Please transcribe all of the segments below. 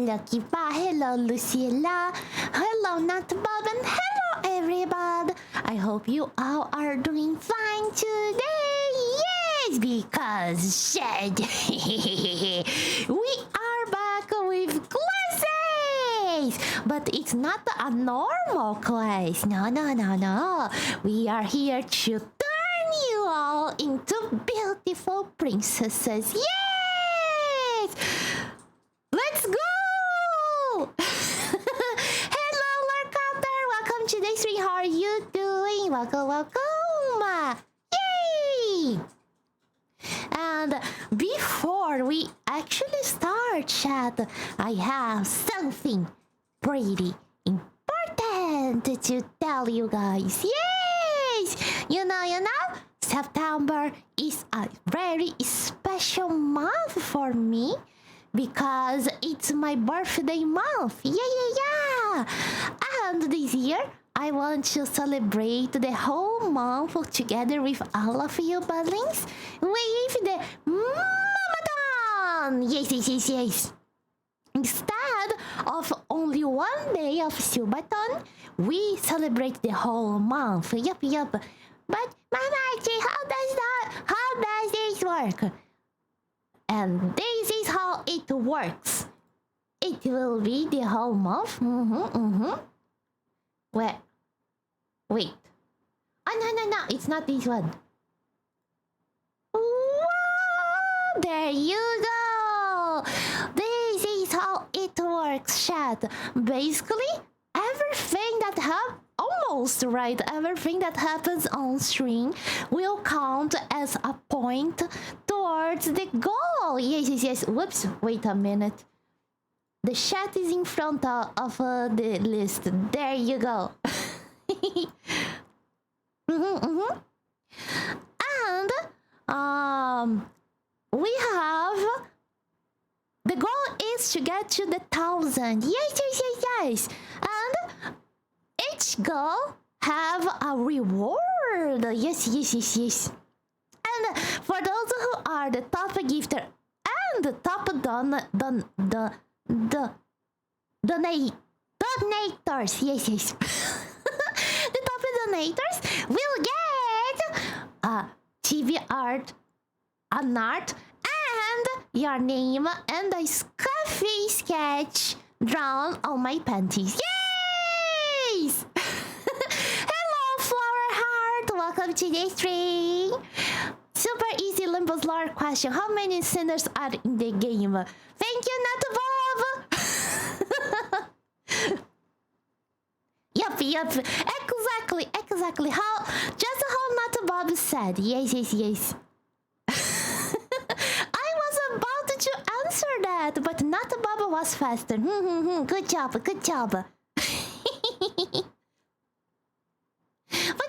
Lucky Bar. Hello, Lucilla. Hello, Nutbob, and hello, everybody. I hope you all are doing fine today. Yes, because shit, we are back with classes. But it's not a normal class. No. We are here to turn you all into beautiful princesses. Yes! Let's go! Hello, Lord Counter. Welcome to day 3. How are you doing? Welcome. Yay! And before we actually start, chat, I have something pretty important to tell you guys. Yes! You know, September is a very special month for me because it's my birthday month. Yeah. And this year, I want to celebrate the whole month together with all of you budlings with the Mamathon! Yes. Instead of only one day of Subathon, we celebrate the whole month. Yup. But Momochi, how does this work? And this is how it works. It will be the whole month. Wait. Oh, no. It's not this one. Whoa, there you go. This is how it works, chat. Basically, everything that happens on stream will count as a point towards the goal. Yes. Whoops, wait a minute. The chat is in front of the list. There you go. And we have the goal is to get to the 1,000. Yes. And each goal have a reward. Yes. And for those who are the top gifter and the top donators, yes. The top donators will get TV art, an art, and your name and a scruffy sketch drawn on my panties. Yes! Hello, Flower Heart. Welcome to the stream. Super easy Limbus lore question. How many sinners are in the game? Thank you, Nutbob. Yup. Exactly. How Nutbob said. Yes. I was about to answer that, but Nutbob was faster. Good job. But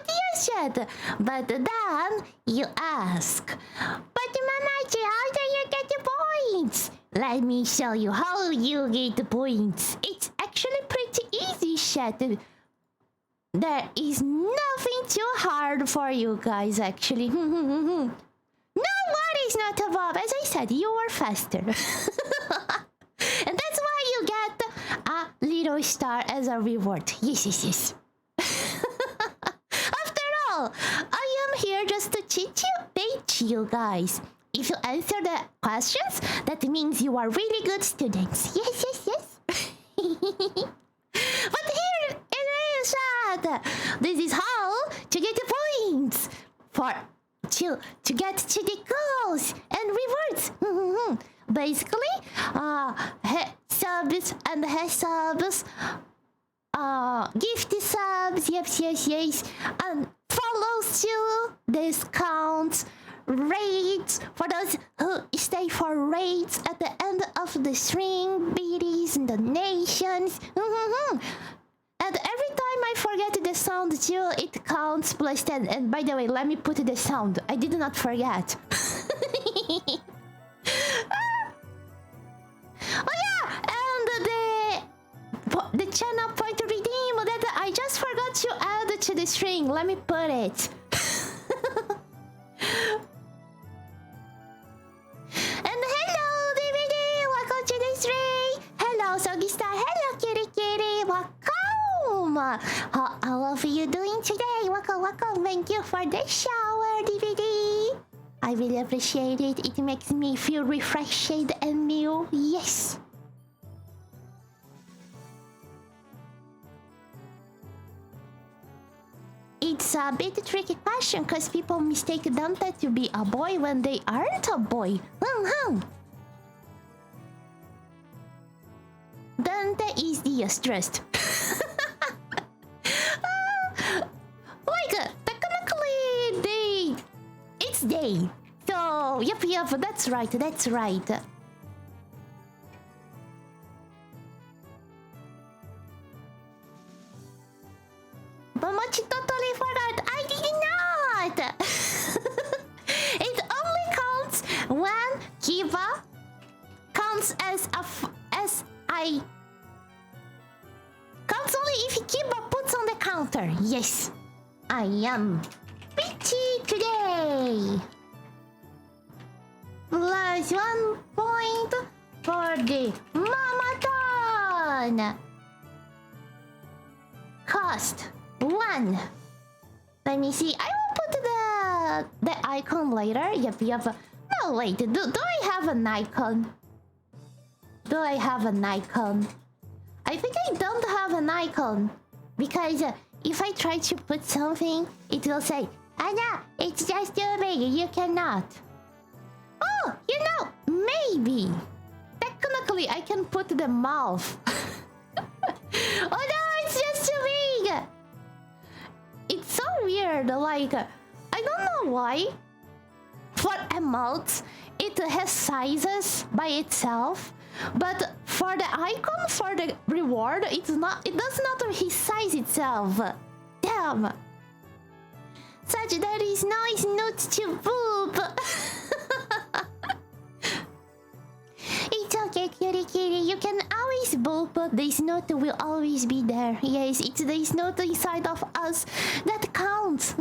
yes, chat. But then you ask, but Momochi, how do you get the points? Let me show you how you get the points. It's actually pretty easy, chat. There is nothing too hard for you guys, actually. No worries, Nutbob. As I said, you were faster. And that's why you get a little star as a reward. Yes. After all, I am here just to teach you guys. If you answer the questions, that means you are really good students. Yes. But here it is, chat. This is how to get the points to get to the goals and rewards. Basically, subs and subs, gift subs, yes, and follows too, discounts, raids for those who stay for raids at the end of the stream, BDs and donations. And every time I forget the sound too, it counts plus 10. And by the way, let me put the sound. I did not forget. Oh yeah, and the channel point redeem that I just forgot to add to the string. Let me put it. And hello, DVD. Welcome to the stream. Hello, so are you doing today? Welcome, welcome. Thank you for the shower DVD. I really appreciate it. It makes me feel refreshed and new. Yes. It's a bit tricky question because people mistake Dante to be a boy when they aren't a boy. Dante is the stressed. Technically, it's day. So, yep, that's right. Momochi totally forgot. I did not. It only counts when Kiba counts counts only if Kiba puts on the counter. Yes, I am bitchy today. Plus 1 point for the marathon. Cost 1. Let me see. I will put the icon later. Yep. No, wait. Do I have an icon? I think I don't have an icon. Because if I try to put something, it will say, Anna, it's just too big. You cannot. Oh, maybe. Technically, I can put the mouth. Oh no, it's just too big. It's so weird. Like, I don't know why. For emotes, it has sizes by itself. But for the icon, for the reward, it does not resize itself. Damn. Such that is nice not to boop. It's okay, cutie. You can always boop. This note will always be there. Yes, it's this note inside of us that counts.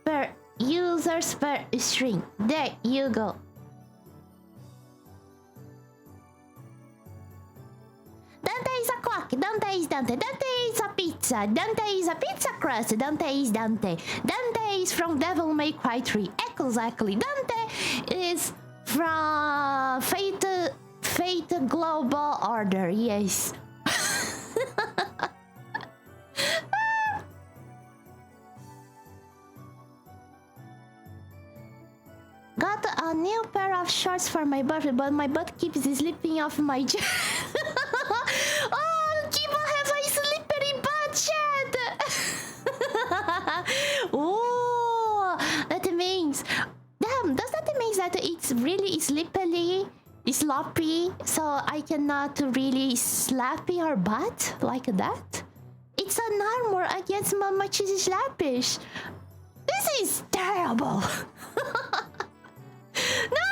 Per users per string. There you go. Dante is a clock. Dante is Dante. Dante is a pizza. Dante is a pizza crust. Dante is Dante. Dante is from Devil May Cry 3. Exactly. Dante is from Fate Global Order. Yes. Got a new pair of shorts for my birthday, but my butt keeps slipping off my chair. Oh, Kiba have a slippery butt, chat. Oh, that means... Damn, does that mean that it's really slippery, sloppy, so I cannot really slap your butt like that? It's an armor against Momochi's slappish. This is terrible. No!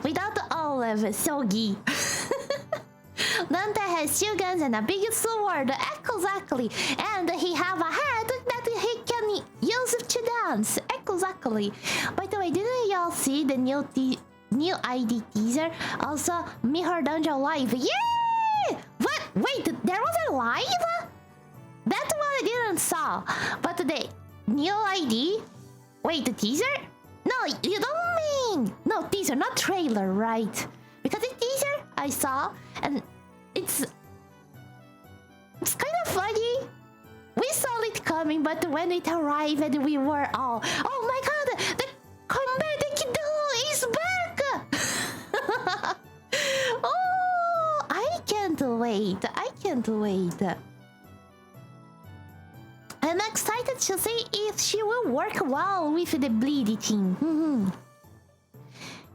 Without the olive, soggy. Dante has 2 guns and a big sword, exactly. And he have a hat that he can use to dance, exactly. By the way, didn't y'all see the new ID teaser? Also, Mirror Dungeon Live. Yeah! What? Wait, there was a live? That one I didn't saw. But the new ID? Wait, the teaser? No, you don't mean... No, teaser, not trailer, right? Because the teaser I saw, and it's kind of funny. We saw it coming, but when it arrived, we were all... Oh my god, the comedic duo is back! Oh, I can't wait. I'm excited to see if she will work well with the bleedy team.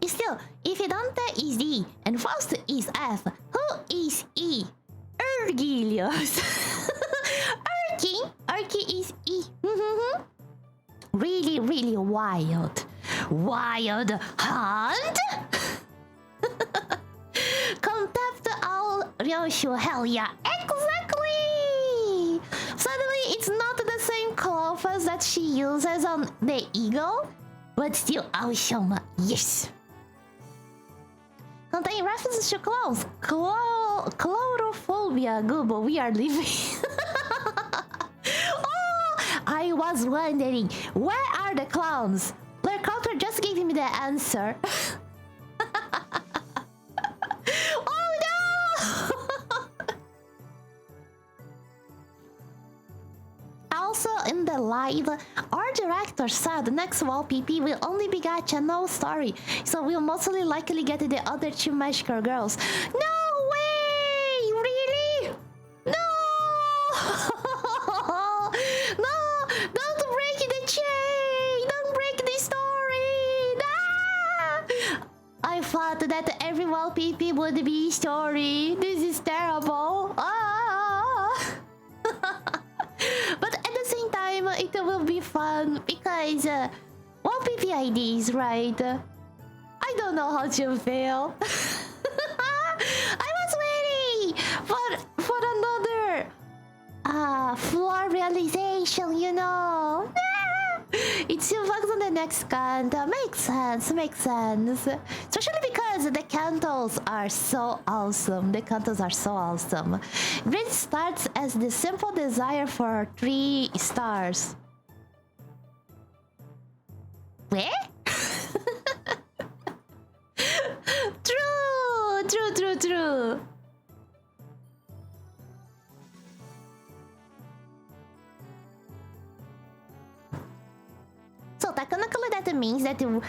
Still, if Dante is D and Faust is F, who is E? Ergilius. Erky is E. Really, really wild. Wild hunt? Contact all Ryoshu, hell yeah. Exactly! Suddenly, it's not the same clothes that she uses on the eagle, but still awesome. Yes. Contain references to clowns. Chlorophobia, Google, we are living. Oh, I was wondering, where are the clowns? Their counter just gave me the answer. Oh no! Also in the live, our director said the next wall PP will only be gacha, no story. So we'll mostly likely get the other two magical girls. No way! Really? No! No! Don't break the chain! Don't break the story! Ah! I thought that every wall PP would be story. This is terrible. Ah! But at the same time, it will be fun because one PP IDs, right? I don't know how to feel. I was waiting for another floor realization, you know. It's two bugs on the next canto. Makes sense, makes sense. Especially because the cantos are so awesome. The cantos are so awesome. Grid starts as the simple desire for 3 stars. Where? True. So technically that means that the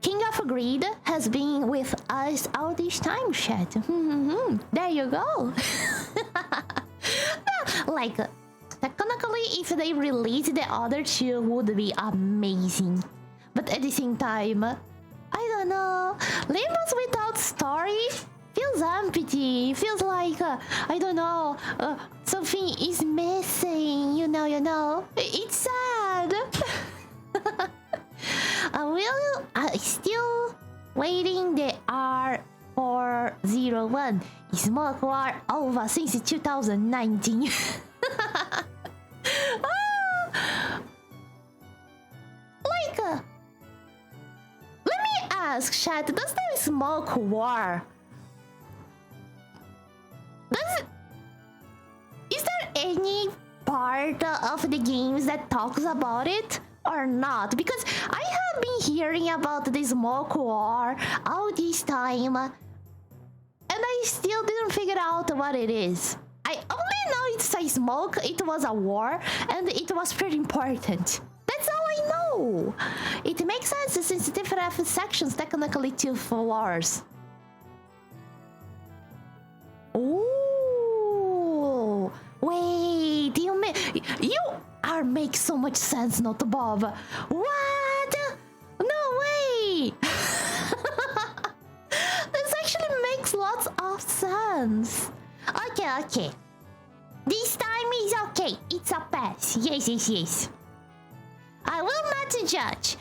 King of Greed has been with us all this time, chat. There you go. Like, technically if they release the other two would be amazing. But at the same time, I don't know. Limbus without story feels empty. Feels like, I don't know, something is missing, you know. It's sad. Still waiting the R401. Smoke War over since 2019. Like, let me ask, chat, does the Smoke War... Is there any part of the games that talks about it? Or not, because I have been hearing about the Smoke War all this time and I still didn't figure out what it is. I only know it's a smoke, it was a war, and it was pretty important. That's all I know. It makes sense since different sections technically 2 wars. Ooh, wait, you make so much sense, not Bob. What? No way! This actually makes lots of sense. Okay. This time is okay. It's a pass. Yes. I will not judge.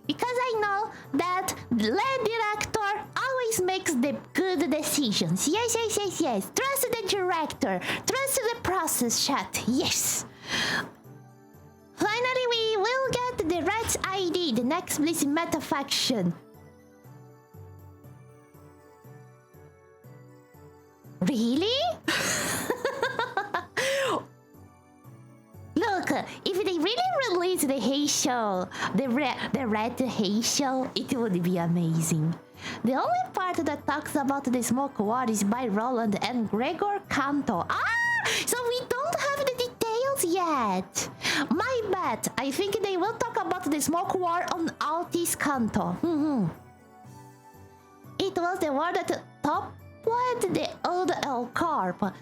Because I know that the lead director always makes the good decisions. Yes. Trust the director. Trust the process, chat. Yes. Finally, we will get the Rats ID, the next Bliss meta faction. Really? Look, if they really release the Heisho, the red Heisho, it would be amazing. The only part that talks about the Smoke War is by Roland and Gregor Kanto. So we don't have the details yet. My bad. I think they will talk about the Smoke War on Altis Kanto. It was the war that toppled the old L Corp.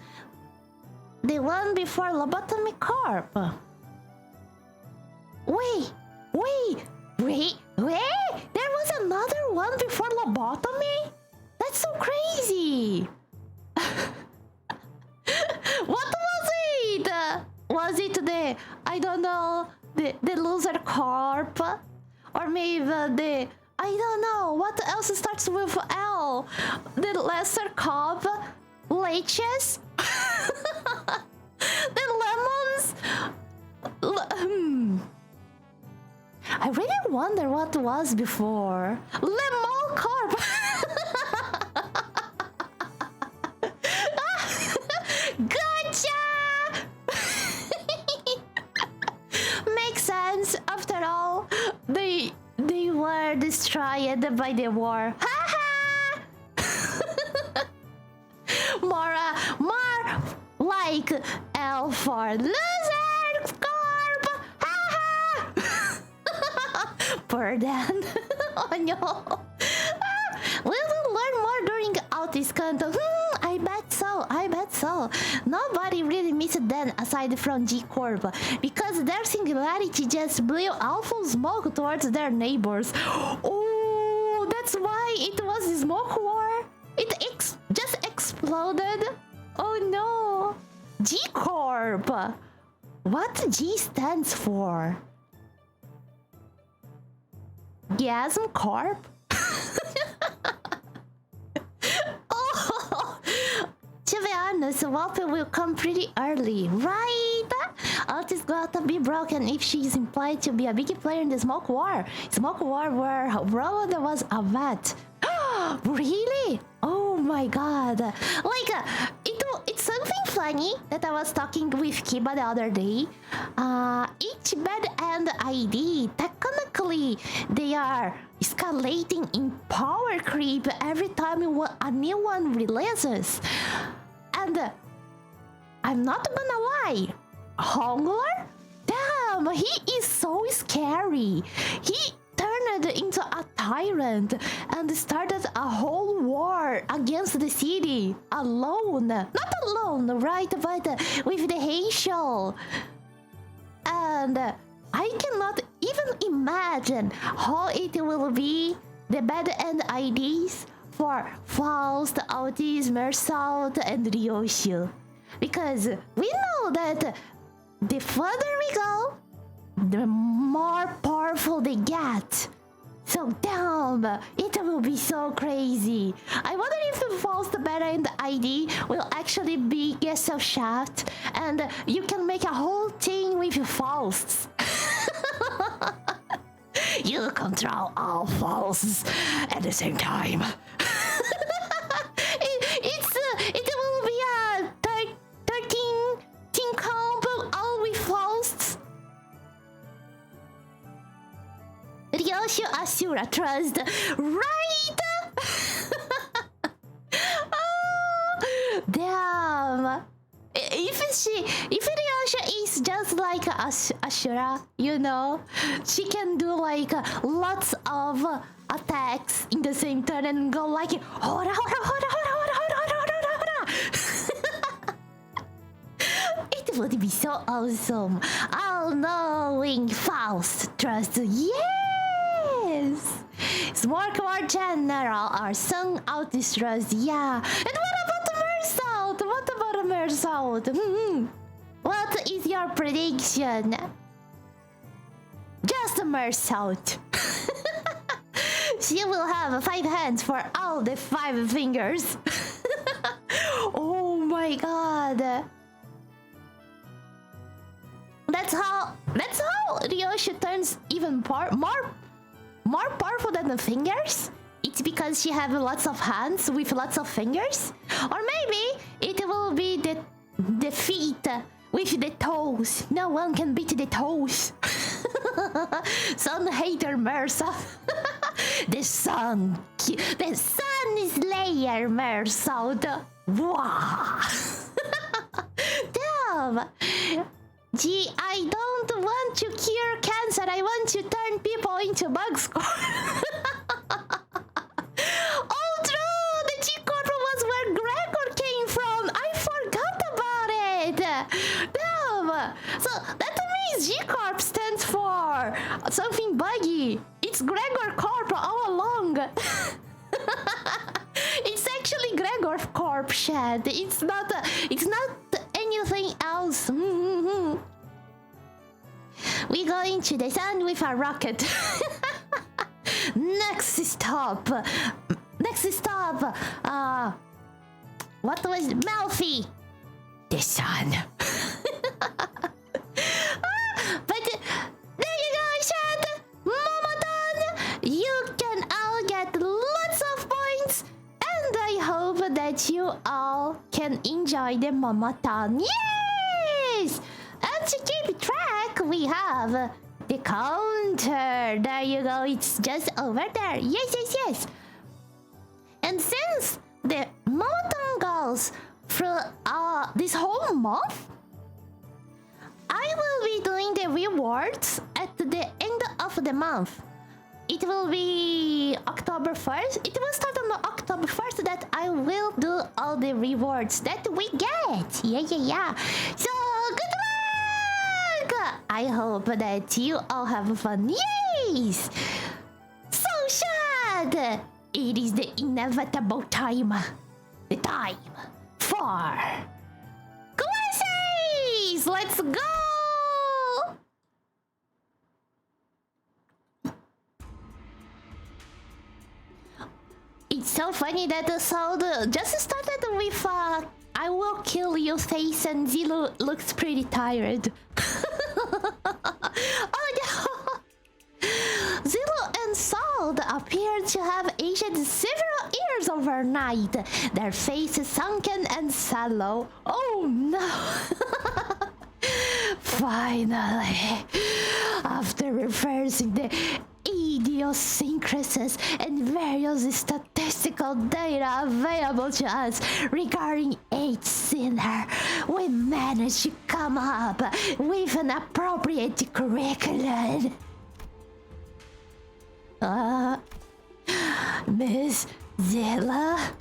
The one before Lobotomy Corp. Wait! There was another one before Lobotomy? That's so crazy! What was it? Was it the, I don't know, the loser corp? Or maybe the, I don't know, what else starts with L? The lesser corp? Leches? The lemons? I really wonder what was before. Lemon corp! destroyed by the war. Haha! More like L for loser corp. Haha! Burden. Oh no. We will learn more during Autis Kanto. I bet so. Nobody really missed them aside from G Corp, because their singularity just blew awful smoke towards their neighbors. Oh, that's why it was a smoke war. It just exploded. Oh no. G Corp. What G stands for? Gasm Corp? Oh, to be honest, Walter will come pretty early, right? Alt is going to be broken if she's implied to be a big player in the Smoke War. Smoke War where Roland was a vet. Really? Oh my god. Like, it's something funny that I was talking with Kiba the other day. Each bed and ID, technically, they are escalating in power creep every time a new one releases. And I'm not gonna lie, Hongler? Damn, he is so scary. He turned into a tyrant and started a whole war against the city alone. Not alone, right? But with the Heishou. And I cannot even imagine how it will be the bad end IDs for Faust, Autis, Mersault, and Ryoshu. Because we know that the further we go, the more powerful they get. So damn, it will be so crazy. I wonder if the Faust Beta and the ID will actually be Gesso Shaft, and you can make a whole team with Fausts. You control all Fausts at the same time. It will be a 13 team combo all with Fausts. Ryoshu Asura Trust, right? Oh, damn. If Ryoshu is just like Ashura, you know, she can do like lots of attacks in the same turn and go like hora. It would be so awesome. All-knowing Faust Trust, yes! Smart War General or Sung Out Trust, yeah. And what about Mersault? What is your prediction? Just Mersault. She will have 5 hands for all the 5 fingers. Oh my god. That's how Ryoshu turns even more powerful than the fingers. It's because she has lots of hands with lots of fingers, or maybe it will be the feet with the toes. No one can beat the toes. Sun hater Mersa. The sun slayer Mersa. Wow. Damn. Gee, I don't want to cure cancer. I want to turn people into bugs. Oh, true! The G-Corp was where Gregor came from. I forgot about it. Damn. So that means G-Corp stands for something buggy. It's Gregor Corp all along. It's actually Gregor Corp shed. It's not anything else. We go into the sun with a rocket. Next stop. What was Malfi? The sun. But there you go, Shad. Momoton. You can all get lots of points, and I hope that you all can enjoy the Momoton. Yes! And to keep track, we have The counter. There you go. It's just over there. Yes. And since the marathon goes through this whole month, I will be doing the rewards at the end of the month. It will be October 1st. It will start on October 1st that I will do all the rewards that we get. Yeah. So, good luck! I hope that you all have fun. Yes! So sad! It is the inevitable time. The time for classes! Let's go! It's so funny that the sound just started with I will kill you face and Zero looks pretty tired. Oh no! Zero and Salt appear to have aged several years overnight. Their faces sunken and sallow. Oh no! Finally, after reversing the idiosyncrasies and various statistical data available to us regarding each sinner, we managed to come up with an appropriate curriculum. Miss Zilla?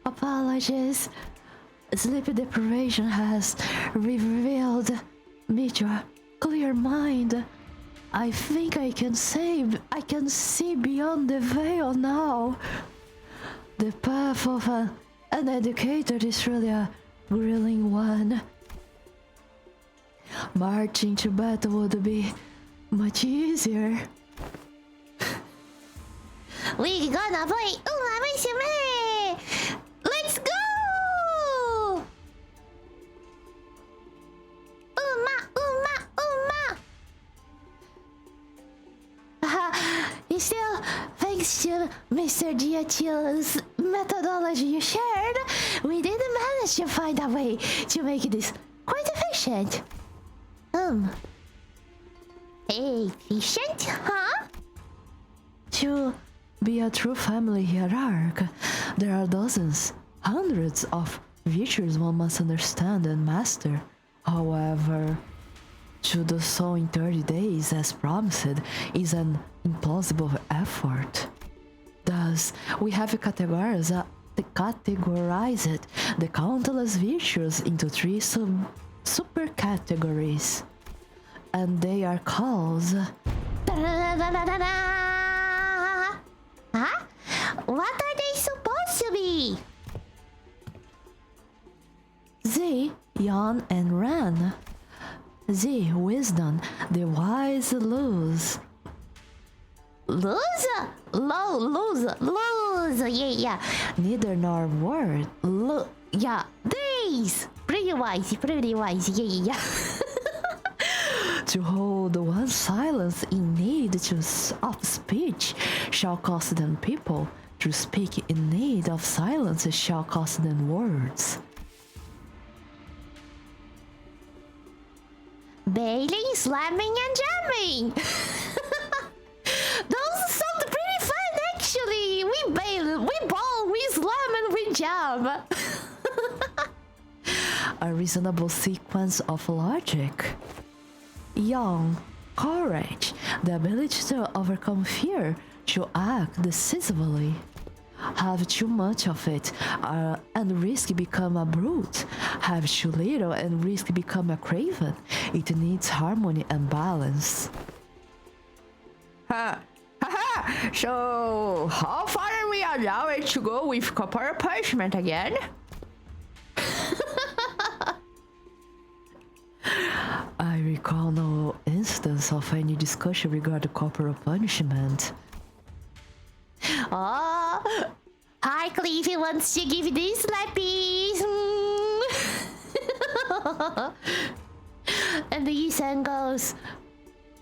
Apologies. Sleep deprivation has revealed me to a clear mind. I think I can see beyond the veil now. The path of an educator is really a grueling one. Marching to battle would be much easier. We're gonna play Uma Musume! Let's go! Still, thanks to Mr. Diachilo's methodology you shared, we did manage to find a way to make this quite efficient. Efficient, huh? To be a true family hierarch, there are dozens, hundreds of virtues one must understand and master. However, to do so in 30 days as promised is an implausible effort. Thus, we have categorized the countless virtues into 3 super categories, and they are called... Huh? What are they supposed to be? Z, Yawn, and Ran. Z, Wisdom, the wise lose. Lose? Lose. Yeah. Neither nor word. Yeah. Days. Pretty wise. Yeah. To hold one's silence in need of speech shall cost them people. To speak in need of silence shall cost them words. Bailing, slamming, and jamming. Those sound pretty fun, actually. We bail, we ball, we slam, and we jam. A reasonable sequence of logic. Young, courage, the ability to overcome fear, to act decisively. Have too much of it and risk become a brute. Have too little and risk become a craven. It needs harmony and balance. So, how far are we allowed to go with corporal punishment again? I recall no instance of any discussion regarding corporal punishment. Oh, hi Cliffy wants to give these slappies. And the Isan goes,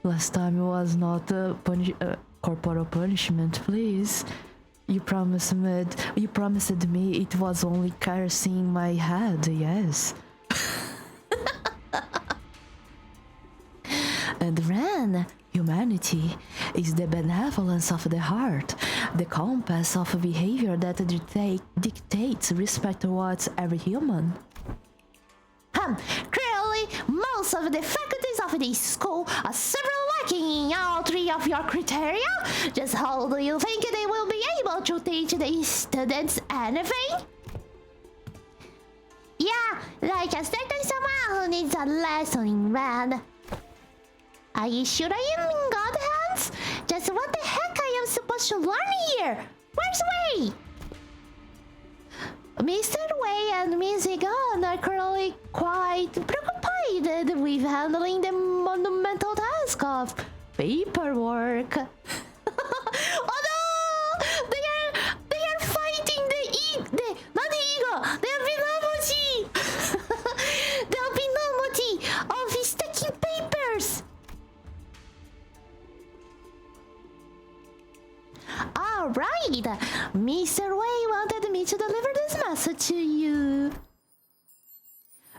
last time it was not corporal punishment, please. You promised me it was only caressing my head, yes. And Ren, humanity is the benevolence of the heart, the compass of behavior that dictates respect towards every human. Clearly, most of the faculties of this school are severely lacking in all three of your criteria. Just how do you think they will be able to teach these students anything? Yeah, like a certain someone who needs a lesson in Ren. Are you sure I am in God's hands? Just what the heck I am supposed to learn here? Where's Wei? Mr. Wei and Miss Egon are currently quite preoccupied with handling the monumental task of paperwork. Oh no! They are fighting not the eagle, the Momochi! The Momochi of stacking papers! Alright, Mr. Wei wanted me to deliver this message to you.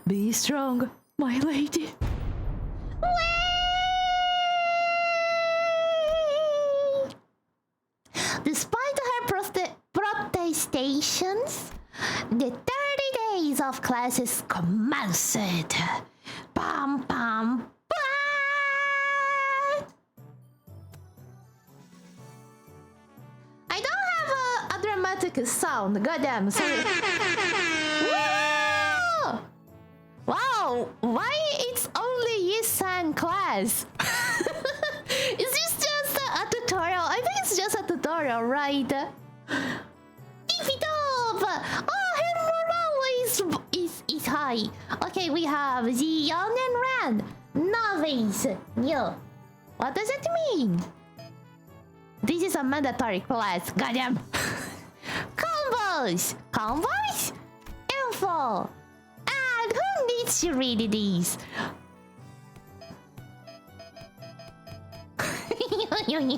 Be strong, my lady. Wei! Despite her protestations, the 30 days of classes commenced. Bam, bam, I don't have a dramatic sound. Goddamn, sorry. Whoa! Wow, why it's only Yi-san class? Is this just a tutorial? I think it's just a tutorial, right? Vtuber! Oh, her morale is high. Okay, we have Zion and Ran. Novice. New. What does it mean? This is a mandatory class, goddamn. Combos! Combos? Info! And who needs to read these? You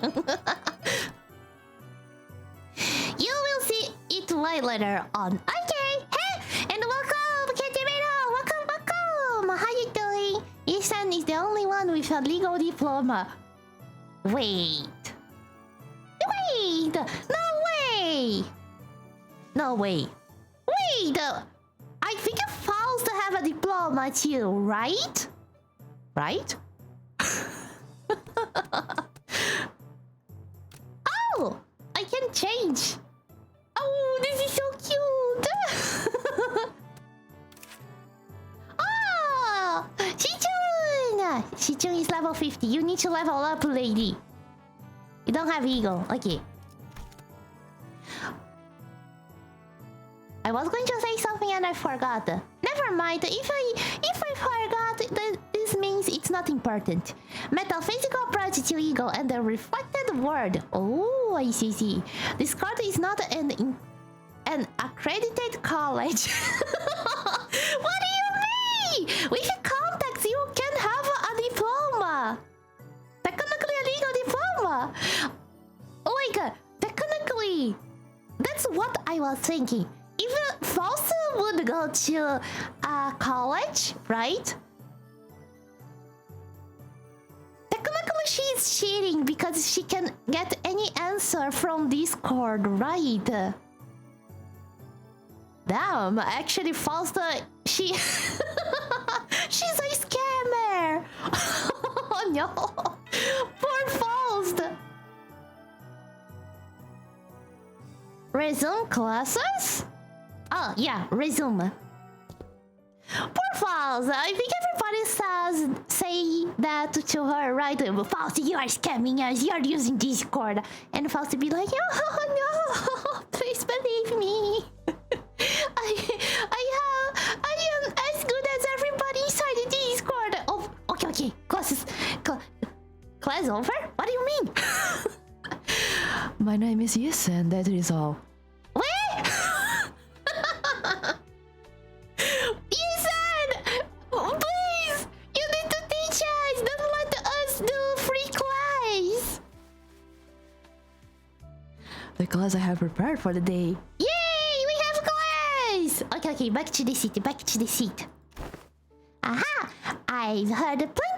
will see it later on. Okay, hey! And welcome, Ketemero! Welcome! How you doing? Isan is the only one with a legal diploma. Wait. Wait! No way! No way. Wait! I think it falls to have a diploma too, right? Right? Oh! I can change! Oh, this is so cute! Oh! Shichun! Shichun is level 50. You need to level up, lady. You don't have ego. Okay. I was going to say something and I forgot. Never mind. If I forgot, this means it's not important. Metaphysical approach to ego and the reflected word. Oh, I see. This card is not an accredited college. What do you mean? With contacts, you can have a diploma. Technically a legal diploma. Like, technically, that's what I was thinking. If Falsa would go to college, right? Technically, she's cheating because she can get any answer from Discord, right? Damn, actually, Falsa, she's a scammer. Oh no, poor Falsa. Resume classes? Oh, yeah, resume. Poor Falls, I think everybody say that to her, right? Falls, you are scamming us, you are using Discord. And Falls be like, oh no, please believe me. I am as good as everybody inside the Discord. Oh, okay, class over? What do you mean? My name is Yes, and that is all. Wait! Yes, please! You need to teach us! Don't let us do free class! The class I have prepared for the day. Yay! We have class! Okay, back to the seat, Aha! I've heard plenty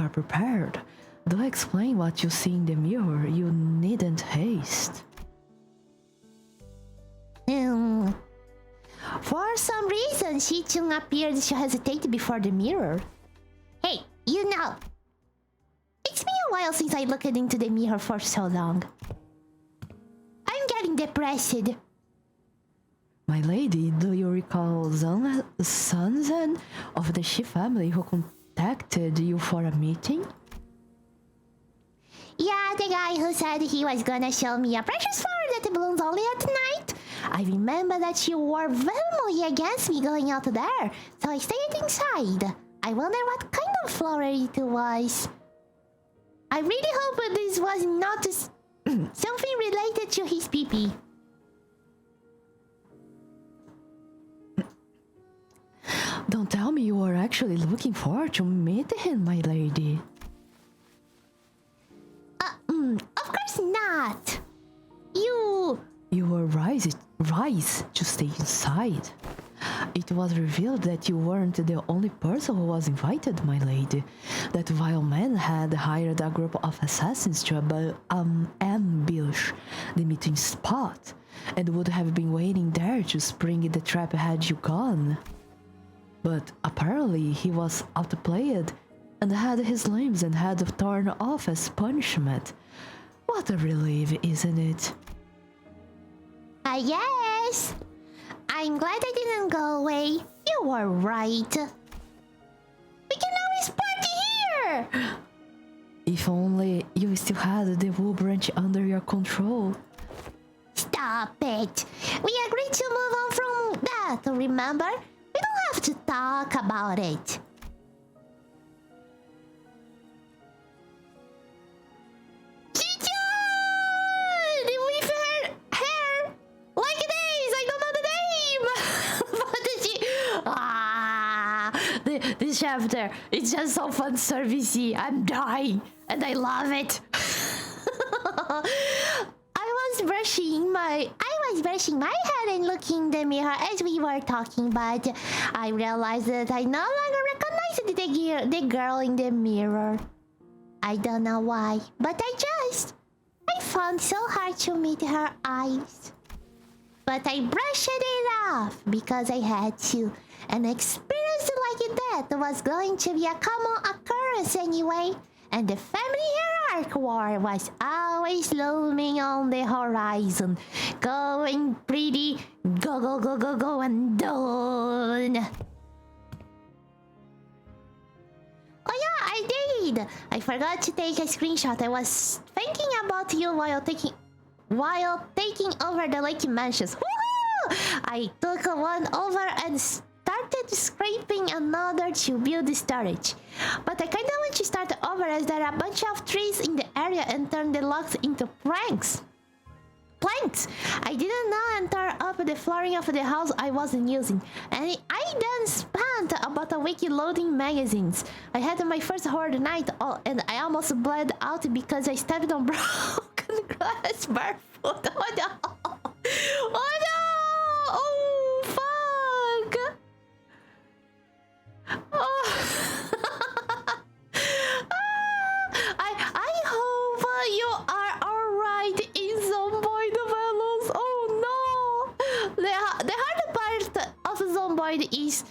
are prepared. Do explain what you see in the mirror. You needn't haste. For some reason, Shichun appeared to hesitate before the mirror. Hey, you know, it's been a while since I looked into the mirror for so long. I'm getting depressed. My lady, do you recall Sanzen of the Shi family who contacted you for a meeting? Yeah, the guy who said he was gonna show me a precious flower that blooms only at night. I remember that you were vehemently against me going out there, so I stayed inside. I wonder what kind of flower it was. I really hope this was not something related to his pee-pee. Don't tell me you were actually looking forward to meet him, my lady. Of course not. You were rise to stay inside. It was revealed that you weren't the only person who was invited, my lady. That vile man had hired a group of assassins to ambush the meeting spot, and would have been waiting there to spring the trap had you gone. But apparently he was outplayed and had his limbs and head torn off as punishment. What a relief, isn't it? Yes. I'm glad I didn't go away. You were right. We can always party here! If only you still had the wool branch under your control. Stop it. We agreed to move on from that, remember? We don't have to talk about it. With her hair like this! I don't know the name! But this chapter, it's just so fun servicey. I'm dying, and I love it. I was brushing my hair and looking in the mirror as we were talking, but I realized that I no longer recognized the girl in the mirror. I don't know why, but I found so hard to meet her eyes. But I brushed it off because I had to. An experience like that was going to be a common occurrence anyway. And the family hierarchy war was always looming on the horizon. Going pretty go and done. Oh yeah, I did! I forgot to take a screenshot. I was thinking about you while taking over the lake mansions. Woohoo! I took one over and started scraping another to build the storage. But I kinda want to start over as there are a bunch of trees in the area and turn the logs into planks. I didn't know and tore up the flooring of the house I wasn't using. And I then spent about a week loading magazines. I had my first horde night and I almost bled out because I stepped on broken glass barefoot. Oh no! Oh no! Oh fuck! Oh. I hope you are alright in Zomboid Velos. Oh no! The hard part of Zomboid is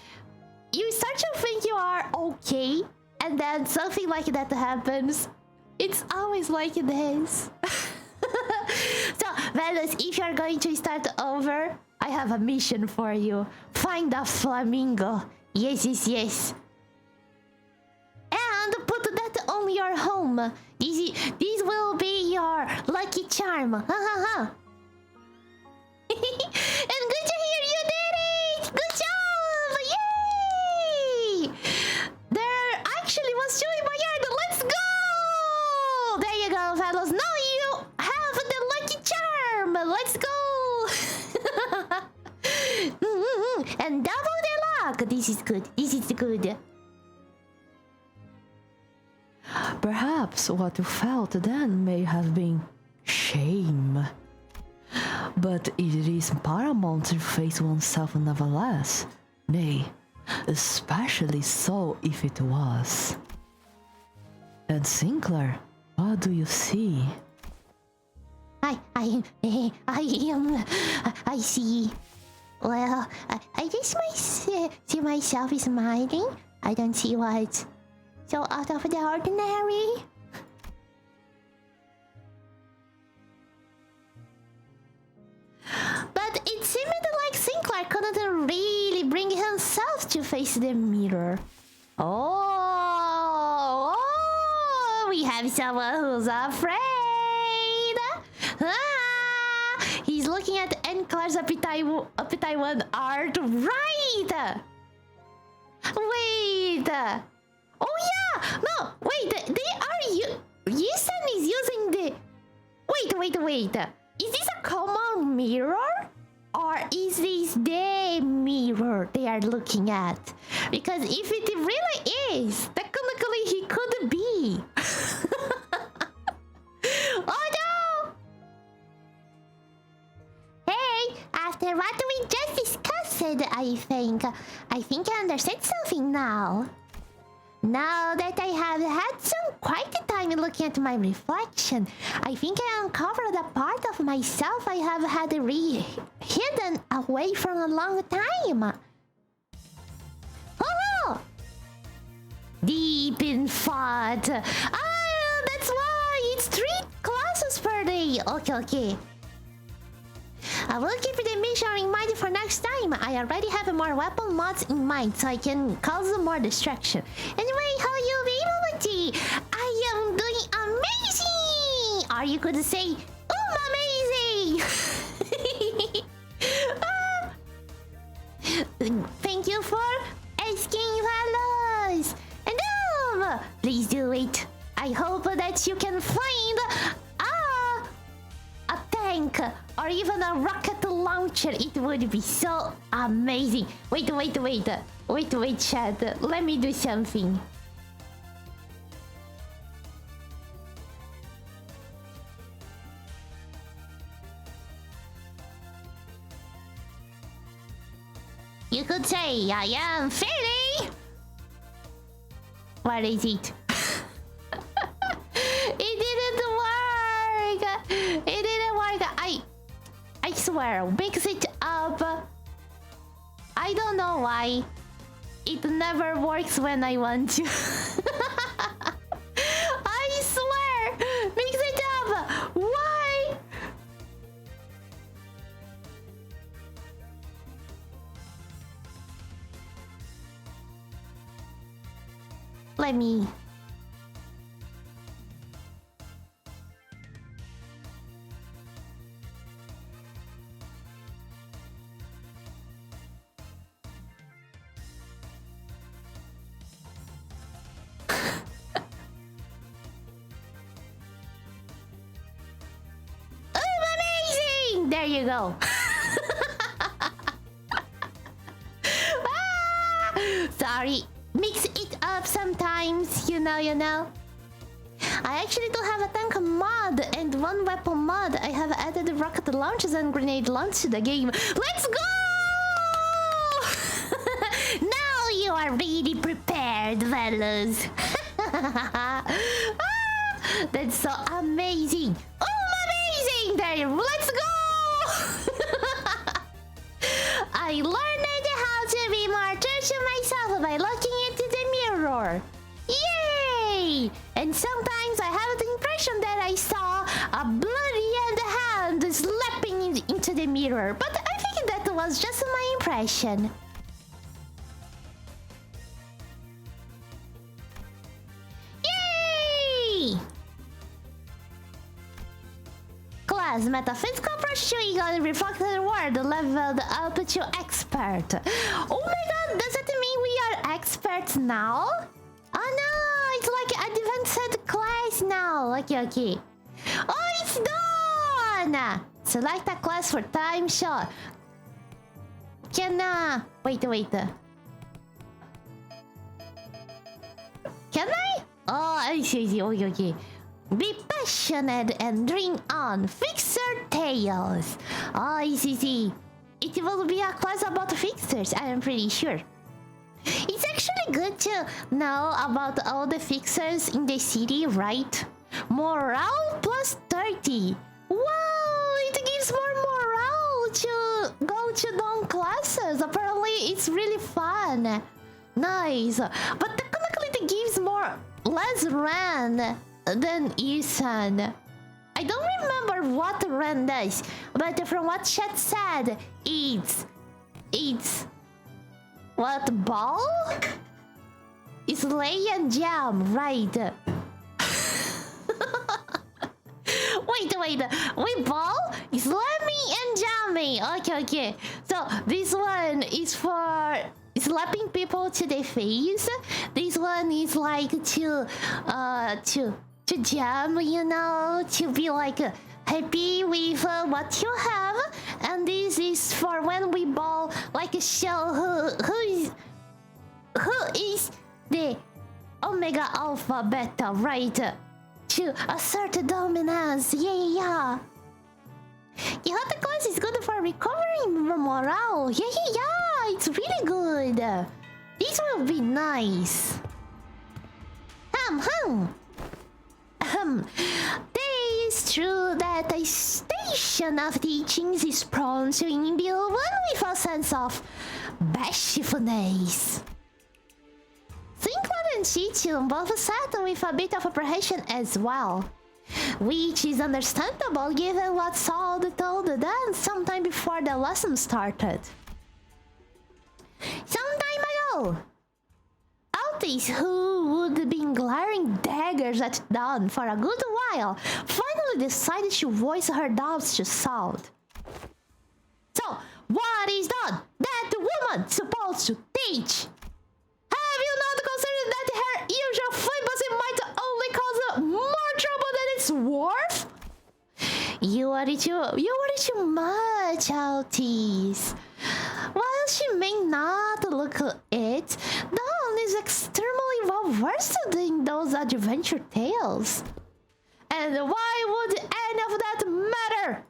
you start to think you are okay, and then something like that happens. It's always like this. So, Velos, if you're going to start over, I have a mission for you. Find a flamingo. Yes. And put that on your home. This will be your lucky charm. Ha ha ha. And good to hear you did it! Good job! Yay! There actually was two in my yard. Let's go! There you go, fellows. Now you have the lucky charm. Let's go! And double the luck. This is good. Perhaps what you felt then may have been shame. But it is paramount to face oneself nevertheless. Nay, especially so if it was. And Sinclair, what do you see? I see. Well, I just might see myself smiling. I don't see what's so out of the ordinary. But it seemed like Sinclair couldn't really bring himself to face the mirror. Oh, we have someone who's afraid. He's looking at N-Class Appetite 1 art, right? Wait. Oh yeah, no, wait, they are Yisan is using the... Wait. Is this a common mirror? Or is this the mirror they are looking at? Because if it really is, technically he could be. Oh no! Hey, after what we just discussed, I think I understand something now. Now that I have had some quite a time looking at my reflection, I think I uncovered a part of myself I have had hidden away for a long time. Oh! Deep in thought. Ah, that's why it's 3 classes per day. Okay. I will keep the mission in mind for next time. I already have more weapon mods in mind, so I can cause more distraction. Anyway, how you be, Momochi? I am doing amazing! Or you could say, amazing! Thank you for asking, fellows! And please do it. I hope that you can find a tank or even a rocket launcher. It would be so amazing. Wait, Chad. Let me do something. You could say I am fairy. What is it? It didn't work. I swear, mix it up. I don't know why. It never works when I want to. I swear, mix it up. Why? Let me... There you go. Sorry, mix it up sometimes, you know. I actually do have a tank mod and 1 weapon mod. I have added rocket launchers and grenade launch to the game. Let's go! Now you are really prepared, fellas. That's so amazing. Amazing! There, let's go! I learned how to be more true to myself by looking into the mirror. Yay! And sometimes I have the impression that I saw a bloody hand slapping into the mirror. But I think that was just my impression. Yay! Class Metaphysical Approach to Ego Reflected World leveled up to Expert. Oh my god, does that mean we are experts now? Oh no, it's like advanced class now. Okay. Oh, it's done! Select a class for time shot. Can wait. Can I? Oh, I see. Okay. Be passionate and dream on. Fixer Tales. Oh, I see. It will be a class about fixers, I am pretty sure. It's actually good to know about all the fixers in the city, right? Morale plus 30. Wow, it gives more morale to go to non classes. Apparently, it's really fun. Nice. But technically, it gives less ran than Isan. I don't remember what ran does, but from what chat said, it's what ball? It's lay and jam, right? wait, ball? It's Lemmy and Jammy. Okay. So this one is for slapping people to the face. This one is like to jam, you know, to be like happy with what you have. And this is for when we ball, like show who is the Omega Alpha Beta, right? To assert dominance. Yeah. The hot class is good for recovering morale. Yeah. It's really good. This will be nice. It is true that a station of teachings is prone to imbue one with a sense of bashfulness. Zinkler and Chichun both sat with a bit of apprehension as well, which is understandable given what Saul told them sometime before the lesson started. Some time ago, Altis, who would have been glaring daggers at Dawn for a good while, finally decided to voice her doubts to Saul. So, what is Dawn, that woman, supposed to teach? Have you not considered that her usual flippance might only cause more trouble than it's worth? You worry too much, Altis. While she may not look it, Dawn is extremely well versed in those adventure tales. And why would any of that matter?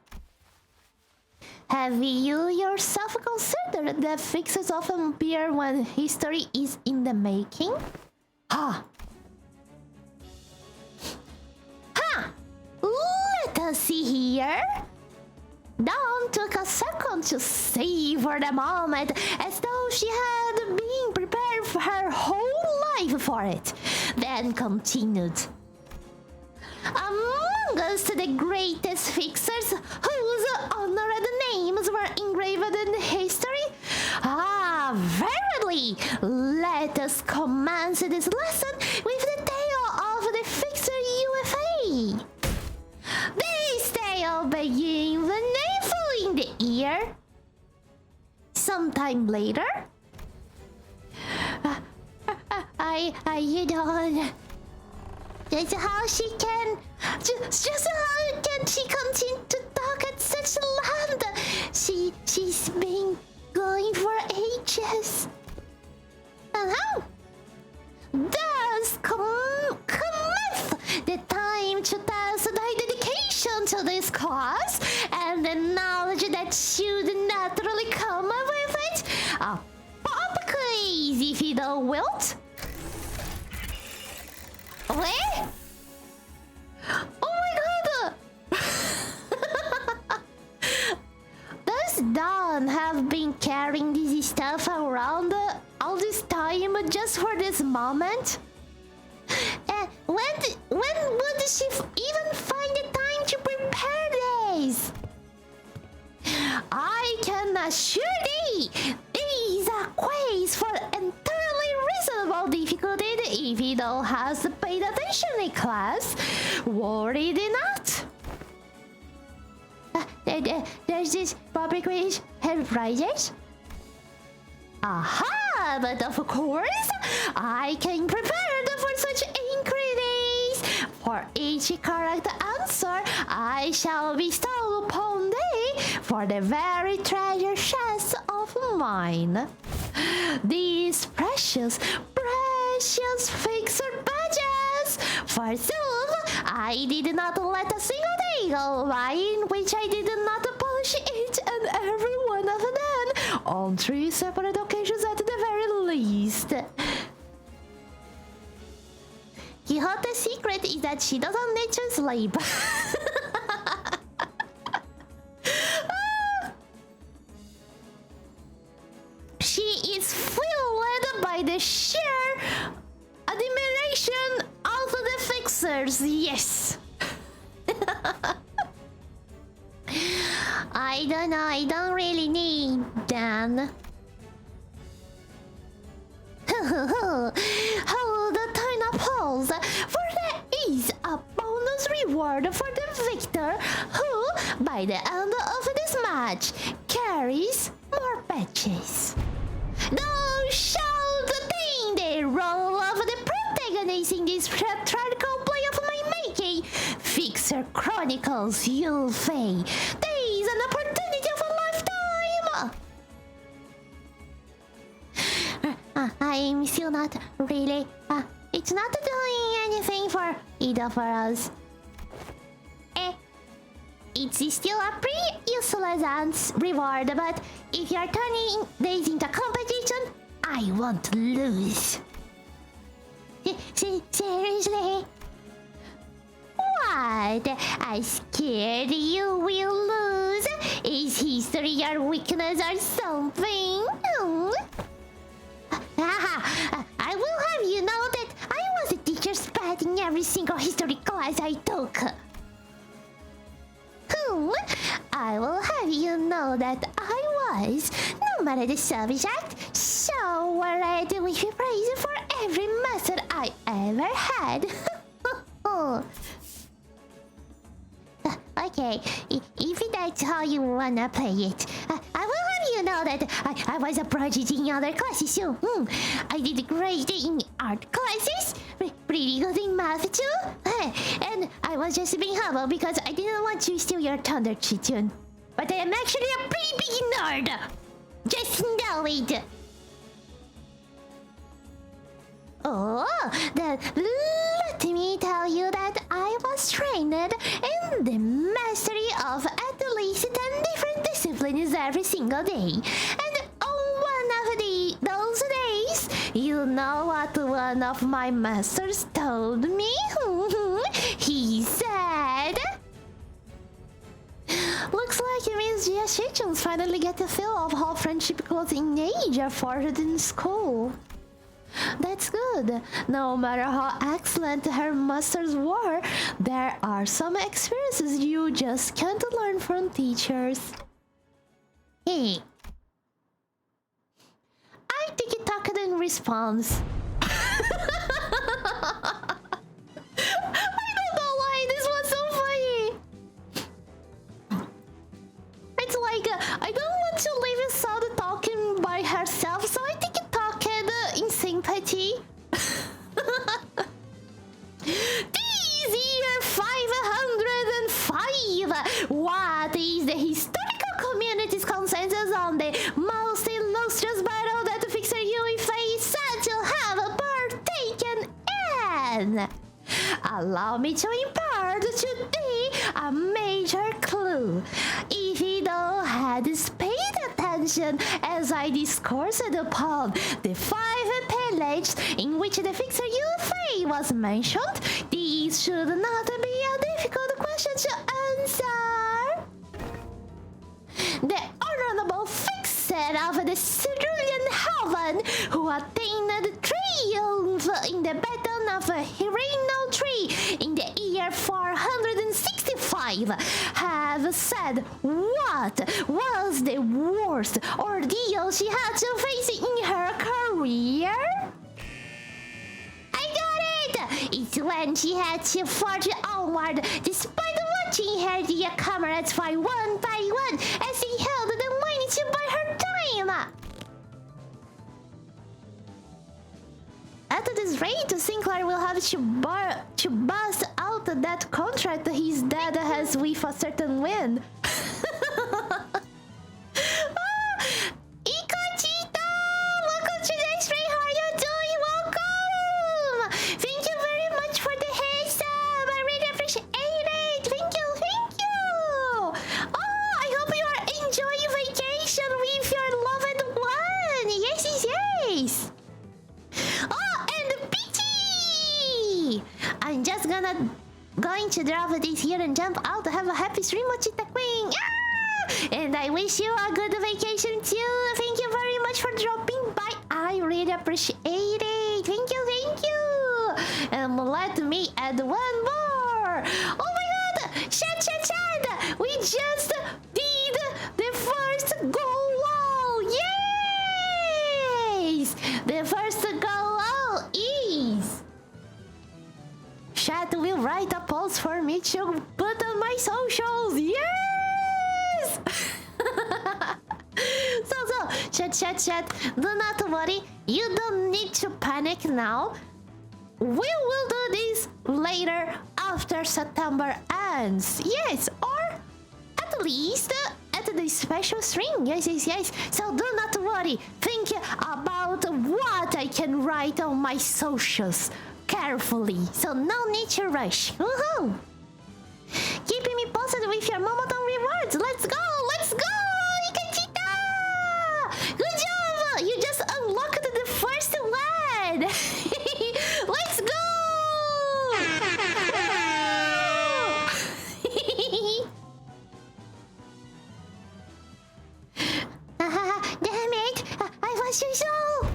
Have you yourself considered that fixes often appear when history is in the making? Let us see here. Dawn took a second to savor the moment, as though she had been prepared for her whole life for it, then continued. Among us, the greatest fixers whose honored names were engraved in history? Verily! Let us commence this lesson with the tale of the Fixer UFA. This tale begins with Nightfall in the ear. Sometime later, you don't. Just how can she continue to talk at such length? She's been going for ages. Thus cometh the time to test thy dedication to this class and the knowledge that should naturally come with it. A pop quiz, if you don't wilt. Where? Oh my god! Does Dawn have been carrying this stuff around all this time just for this moment? When would she even find the time to prepare this? I can assure thee, these are quiz for entirely reasonable difficulty if you don't have paid attention in class. Worry not. There's this public quiz have prizes. Aha! But of course, I came prepared for such inquiries. For each correct answer, I shall bestow upon thee for the very treasure chest of mine. These precious fixer badges. Forsooth, I did not let a single day go by in which I did not polish each and every one of them on 3 separate occasions at the very least. Quixote's secret is that she doesn't need to sleep. She is fueled by the sheer admiration of the fixers, yes. I don't know, I don't really need them. Hold the turn up holes, for there is a bonus reward for the victor who, by the end of this match, carries more badges. Thou shalt attain the role of the protagonist in this theatrical play of my making. Fixer Chronicles Yulfei. There is an opportunity of a lifetime! I'm still not really... it's not doing anything for either for us. It's still a pretty useless reward, but if you're turning this into competition, I won't lose. Seriously? What? I scared you will lose? Is history your weakness or something? I will have you know that I was a teacher's pet in every single history class I took. I will have you know that I was, no matter the subject, so worried with praise for every method I ever had. Okay, if that's how you wanna play it, I will have you know that I was a prodigy in other classes too. I did great in art classes, pretty good in math too, and I was just being humble because I didn't want to steal your thunder, Chitun. But I am actually a pretty big nerd! Just know it! Oh, then let me tell you that I was trained in the mastery of at least 10 different disciplines every single day. And on one of those days, you know what one of my masters told me? He said... Looks like Miss Jia finally get the feel of how friendship goes in age afforded in school. That's good. No matter how excellent her masters were, there are some experiences you just can't learn from teachers. Hey. I tiki-taka in response. I don't know why this was so funny. It's like, I don't want to leave Sada talking by herself, so I tiki-taka in sympathy. This year 505. What is the historical community's consensus on the most illustrious battle that Fixer Yui-Fei is said to have partaken in? Allow me to impart today a major clue. If you don't had paid attention as I discoursed upon the 5 pages in which the Fixer Yui-Fei was mentioned, these should not be a difficult question to answer. The honorable Fixer of the Cerulean Heaven, who attained triumph in the Battle of Hirano Tree in the year 465, have said what was the worst ordeal she had to face in her career? I got it! It's when she had to forge onward despite watching her dear comrades fight one by one as they held the line to buy her time. At this rate, Sinclair will have to bust out that contract his dad has with a certain win. Ikachita! Welcome to the stream. How are you doing? Welcome! Thank you very much for the heads up. I really appreciate it. Thank you, thank you. Oh, I hope you are enjoying vacation with your loved one. Yes, yes, yes. Oh, and Peachy! going to drop this here and jump out. Have a happy stream, Mochita Queen. And I wish you a good vacation too. Thank you very much for dropping by. I really appreciate it. Thank you, thank you. Let me add one more. Oh my god! Chat. We just did the first goal wall. Yes! The first goal wall is... Chat will write a post for me to put on my socials. Yes! So, chat. Do not worry. You don't need to panic now. We will do this later after September ends. Yes, or at least at the special stream. Yes. So do not worry. Think about what I can write on my socials carefully. So no need to rush. Woohoo! Keeping me posted with your Momoton rewards. Let's go! Ikachita! Good job! You just unlocked the first one! Let's go! Damn it! I was too slow!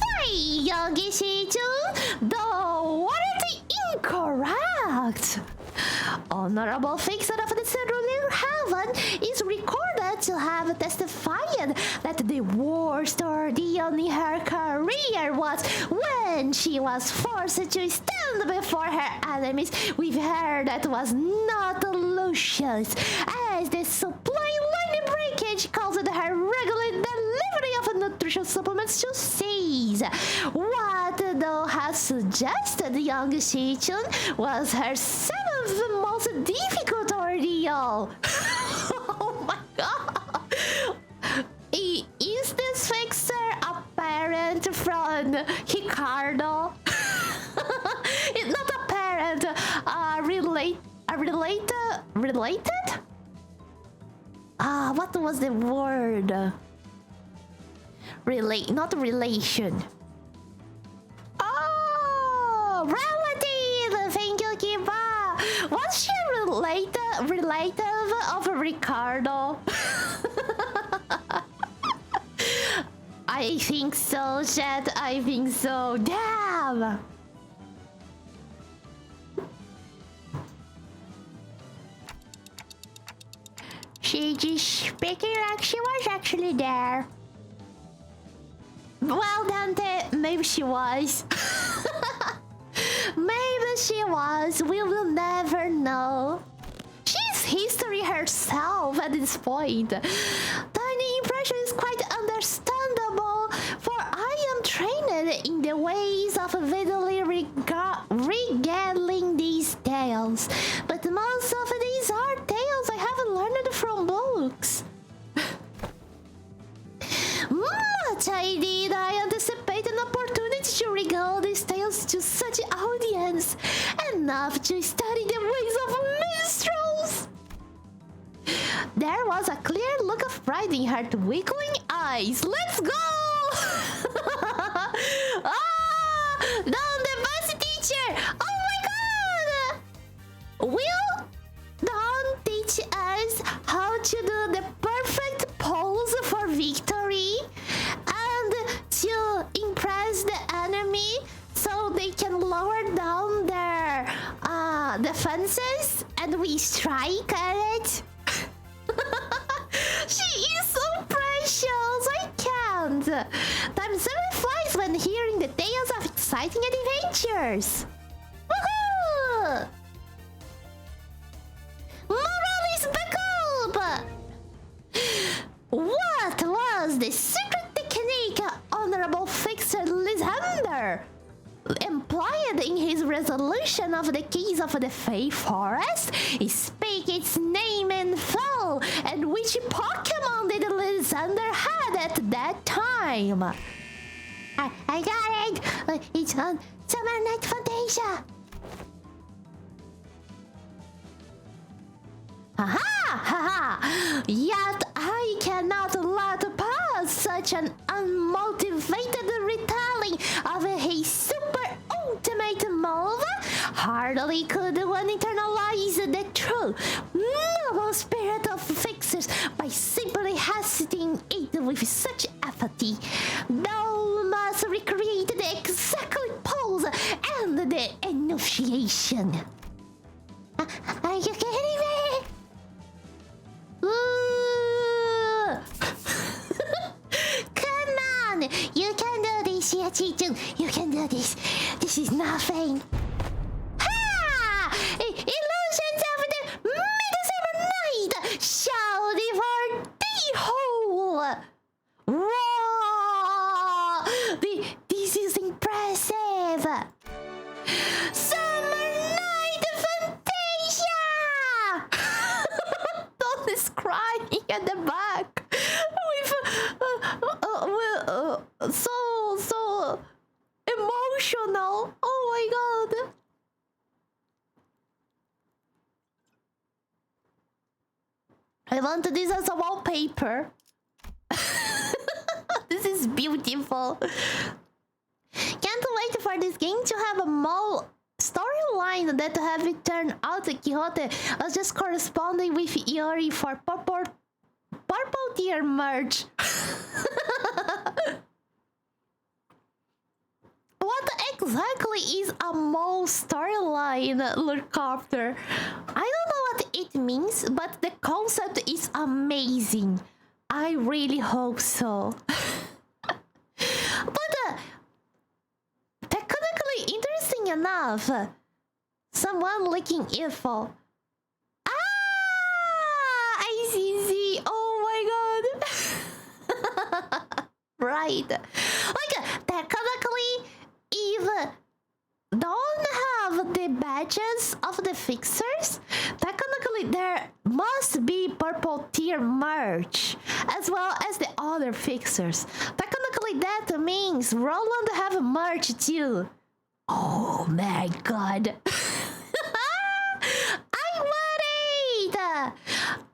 Hi, Yogi-shi-chun! Though, what is incorrect? Honorable fixer of the cerulean heaven is recorded to have testified that the worst ordeal in her career was when she was forced to stand before her enemies with hair that was not luscious, as the supply line breakage caused her regular delivery of nutrition supplements to cease. What thou has suggested, young Shi-chun, was her seventh most difficult ordeal. Oh my god! Is this fixer a parent from Ricardo? It's not a parent, related? What was the word? Not relation. Oh, relative! Thank you, Kiba! Was she relative of Ricardo? I think so, chat. I think so. Damn! She just speaking like she was actually there. Well, Dante, maybe she was. Maybe she was. We will never know. She's history herself at this point. Tiny impression is quite understandable, for I am trained in the ways of vividly regaling these tales. But most of these are tales I haven't learned from books. Much I did I anticipate an opportunity to regale these tales to such audience, enough to study the ways of minstrels. There was a clear look of pride in her twinkling eyes. Let's go! Don the bus teacher! Oh my god! Will Don teach us how to do the perfect pose for victory and to impress the enemy so they can lower down their defenses and we strike at it? She is so precious! I can't! Time 7 flies when hearing the tales of exciting adventures! Woohoo! Morale is back up! What was the secret technique Honorable Fixer Lysander implied in his resolution of the keys of the Fey Forest? Speak its name in full, and which Pokemon did Lysander had at that time? I got it! It's on Summer Night Fantasia! Haha! Yet I cannot let pass such an unmotivated retelling of his super ultimate move? Hardly could one internalize the true noble spirit of fixers by simply hesitating it with such apathy. Thou must recreate the exact pose and the enunciation. Are you kidding me? Ooh. Come on! You can do this, Yachichu. You can do this. This is nothing. Ha! Illusions of the Midsummer Night! Shouting for the whole! Whoa! This is impressive! Summer Night Fantasia! Don is crying at the back with so emotional. Oh my god! I want this as a wallpaper. This is beautiful. Can't wait for this game to have a more storyline that have it turn out Quixote as just corresponding with Iori for purple tier merch. What exactly is a mole storyline, Lurkopter? I don't know what it means, but the concept is amazing. I really hope so. But technically interesting enough, someone looking evil. I see. Oh my god. Right. Like, technically, if don't have the badges of the fixers, technically there must be purple tier merch as well as the other fixers. Technically that means Roland have merch too. Oh my god. I'm worried.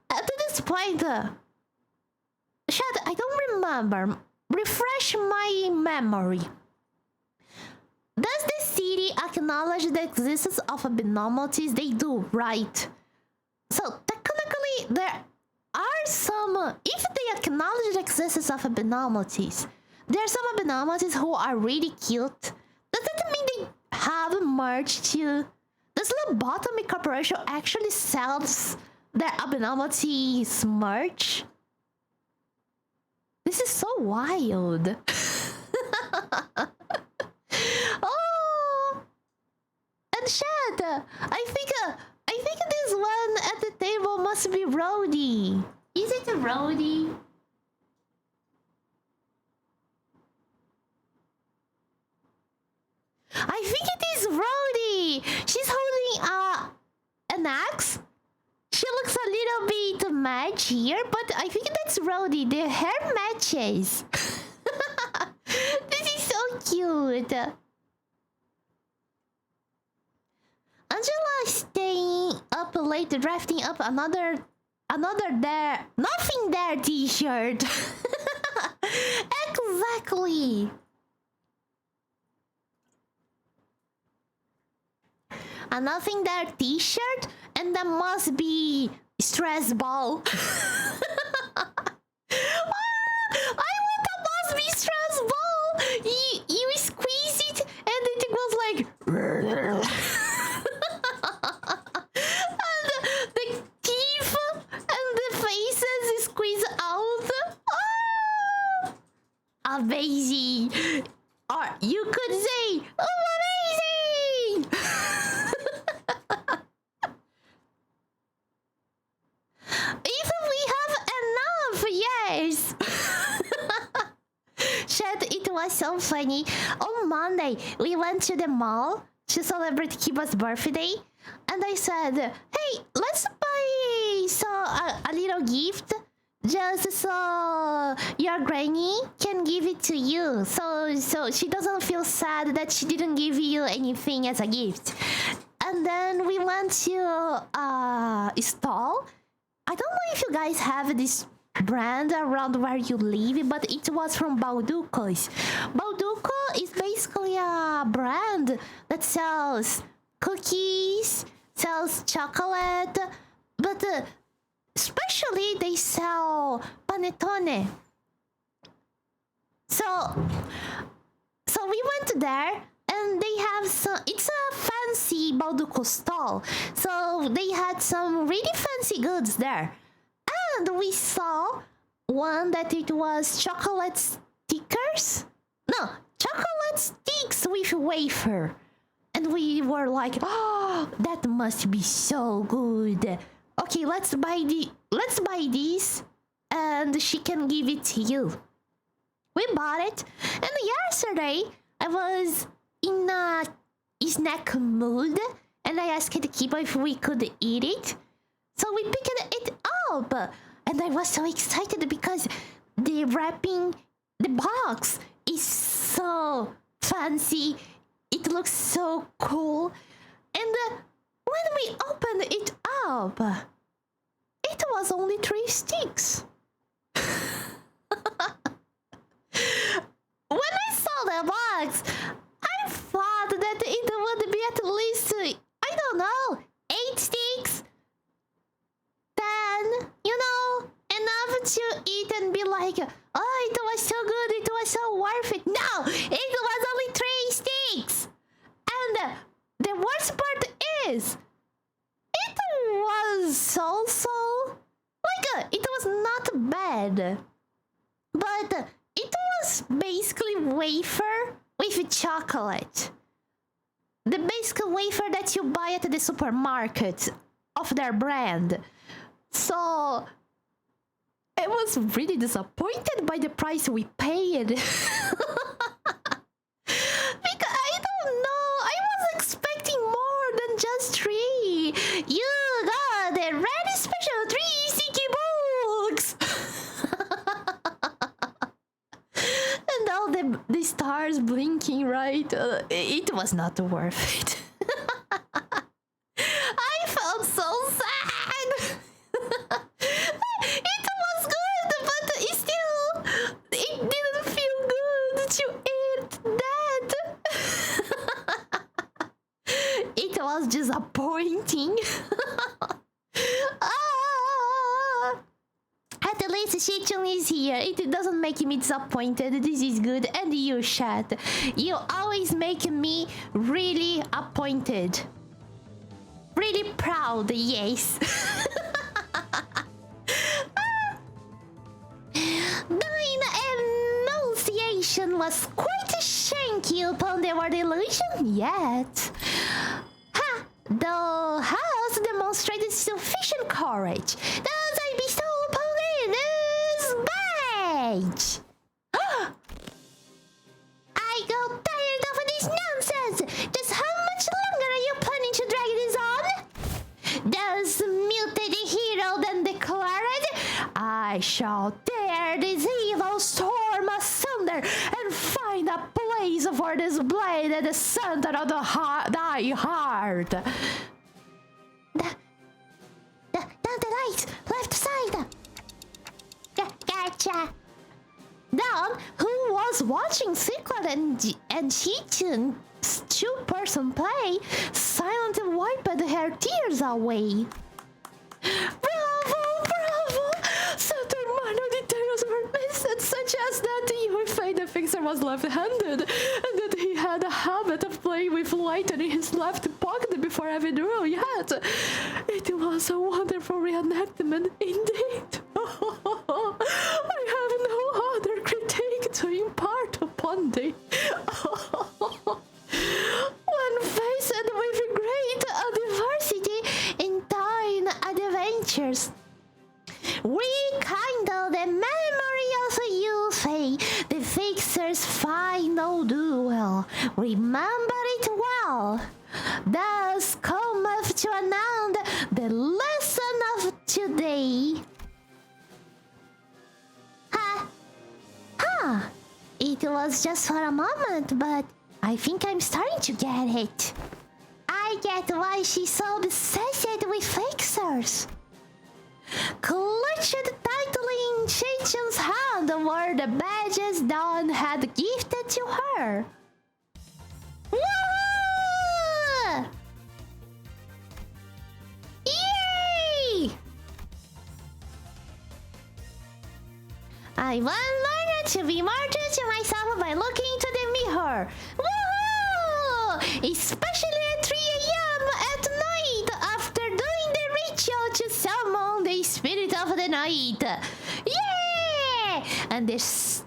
To this point, Chad, I don't remember. Refresh my memory. Does the city acknowledge the existence of abnormalities? They do, right? So technically, there are some. If they acknowledge the existence of abnormalities, there are some abnormalities who are really cute. Does that mean they have merch too? Does Lobotomy Corporation actually sells their abnormalities merch? This is so wild. Oh, and Chad, I think this one at the table must be Rhodey. Is it a Rhodey? I think it is Rhodey. She's holding an axe. She looks a little bit match here, but I think that's Rhodey. The hair matches. This is so cute. Angela is staying up late, drafting up another there, nothing there t-shirt. Exactly. A nothing there t-shirt, and that must be stress ball. I want a must be stress ball. You squeeze it, and it goes like. And the teeth and the faces squeeze out. Oh, amazing! Or you could say, oh, amazing! If we have enough, yes. Chad, it was so funny. On Monday, we went to the mall to celebrate Kiba's birthday, and I said, "Hey, let's buy a little gift, just so your granny can give it to you, so she doesn't feel sad that she didn't give you anything as a gift." And then we went to a stall. I don't know if you guys have this brand around where you live, but it was from Balduco's. Balduco is basically a brand that sells cookies, sells chocolate, but especially they sell panettone. So we went there and they have some, it's a fancy Balduco stall. So they had some really fancy goods there. And we saw one that it was chocolate stickers. No, chocolate sticks with wafer. And we were like, oh, that must be so good. Okay, let's buy this and she can give it to you. We bought it, and yesterday I was in a snack mood, and I asked Kiba if we could eat it. So we picked it up, and I was so excited because the wrapping, the box is so fancy. It looks so cool, and when we opened it up, it was only 3 sticks. When I saw the box, I thought that it would be at least, I don't know, 8 sticks, 10, enough to eat and be like, oh, it was so good, it was so worth it. No, it was only 3 sticks. And the worst part is, it was also, it was not bad, but it was basically wafer with chocolate. The basic wafer that you buy at the supermarket of their brand. So I was really disappointed by the price we paid. Because I don't know, I was expecting more than just 3. You got the red special 3 sticky books. And all the stars blinking, right? It was not worth it. I felt so sad. It was good, but it didn't feel good to eat that. It was disappointing. At least Shichun is here. It doesn't make me disappointed. This is good. And you, chat. You always make me really appointed. Really proud, yes. Thine enunciation was quite shanky upon the word illusion, yet. Ha! The house demonstrated sufficient courage. Thus I bestow upon it this badge. I got tired of this nonsense. Just how much longer are you planning to drag this on? Thus muted hero then declared, I shall tear this evil storm asunder and find a place for this blade at the center of thy heart. The right, left side. Gotcha. Dawn, who was watching Secret and Shichun's 2-person play, silently wiped her tears away. Bravo, bravo! Certain minor details were missed, such as that the fixer was left-handed, and that he had a habit of playing with light in his left pocket before every drill yet. It was a wonderful reenactment indeed. I have no other critique to impart upon thee. When faced with great adversity in thine adventures, rekindle the memory of youth, the fixer's final duel. Remember it well. Thus cometh to an end the lesson of today. It was just for a moment, but I think I'm starting to get it. I get why she's so obsessed with fixers. Clutched tightly in were the badges Dawn had gifted to her. Woo! Yay! I want learner to be more true to myself by looking into the mirror. Woohoo! Especially at 3 a.m. at night after doing the ritual to summon the spirit of the night. Yeah! Understanding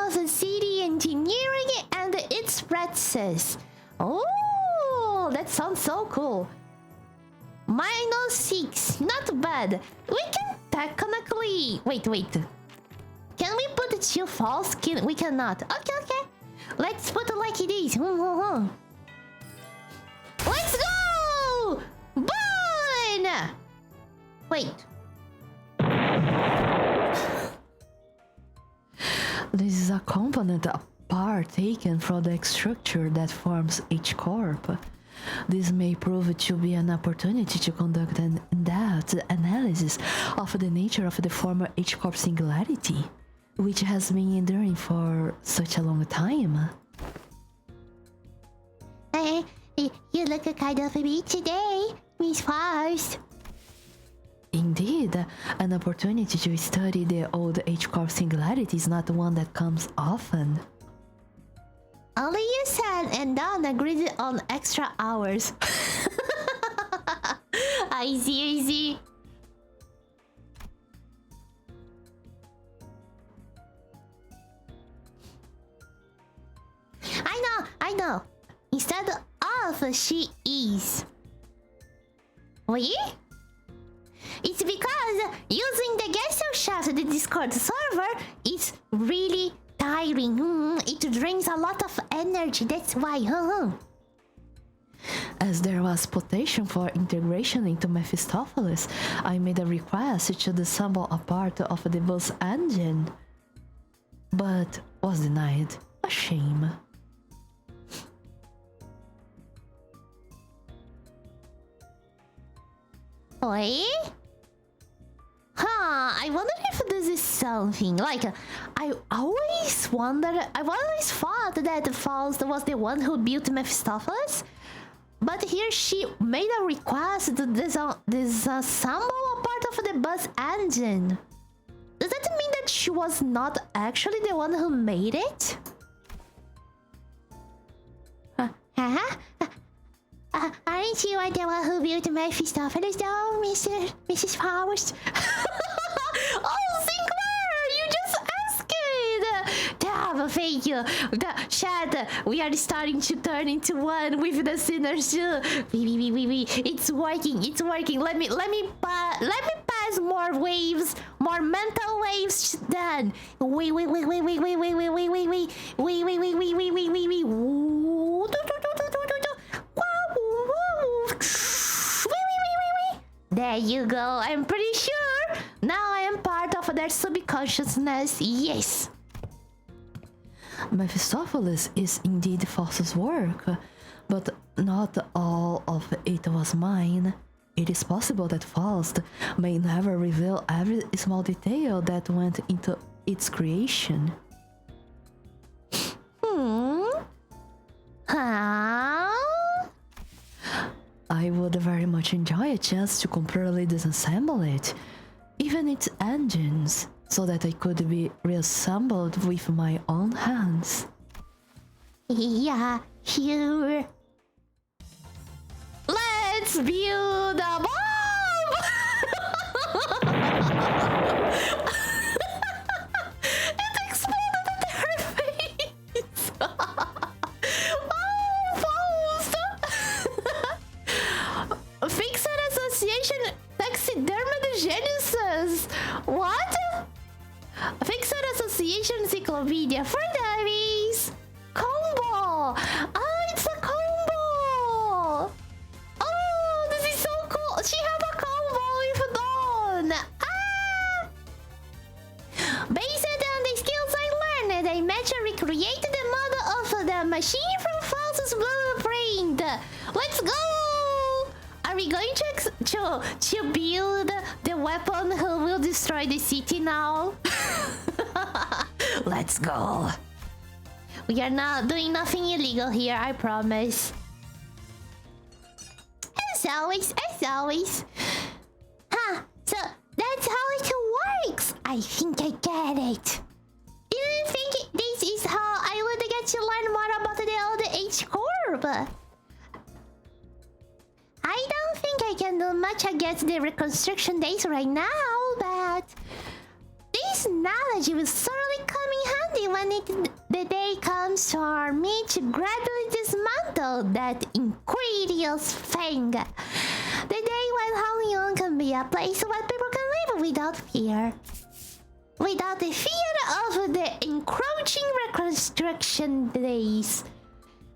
of the city engineering and its practices. Oh, that sounds so cool. -6, not bad. We can technically... Wait. Can we put 2 false? We cannot. Okay. Let's put it like it is. Let's go! Burn! Wait. This is a component, a part taken from the structure that forms each corp. This may prove to be an opportunity to conduct an in-depth analysis of the nature of the former H-Corp singularity, which has been enduring for such a long time. Hey, you look kind of beat today, Miss Faust. Indeed, an opportunity to study the old H-Corp singularity is not one that comes often. Only you said and Dawn agreed on extra hours. I see. I know. Instead of she is. Wait? It's because using the Gesellschaft, the Discord server, is really tiring. It drains a lot of energy, that's why. As there was potential for integration into Mephistopheles, I made a request to disassemble a part of the bus engine, but was denied. A shame. Oi? I wonder if this is something like I always thought that Faust was the one who built Mephistopheles, but here she made a request to disassemble a part of the bus engine. Does that mean that she was not actually the one who made it? Aren't you the one who built Mephistopheles though, Mrs. Faust? Oh, Sinclair! You just asked it! Damn, thank you. Chat, we are starting to turn into one with the sinners too. It's working. Let me pass more waves, more mental waves then. Wait. There you go. I'm pretty sure now I am part of their subconsciousness. Yes. Mephistopheles is indeed Faust's work, but not all of it was mine. It is possible that Faust may never reveal every small detail that went into its creation. I would very much enjoy a chance to completely disassemble it, even its engines, so that it could be reassembled with my own hands. Yeah, sure. Let's build a bomb! It exploded at her face! Oh, Faust! Fixed Association Taxidermy Genesis! What? Fixed Association Encyclopedia for Dummies! Combo! It's a combo! Oh, this is so cool! She have a combo with Dawn! Based on the skills I learned, I magically created the model of the machine from Faust's blueprint! Let's go! Are we going to build the weapon who will destroy the city now? Let's go. We are not doing nothing illegal here, I promise. As always, as always. Huh, so that's how it works. I think I get it. You didn't think this is how I would get to learn more about the old H curve. I don't think I can do much against the reconstruction days right now, but this knowledge will certainly come in handy when the day comes for me to gradually dismantle that insidious thing. The day when Halion can be a place where people can live without fear. Without the fear of the encroaching reconstruction days.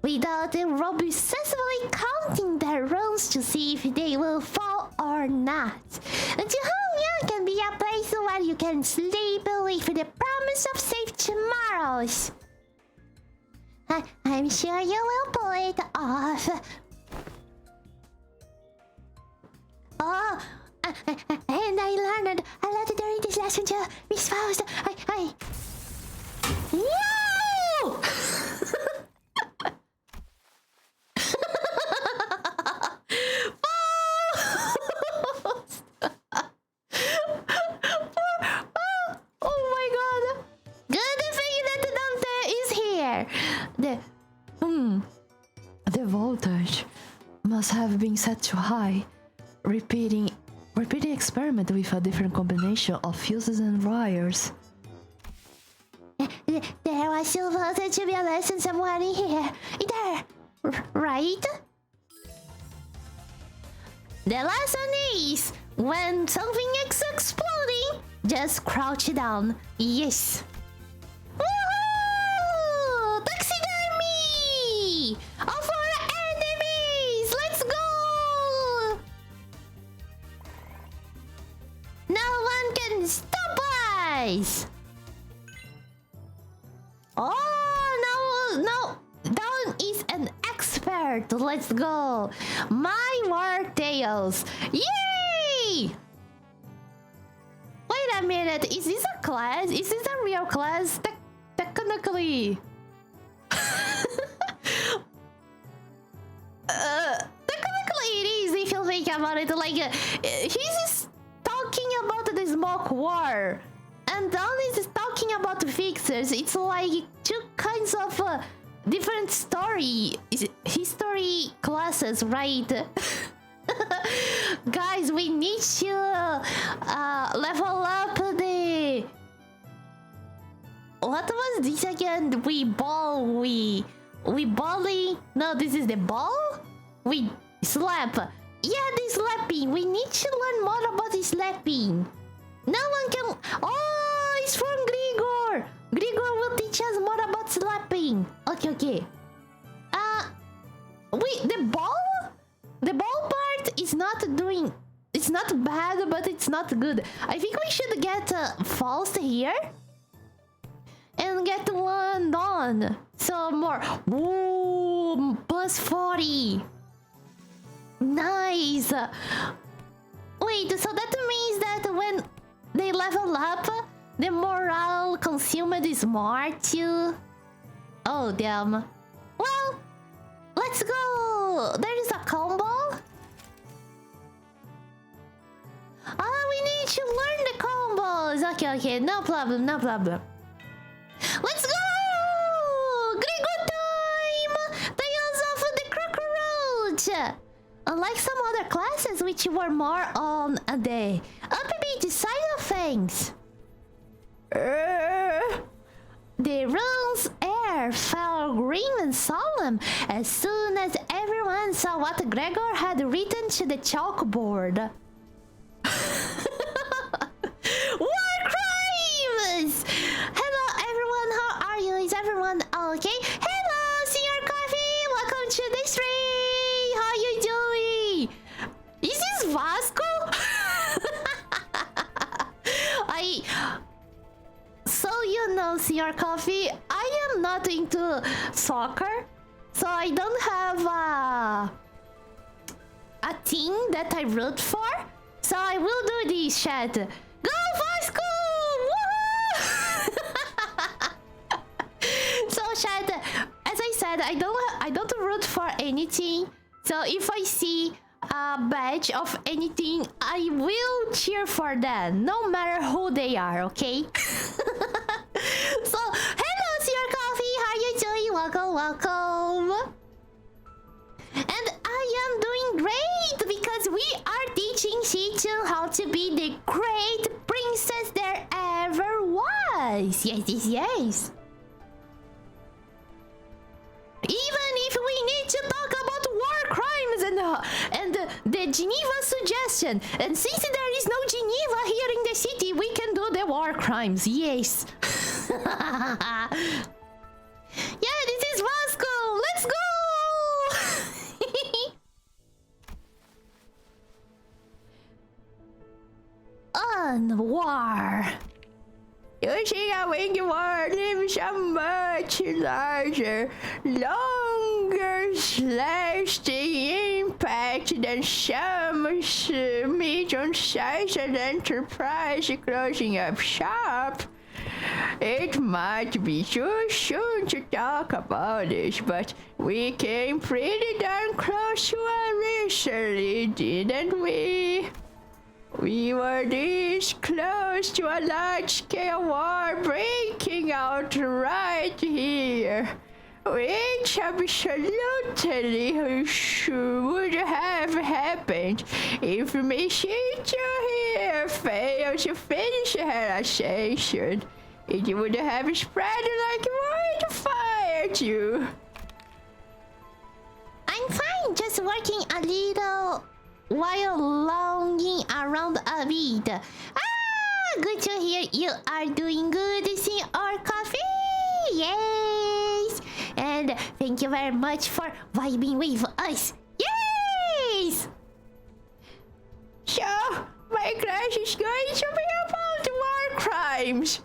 Without obsessively counting their runes to see if they will fall or not. And Halion can be a place where you can sleep with the promise of safe tomorrows. I'm sure you will pull it off. Oh, and I learned a lot during this lesson too, Miss Faust. Whoa! Oh my god! Good thing that Dante is here. The voltage must have been set too high. Repeating experiment with a different combination of fuses and wires. There was supposed to be a lesson somewhere in here. There, right? The lesson is when something is exploding, just crouch down. Yes. Woohoo! Taxidermy! All for enemies! Let's go! No one can stop us! Oh, no! Dawn is an expert! Let's go! My war tales! Yay! Wait a minute, is this a class? Is this a real class? Technically... technically it is, if you think about it. Like, he's talking about the smoke war. And Dawn is talking about fixers. It's like two kinds of different history classes, right? Guys, we need to level up the... What was this again? We balling. No, this is the ball? We slap. Yeah, the slapping. We need to learn more about the slapping. No one can... Oh, it's from Grigor. Grigor will teach us more about slapping. Okay. Wait, the ball part is not doing... It's not bad, but it's not good. I think we should get Faust here. And get one done. So more. Ooh, plus 40. Nice. Wait, so that means that when they level up, the morale consumed is more too. Oh, damn. Well, let's go. There is a combo. We need to learn the combos. Okay. No problem. Let's go! Gringo time! Tales of the Cockroach! Unlike some other classes which were more on the upbeat side of things. The room's air felt grim and solemn as soon as everyone saw what Gregor had written to the chalkboard. War crimes! Hello everyone, how are you? Is everyone okay? Hello, Senior Coffee! Welcome to the stream! How you doing? Is this Vasco? So you know, Senior Coffee, I am not into soccer, so I don't have a team that I root for. So I will do this, chat. Go Vasco! Woohoo! said, I don't root for anything. So if I see a badge of anything, I will cheer for them, no matter who they are. Okay. So hello, Sir Coffee. How you doing? Welcome, welcome. And I am doing great because we are teaching Shichun how to be the great princess there ever was. Yes, yes, yes. Even if we need to talk about war crimes and the Geneva suggestion, and since there is no Geneva here in the city, we can do the war crimes. Yes. Yeah, this is Moscow. Let's go. On war. You see how when you war lives a much larger, longer lasting impact than some medium-sized enterprise closing up shop. It might be too soon to talk about this, but we came pretty darn close to it recently, didn't we? We were this close to a large-scale war breaking out right here, which absolutely would have happened if Miss here failed to finish her ascension. It would have spread like wildfire too. I'm fine, just working a little while lounging around a bit. Ah, good to hear you are doing good, Sr. Coffee. Yes, and thank you very much for vibing with us. Yes. So my class is going to be about war crimes.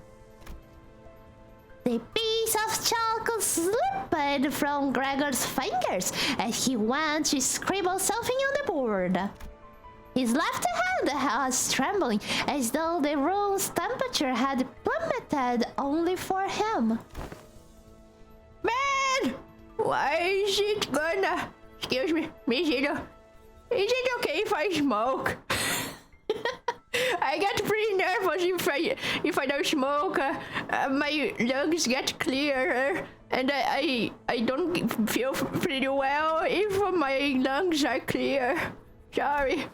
The piece of chalk slipped from Gregor's fingers as he went to scribble something on the board. His left hand was trembling as though the room's temperature had plummeted only for him. Man! Why is it gonna... Excuse me, Miss Ito. Is it okay if I smoke? I get pretty nervous if I don't smoke. My lungs get clearer, and I don't feel pretty well if my lungs are clear. Sorry.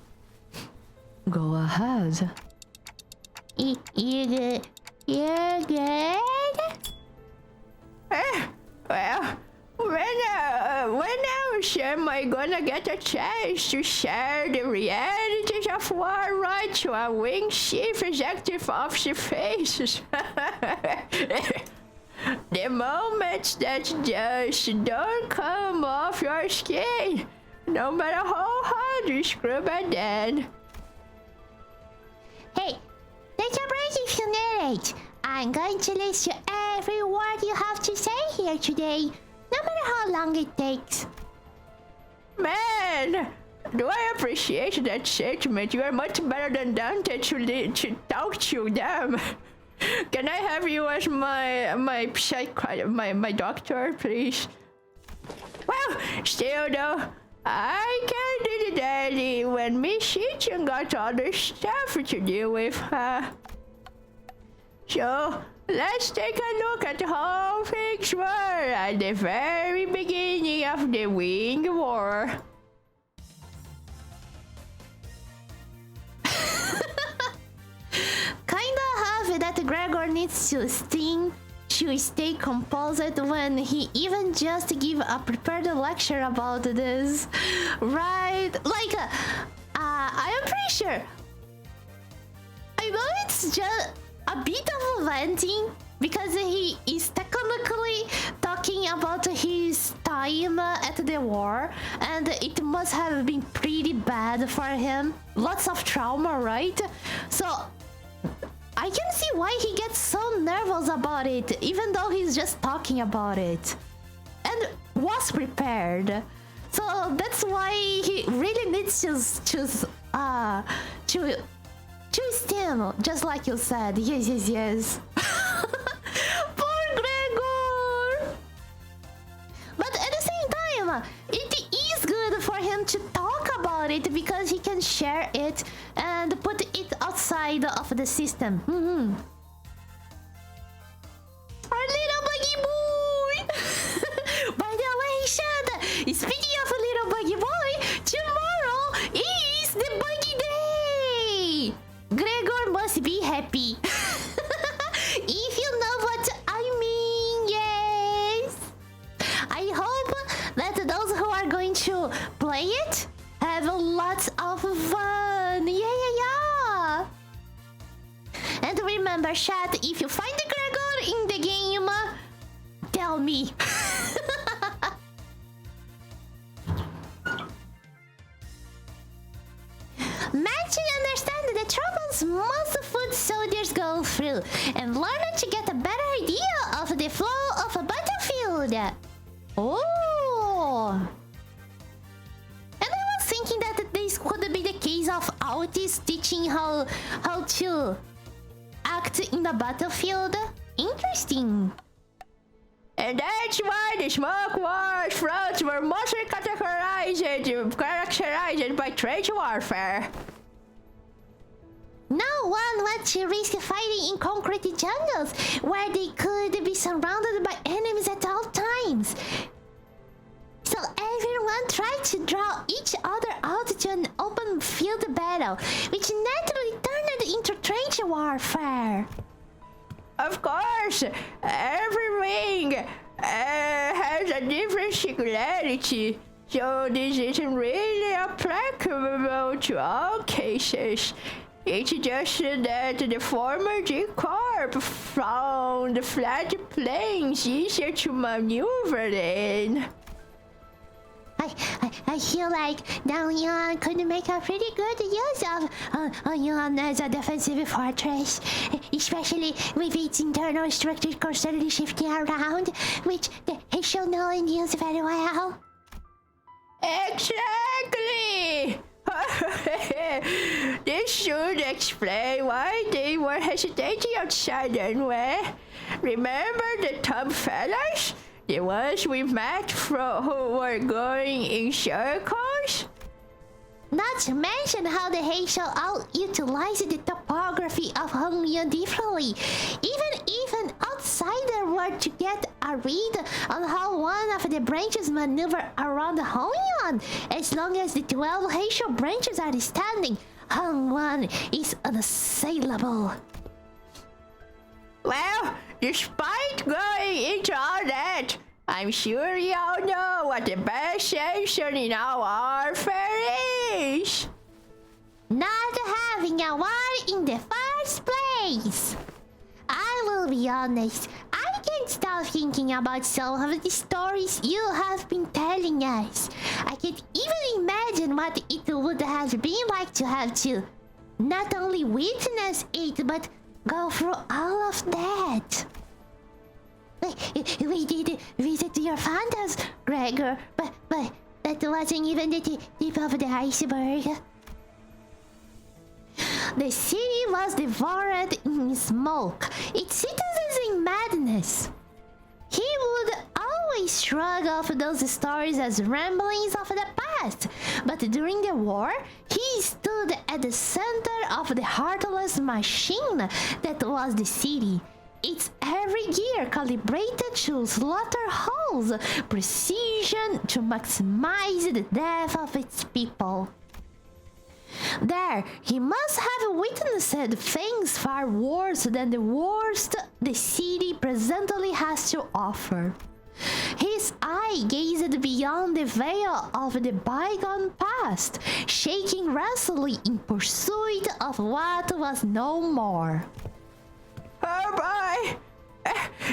Go ahead. You good? You're good? Well, when else am I gonna get a chance to share the realities of war right to a wing chief executive officer faces? The moments that just don't come off your skin, no matter how hard you scrub it in. Hey, that's a break if you narrate. I'm going to list you every word you have to say here today, no matter how long it takes. Man, do I appreciate that sentiment? You are much better than Dante to talk to them. Can I have you as my doctor, please? Well, still though, I can't do the daddy when Miss Shichun got other stuff to deal with, huh? So, let's take a look at how things were at the very beginning of the Wing War. Kinda happy that Gregor needs to stay composed when he even just give a prepared lecture about this, right? Like, I am pretty sure. I know it's just a bit of venting because he is technically talking about his time at the war, and it must have been pretty bad for him. Lots of trauma, right? So I can see why he gets so nervous about it, even though he's just talking about it and was prepared. So that's why he really needs to STEM, just like you said. Yes, yes, yes. Poor Gregor! But it because he can share it and put it outside of the system. Our little buggy boy! By the way, Shad, speaking of a little buggy boy, tomorrow is the buggy day! Gregor must be happy. If you know what I mean, yes! I hope that those who are going to play it have lots of fun! Yeah! And remember, chat, if you find the Gregor in the game, tell me. Matching understand the troubles most foot soldiers go through and learn to get a better idea of the flow of a battlefield. Oh! And I was thinking that this could be the case of Altis teaching how to act in the battlefield. Interesting. And that's why the Smoke Wars fronts were mostly characterized by trench warfare. No one wants to risk fighting in concrete jungles where they could be surrounded by enemies at all times. So everyone tried to draw each other out to an open field battle, which naturally turned into trench warfare. Of course, every ring has a different singularity, so this isn't really applicable to all cases. It's just that the former G-Corp found the flat plains easier to maneuver in. I feel like Dalian could make a pretty good use of Onion as a defensive fortress, especially with its internal structure constantly shifting around, which he should know and use very well. Exactly! This should explain why they were hesitating outside anyway. Remember the Tom fellas? The ones we met who were going in circles? Not to mention how the Heisho all utilize the topography of Hongyan differently. Even if an outsider were to get a read on how one of the branches maneuver around Hongyan, as long as the 12 Heisho branches are standing, Hongyan is unassailable. Well, despite going into all that, I'm sure you all know what the best sensor in our warfare is. Not having a war in the first place. I will be honest, I can't stop thinking about some of the stories you have been telling us. I can't even imagine what it would have been like to have to not only witness it, but go through all of that. We did visit your phantoms, Gregor, but that wasn't even the tip of the iceberg. The city was devoured in smoke, its citizens in madness. He would always shrug off those stories as ramblings of the past, but during the war, he stood at the center of the heartless machine that was the city. Its every gear calibrated to slaughter holes, precision to maximize the death of its people. There, he must have witnessed things far worse than the worst the city presently has to offer. His eye gazed beyond the veil of the bygone past, shaking restlessly in pursuit of what was no more. Oh boy!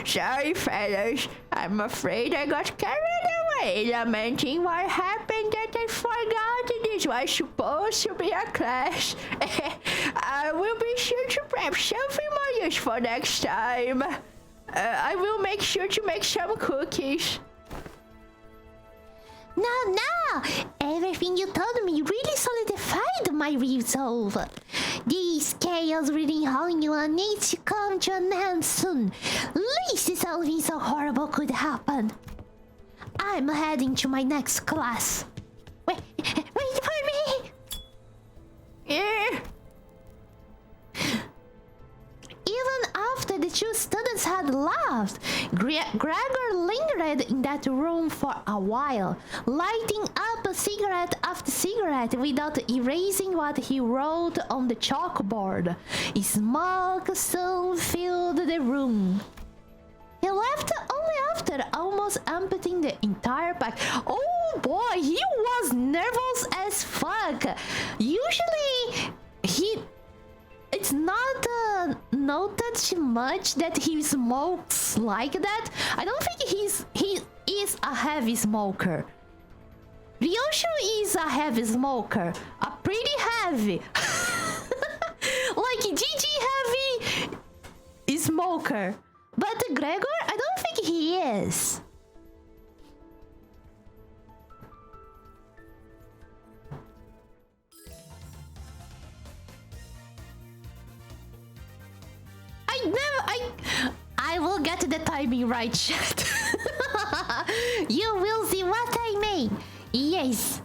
Sorry, fellas. I'm afraid I got carried away lamenting what happened that I forgot this was supposed to be a class. I will be sure to prep something more useful next time. I will make sure to make some cookies. No! Everything you told me really solidified my resolve. This chaos reading Hongyan needs to come to an end soon. Least something so horrible could happen. I'm heading to my next class. Wait for me! Eh. Even after the two students had left, Gregor lingered in that room for a while, lighting up a cigarette after cigarette without erasing what he wrote on the chalkboard. Smoke soon filled the room. He left only after almost emptying the entire pack. Oh boy, he was nervous as fuck. Usually, it's not noted much that he smokes like that. I don't think he is a heavy smoker. Ryoshu is a heavy smoker, a pretty heavy, like GG heavy smoker. But Gregor, I don't think he is. I will get the timing right, chat. You will see what I mean. Yes.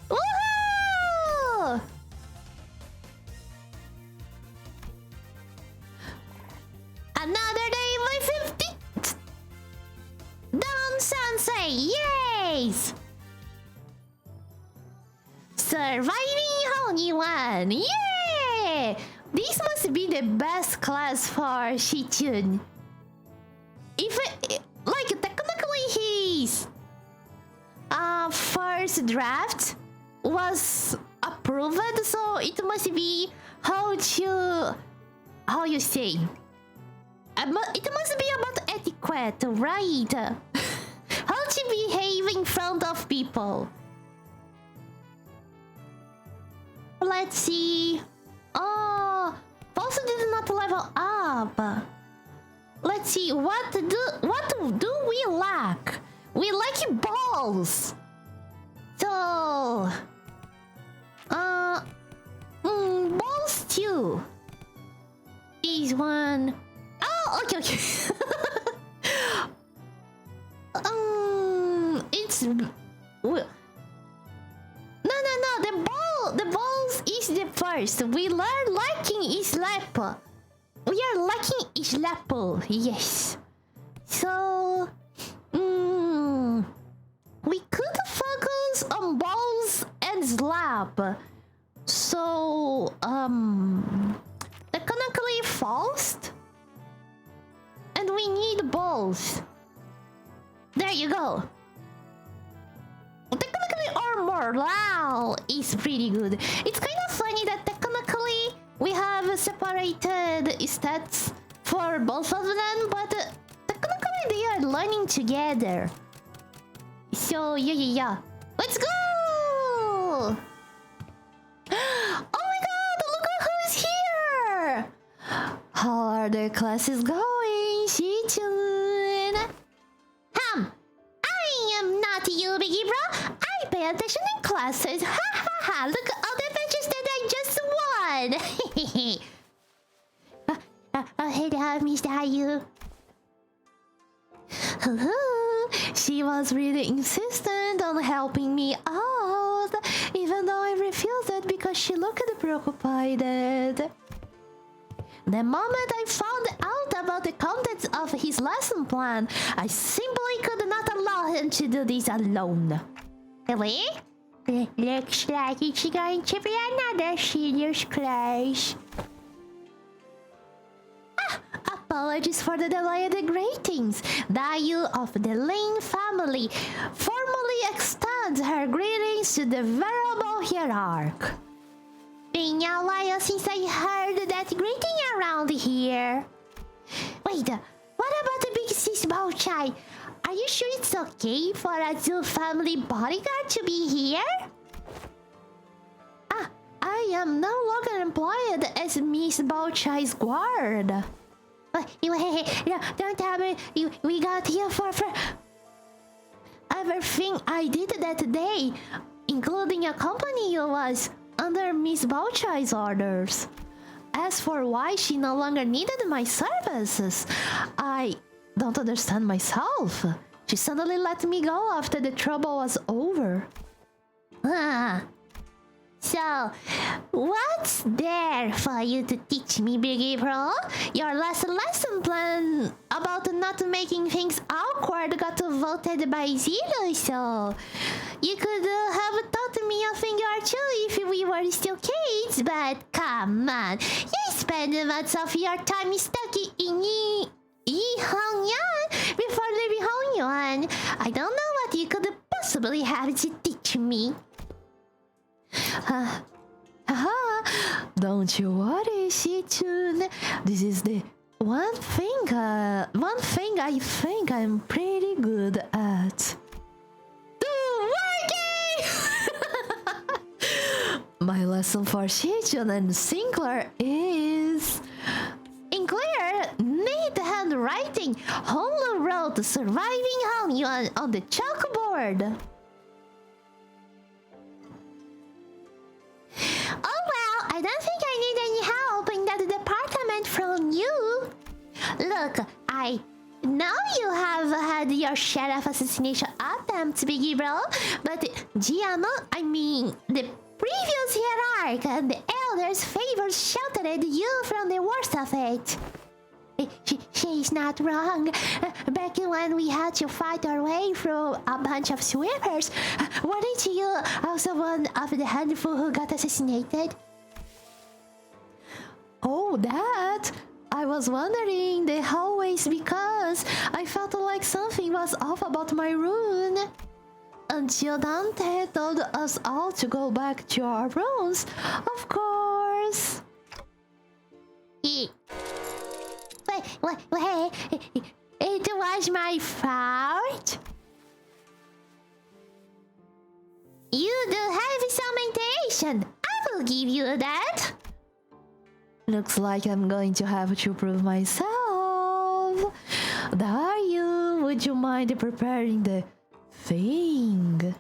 Woohoo! Another day with 50. Don Sensei, yes! Surviving only one, yeah! This must be the best class for Shichun. If like technically his first draft was approved, so it must be how you say. It must be about etiquette, right? How to behave in front of people. Let's see. Oh, Pulse did not level up. Let's see. What do we lack? We lack balls. So, balls too. Is one. Oh, okay. It's no. The balls is the first. We learn lacking is lap. We are lacking is lap. Yes. So, we could focus on balls and slap. So, technically fast. And we need balls. There you go. Technically, our morale is pretty good. It's kind of funny that technically we have separated stats for both of them, but technically they are learning together. So yeah. Let's go! Oh my god! Look at who's here! How are the classes going, Shichun? I am not you, Biggie Bro. I pay attention in classes. Ha ha ha! Look at all the badges that I just won. Hey there, Mr. Hayu. She was really insistent on helping me out, even though I refused it because she looked preoccupied. The moment I found out about the contents of his lesson plan, I simply could not allow him to do this alone. Really? Looks like it's going to be another serious class. Apologies for the delay in the greetings. Dayu of the Lin family formally extends her greetings to the venerable hierarch. Been a while since I heard that greeting around here. Wait, what about the big sis Momochi? Are you sure it's okay for a zoo family bodyguard to be here? I am no longer employed as Miss Momochi's guard. No, don't tell me we got here for everything I did that day, including accompanying you, was under Miss Momochi's orders. As for why she no longer needed my services, I don't understand myself. She suddenly let me go after the trouble was over. So, what's there for you to teach me, Big April? Your last lesson plan about not making things awkward got voted by zero, so you could have taught me a thing or two if we were still kids, but come on. You spend months of your time stuck in Hongyan before leaving Hongyan. I don't know what you could possibly have to teach me. Don't you worry, Shichun. This is the one thing I think I'm pretty good at. My lesson for Shichun and Sinclair is... In clear, neat handwriting, Honlu wrote "Surviving Hong" on the chalkboard. Oh well, I don't think I need any help in that department from you. Look, I know you have had your share of assassination attempts, Biggie Bro, but the previous hierarch and the elders' favors sheltered you from the worst of it. She's not wrong. Back when we had to fight our way through a bunch of sweepers, weren't you also one of the handful who got assassinated? Oh, that! I was wandering the hallways because I felt like something was off about my rune. Until Dante told us all to go back to our rooms, of course. Wait, it was my fault? You do have some intuition. I will give you that. Looks like I'm going to have to prove myself. Dario, would you mind preparing the thing?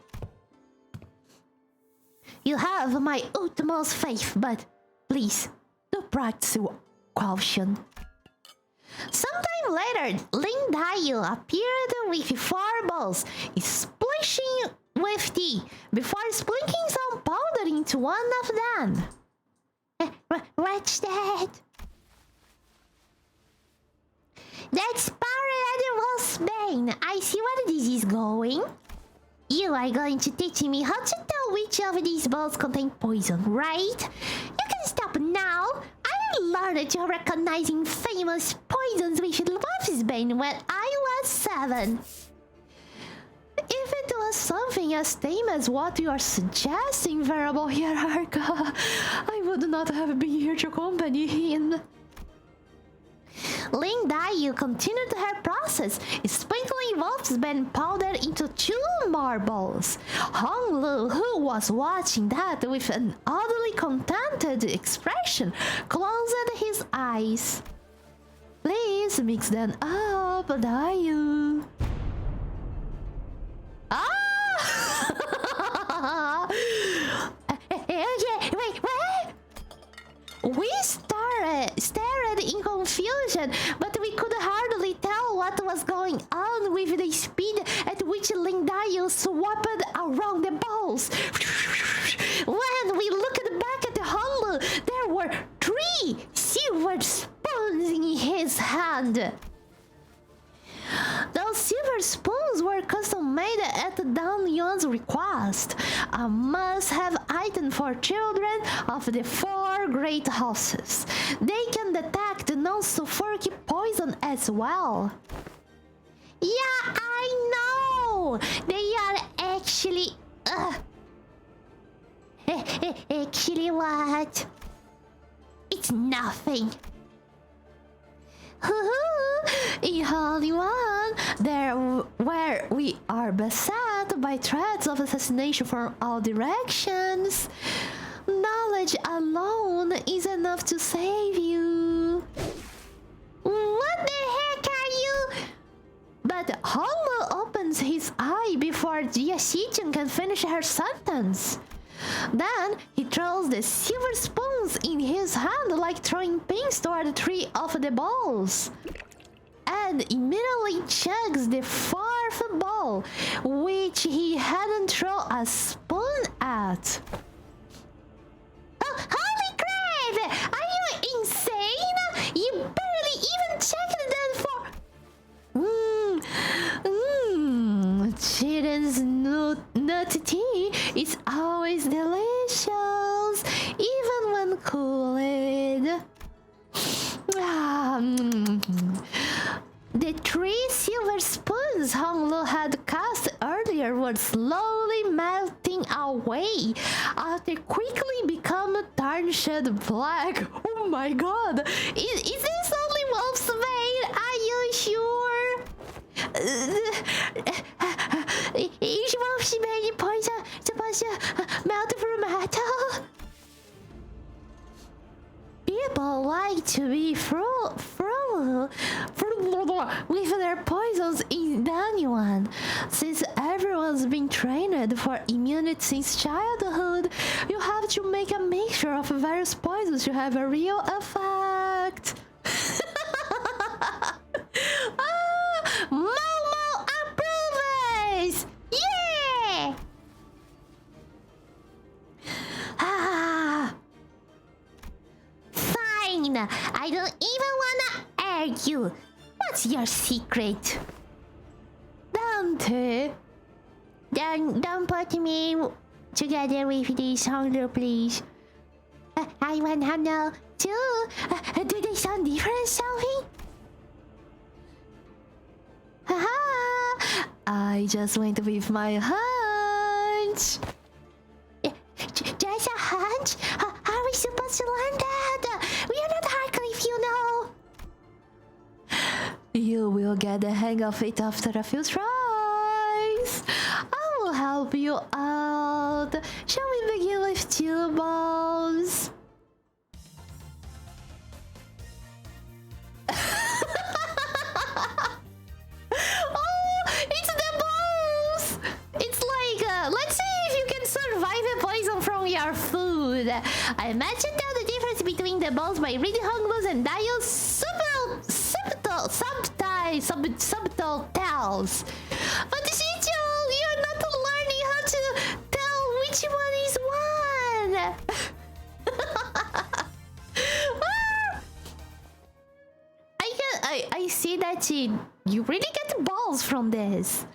You have my utmost faith, but please, do practice caution. Sometime later, Ling Dayu appeared with 4 balls, splashing with tea, before sprinkling some powder into one of them. What's that? That's powdered wolfsbane. I see where this is going. You are going to teach me how to tell which of these balls contain poison, right? You can stop now. I learned to recognizing famous poisons with wolfsbane when I was 7. If it was something as tame as what you are suggesting, Variable Hierarch, I would not have been here to accompany him. Ling Dayu continued her process, sprinkling wolfsbane powder into 2 more balls. Hong Lu, who was watching that with an oddly contented expression, closed his eyes. Please mix them up, Dayu. Wait, what? We stared in confusion, but we could hardly tell what was going on with the speed at which Ling Dayu swapped around the balls. When we looked back at the Honlu, there were 3 silver spoons in his hand. Those silver spoons were custom made at Dan Yuan's request, a must-have item for children of the 4 great houses. They can detect non-sulfuric poison as well. Yeah, I know! They are actually... Actually what? It's nothing. In Hollywood, there where we are beset by threats of assassination from all directions, knowledge alone is enough to save you. What the heck are you? But Honlu opens his eye before Jia Shichun can finish her sentence. Then he throws the silver spoons in his hand like throwing pins toward 3 of the balls, and immediately chugs the 4th ball, which he hadn't thrown a spoon at. god. Ah, The 3 silver spoons Honglu had cast earlier were slowly melting away after quickly become tarnished black. Oh my god! Is this only wolf's vein? Are you sure? Each wolf's vein poison supposed to melt through metal? People like to be frugal with their poisons in anyone. Since everyone's been trained for immunity since childhood, you have to make a mixture of various poisons to have a real effect. Momo approves! Yeah! Fine, I don't even wanna argue. What's your secret? Dante. Don't put me together with this hunger, please. I wanna know too. Do they sound different, something? Haha! I just went with my hunch. Just a hunch? How are we supposed to learn that? We are not Harcliffe, you know. You will get the hang of it after a few tries. I will help you out. Shall we begin with 2 balls? Oh, it's the balls! It's like, let's see if you can survive a poison from your food. I imagine that the difference between the balls by reading Honglu's and Dio's subtle tells. But Shichung, you're not learning how to tell which one is one. I see that you really get balls from this.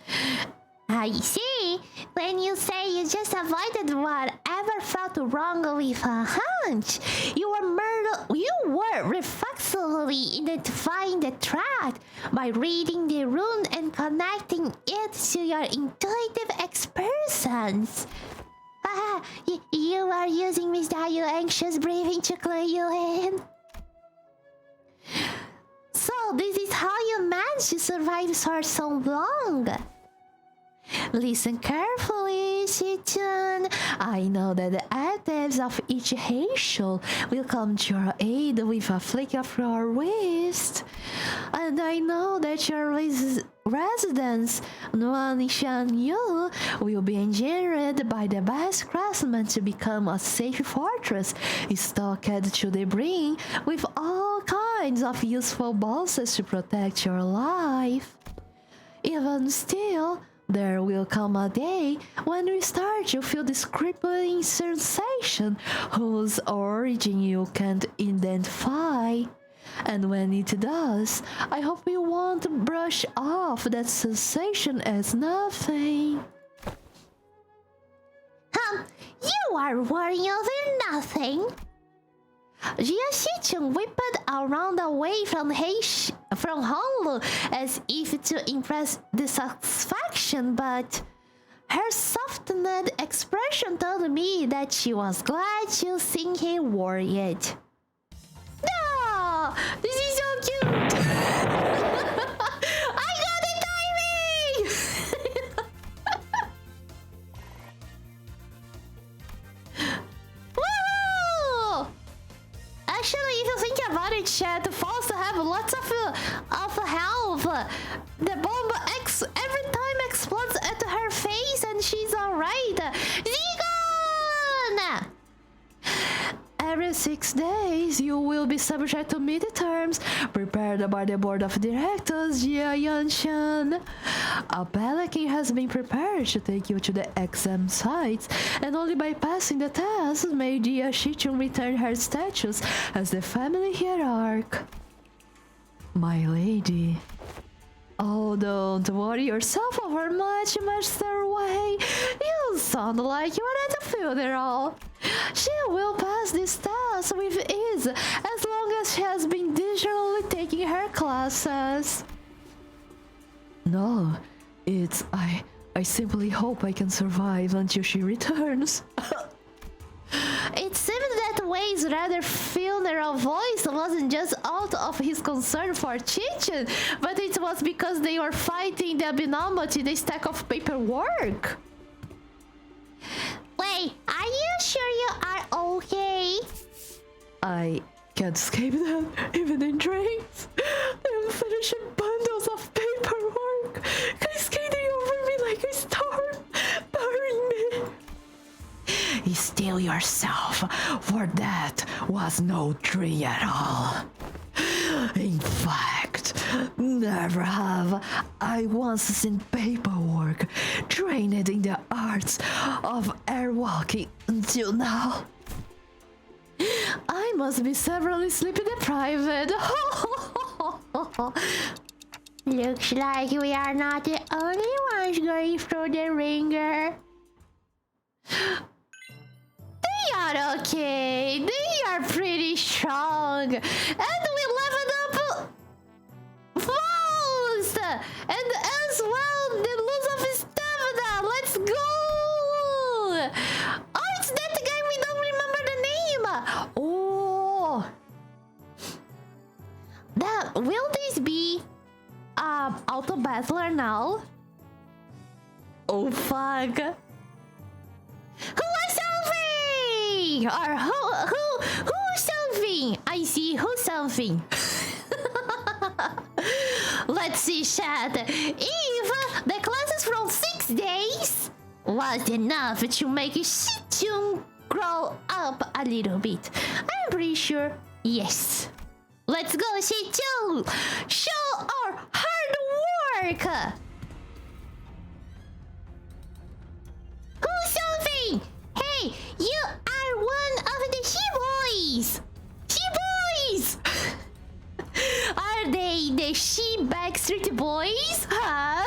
I see. When you say you just avoided whatever felt wrong with a hunch, you were reflexively identifying the threat by reading the rune and connecting it to your intuitive expressions. You are using Miss Dayu anxious breathing to clue you in. So this is how you managed to survive for so long. Listen carefully, Shichun. I know that the items of each Heishul will come to your aid with a flick of your wrist. And I know that your residence, Nuanishan Yu, will be engineered by the best craftsmen to become a safe fortress, stocked to the brim with all kinds of useful bosses to protect your life. Even still, there will come a day when you start to feel this crippling sensation whose origin you can't identify. And when it does, I hope you won't brush off that sensation as nothing. You are worrying over nothing. Jia Shichun whipped around away from Honglu as if to impress dissatisfaction, but her softened expression told me that she was glad to see him worried. No! This is so cute! I got the timing! Woohoo! Actually, if you think about it, Chat, falls to have lots of health. The bomb every time explodes at her face and she's alright. Zigon! Every 6 days, you will be subject to midterms prepared by the board of directors, Jia Yanshan. A palanquin has been prepared to take you to the exam sites, and only by passing the test may Jia Shichun return her status as the family hierarch. My lady. Oh, don't worry yourself over much, Master Wei. You sound like you are at a funeral. She will pass this test with ease as process? No, it's I simply hope I can survive until she returns. It seemed that Wei's rather funeral voice wasn't just out of his concern for Chichen, but it was because they were fighting the Momochi, the stack of paperwork. Wei, are you sure you are okay? I can't escape them, even in dreams. I'm finishing bundles of paperwork, cascading over me like a storm, burying me. Still yourself, for that was no dream at all. In fact, never have I once seen paperwork trained in the arts of airwalking until now. I must be severely sleep deprived. Looks like we are not the only ones going through the ringer. They are okay. They are pretty strong. And we leveled up fast. And as well, the loss of stamina. Let's go. Oh, it's that guy we don't remember the name. Oh. Will this be auto battler now? Oh fuck. Who is solving? Or who's solving? I see who's solving. Let's see, chat. If the classes from 6 days was enough to make Shichun grow up a little bit, I'm pretty sure yes. Let's go, Shichun! Show our hard work! Who's solving? Hey, you are one of the she-boys! She-boys! Are they the she-Backstreet Boys? Huh?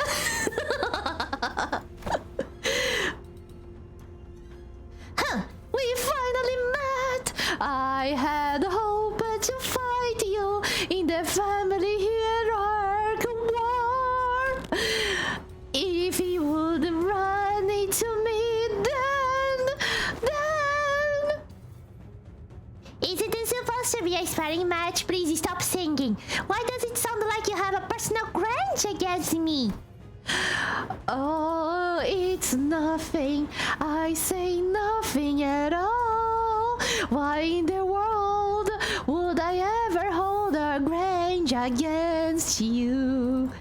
Huh, we finally met! I had hoped to fight you in the family hierarchy war. If you would run into me, then... Isn't this supposed to be a sparring match? Please stop singing. Why does it sound like you have a personal grudge against me? Oh, it's nothing. I say nothing at all. Why in the world would I ever hold a grudge against you?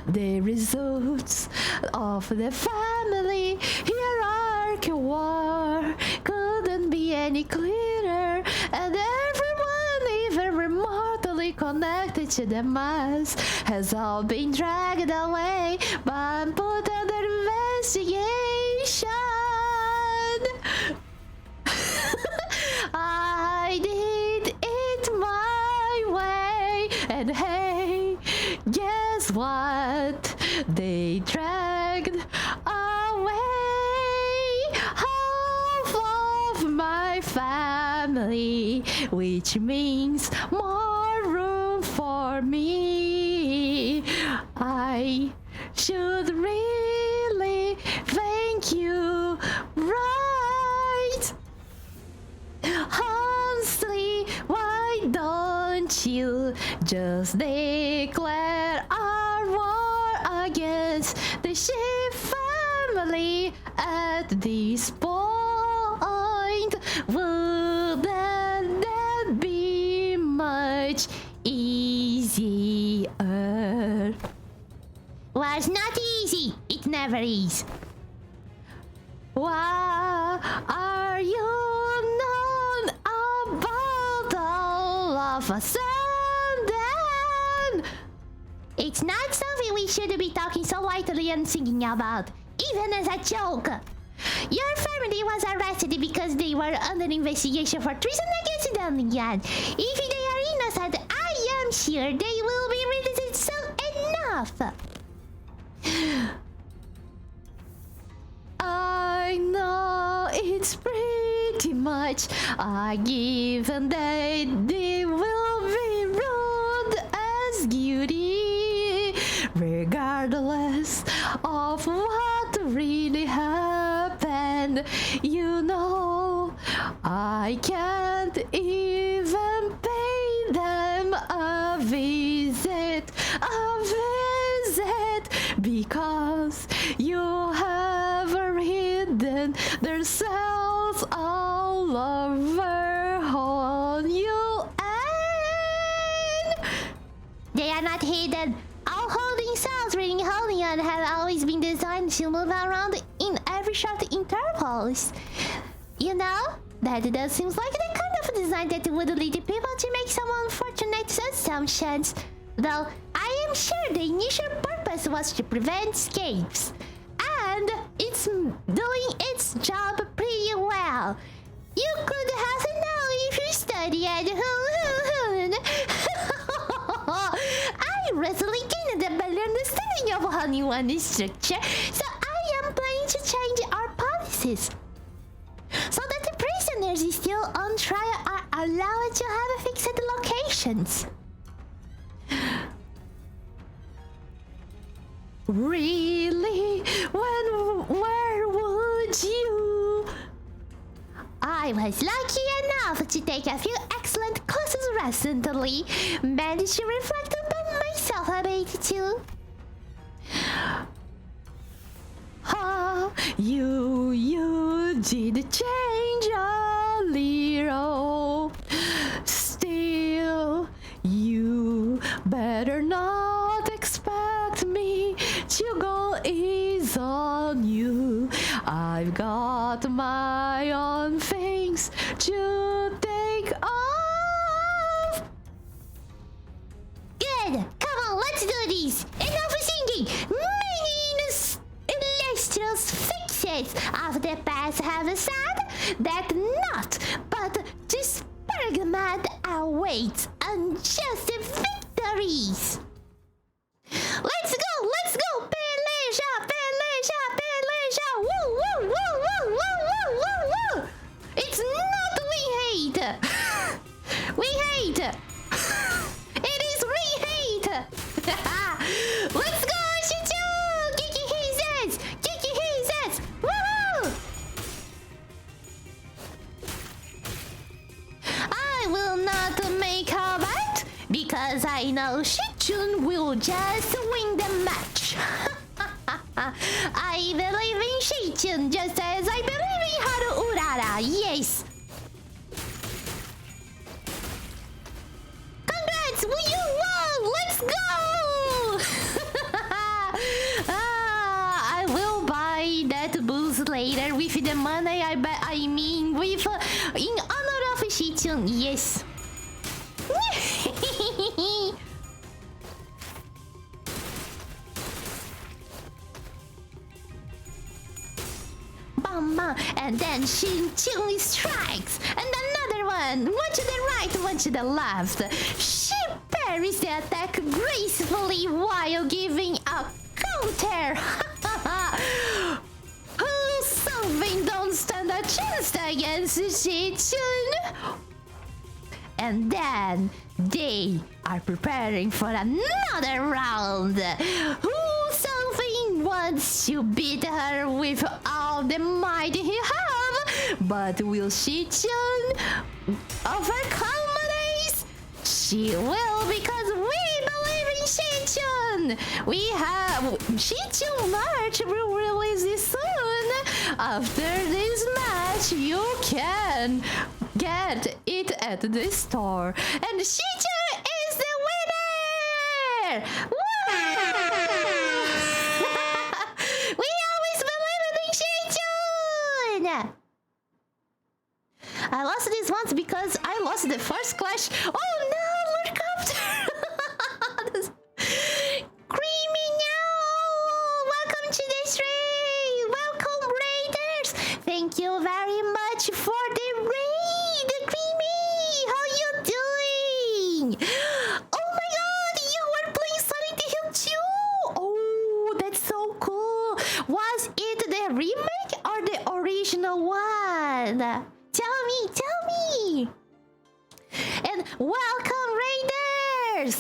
The results of the family hierarchy war couldn't be any clearer, and everyone even remotely connected to the mass has all been dragged away but put under investigation. I did it my way, and hey, guess what? They dragged away half of my family, which means more room for me. I should really thank you, right? Honestly, why don't you just declare our war against the sheep family at this point? Wouldn't that be much easier? Was not easy. It never is. Why are you not about all of a sudden? It's not something we should be talking so lightly and singing about, even as a joke. Your family was arrested because they were under investigation for treason against the Indian. If they are innocent, I am sure they will be released soon enough. I know it's pretty much a given that they will be rude as I can't even pay them a visit, because you have hidden their cells all over on you, and They are not hidden. All holding cells reading holding on have always been designed to move around in every short intervals. You know, that does seems like the kind of design that would lead people to make some unfortunate assumptions. Though I am sure the initial purpose was to prevent escapes. And it's doing its job pretty well. You could have known if you studied at home. I recently gained a better understanding of Honeyone structure, so I am planning to change our policies so that the prisoners still on trial are allowed to have fixed locations. really, where would you? I was lucky enough to take a few excellent courses recently. Managed to reflect upon myself a bit too. You did change a little. Still, you better not expect me to go easy on you. I've got my own things to take off. Good! Come on, let's do this! Enough singing! Many illustrious fixes of the past have said that not but disparagement awaits unjust victories. Let's go! Peleja! Woo, woo, woo, woo, woo, woo, woo! It's not we hate! We hate! It is we hate! Let's go, Shichu! Kiki his ass! Woohoo! I will not make a bet because I know Shichun will just win the match. I believe in Shichun just as I believe in Haru Urara, yes! Congrats! You won! Let's go! I will buy that boost later with the money I mean with in honor of Shichun, yes. Bam, bam, and then Shichun strikes, and another one to the right, one to the left. She parries the attack gracefully while giving a counter. Oh, something don't stand a chance against Shichun. And then they are preparing for another round. Who something wants to beat her with all the might he have, but will Shichun overcome this? She will, because we believe in Shichun. We have Shichun merch will release this soon. After this match, you can get it at the store, and Shichun is the winner! Woo! We always believed in Shichun! I lost this once because I lost the first clash. Oh no, Lord Copter! Creamy now! Welcome to the stream! Welcome, Raiders! Thank you very much for the raid, Creamy! How you doing? Oh my god, you were playing Silent Hill 2! Oh, that's so cool! Was it the remake or the original one? Tell me! And welcome, Raiders!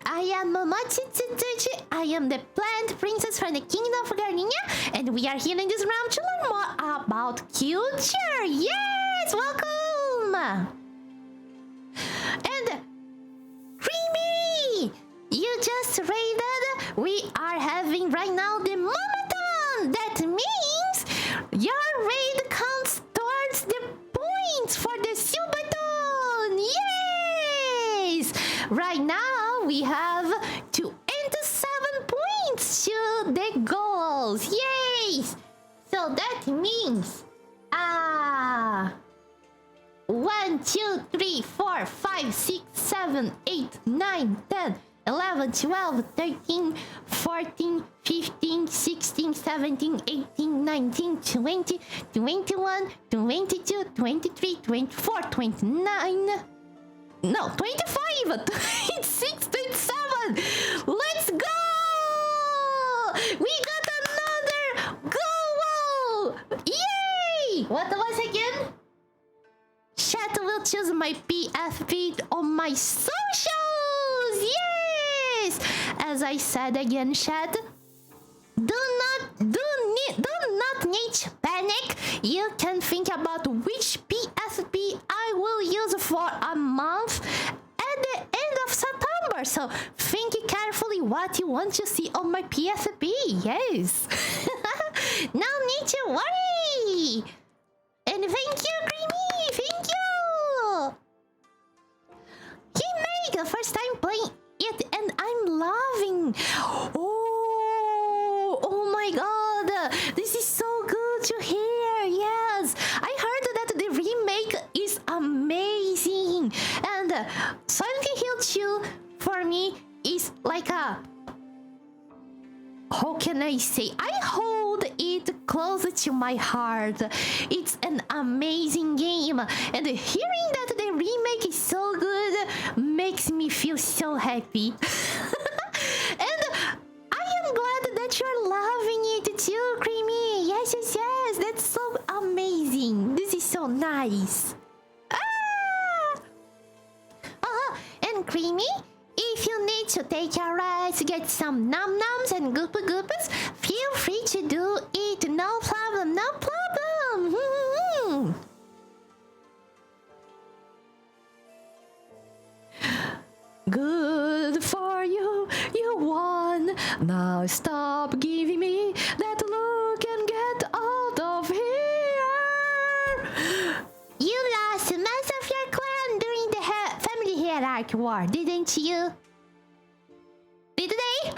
I am Momochi Tsutsuji. I am the plant princess from the kingdom of Garninia, and we are here in this round to learn more about culture. Yay! Yes, welcome! And Creamy! You just raided. We are having right now the Momoton! That means your raid counts towards the points for the Silverton! Yes! Right now we have 27 points to the goals! Yes! So that means 1, 2, 3, 4, 5, 6, 7, 8, 9, 10, 11, 12, 13, 14, 15, 16, 17, 18, 19, 20, 21, 22, 23, 24, 29. No, 25, 26, 27. Let's go! We got another goal! Yay! What was again? Chat will choose my PFP on my socials! Yes! As I said again, chat, do not need to panic. You can think about which PFP I will use for a month at the end of September. So think carefully what you want to see on my PFP. Yes. No need to worry. And thank you, Creamy. Thank you. He made the first time playing it, and I'm loving. Oh my God! This is so good to hear. Yes, I heard that the remake is amazing, and Silent Hill 2 for me is like a. How can I say? I hold it close to my heart. It's an amazing game, and hearing that the remake is so good makes me feel so happy. And I am glad that you're loving it too, Creamy. Yes, yes, yes. That's so amazing. This is so nice. And Creamy, if you need to take a rest, get some num-nums and goopy-goopies, feel free to do it. No problem, no problem. Good for you, you won. Now stop giving me that look and get out of here. You lost most of your clan during the family hierarchy war, didn't you? Did they?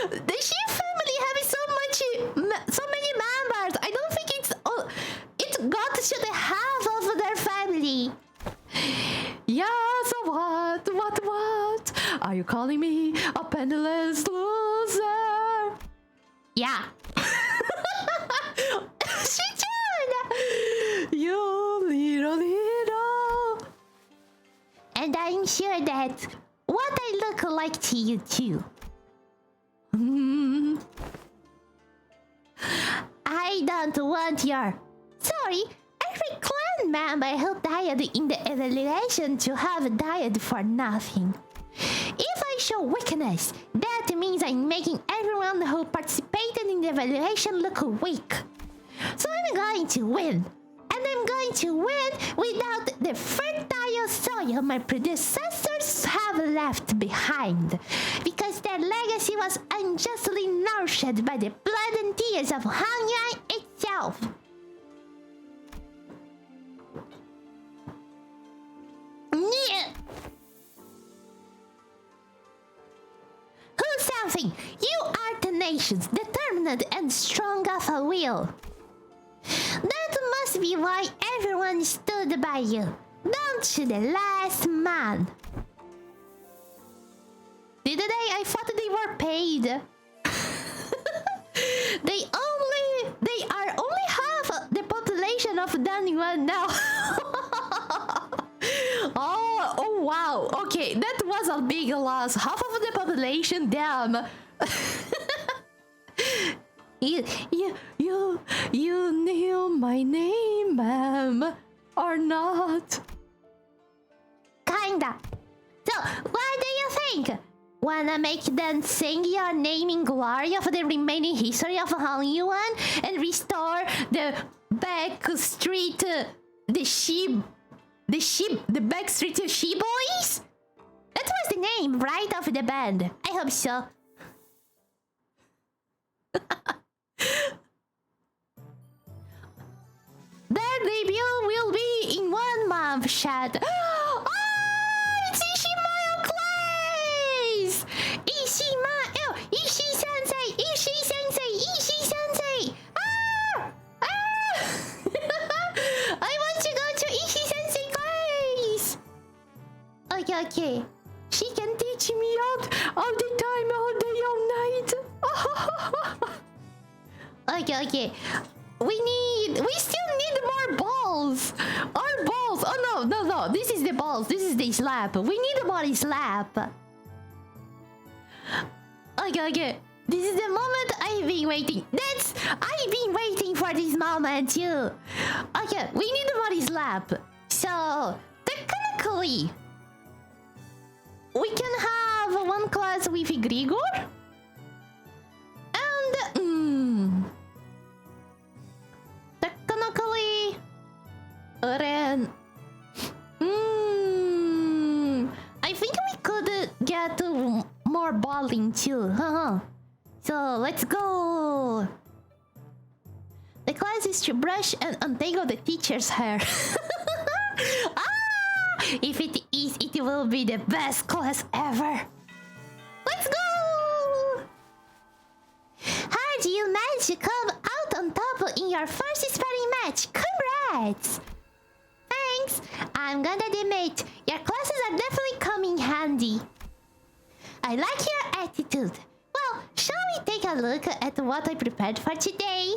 The Shin family having so many members. I don't think it got to the half of their family. Yeah, so what? What? Are you calling me a penniless loser? Yeah. She did. You little. And I'm sure that what I look like to you too. I don't want your... Sorry, every clan member who died in the evaluation to have died for nothing. If I show weakness, that means I'm making everyone who participated in the evaluation look weak. So I'm going to win. And I'm going to win without the fertile soil my predecessors have left behind. Because their legacy was unjustly nourished by the blood and tears of Hanyang itself. Who's something? You are tenacious, determined, and strong of a will. That must be why everyone stood by you, down to the last man. Did they? I thought they were paid. They are only half the population of Danyuan now. Oh wow. Okay, that was a big loss. Half of the population, damn. You knew my name, ma'am, or not? Kinda. So, what do you think? Wanna make them sing your name in glory of the remaining history of Hong Yuan and restore the back street, the backstreet she boys. That was the name, right, of the band. I hope so. Their debut will be in 1 month, Shad. Oh, it's Ishimayo class! Ishimayo! Ishi-sensei! Ishi-sensei! Ishi-sensei! Ah! Ah! I want to go to Ishi-sensei class! Okay. She can teach me out all the time, all day, all night. Okay. We still need more balls. Our balls. Oh no. This is the balls. This is the slap. We need more slap. Okay. This is the moment I've been waiting. I've been waiting for this moment too. Okay, we need more slap. So technically, we can have one class with Grigor. And technically, Ren. I think we could get more balling too. So let's go. The class is to brush and untangle the teacher's hair. If it is, it will be the best class ever. Let's go! How do you manage to come out on top in your first sparring match? Congrats! Thanks. I'm gonna admit, your classes are definitely coming handy. I like your attitude. Well, shall we take a look at what I prepared for today?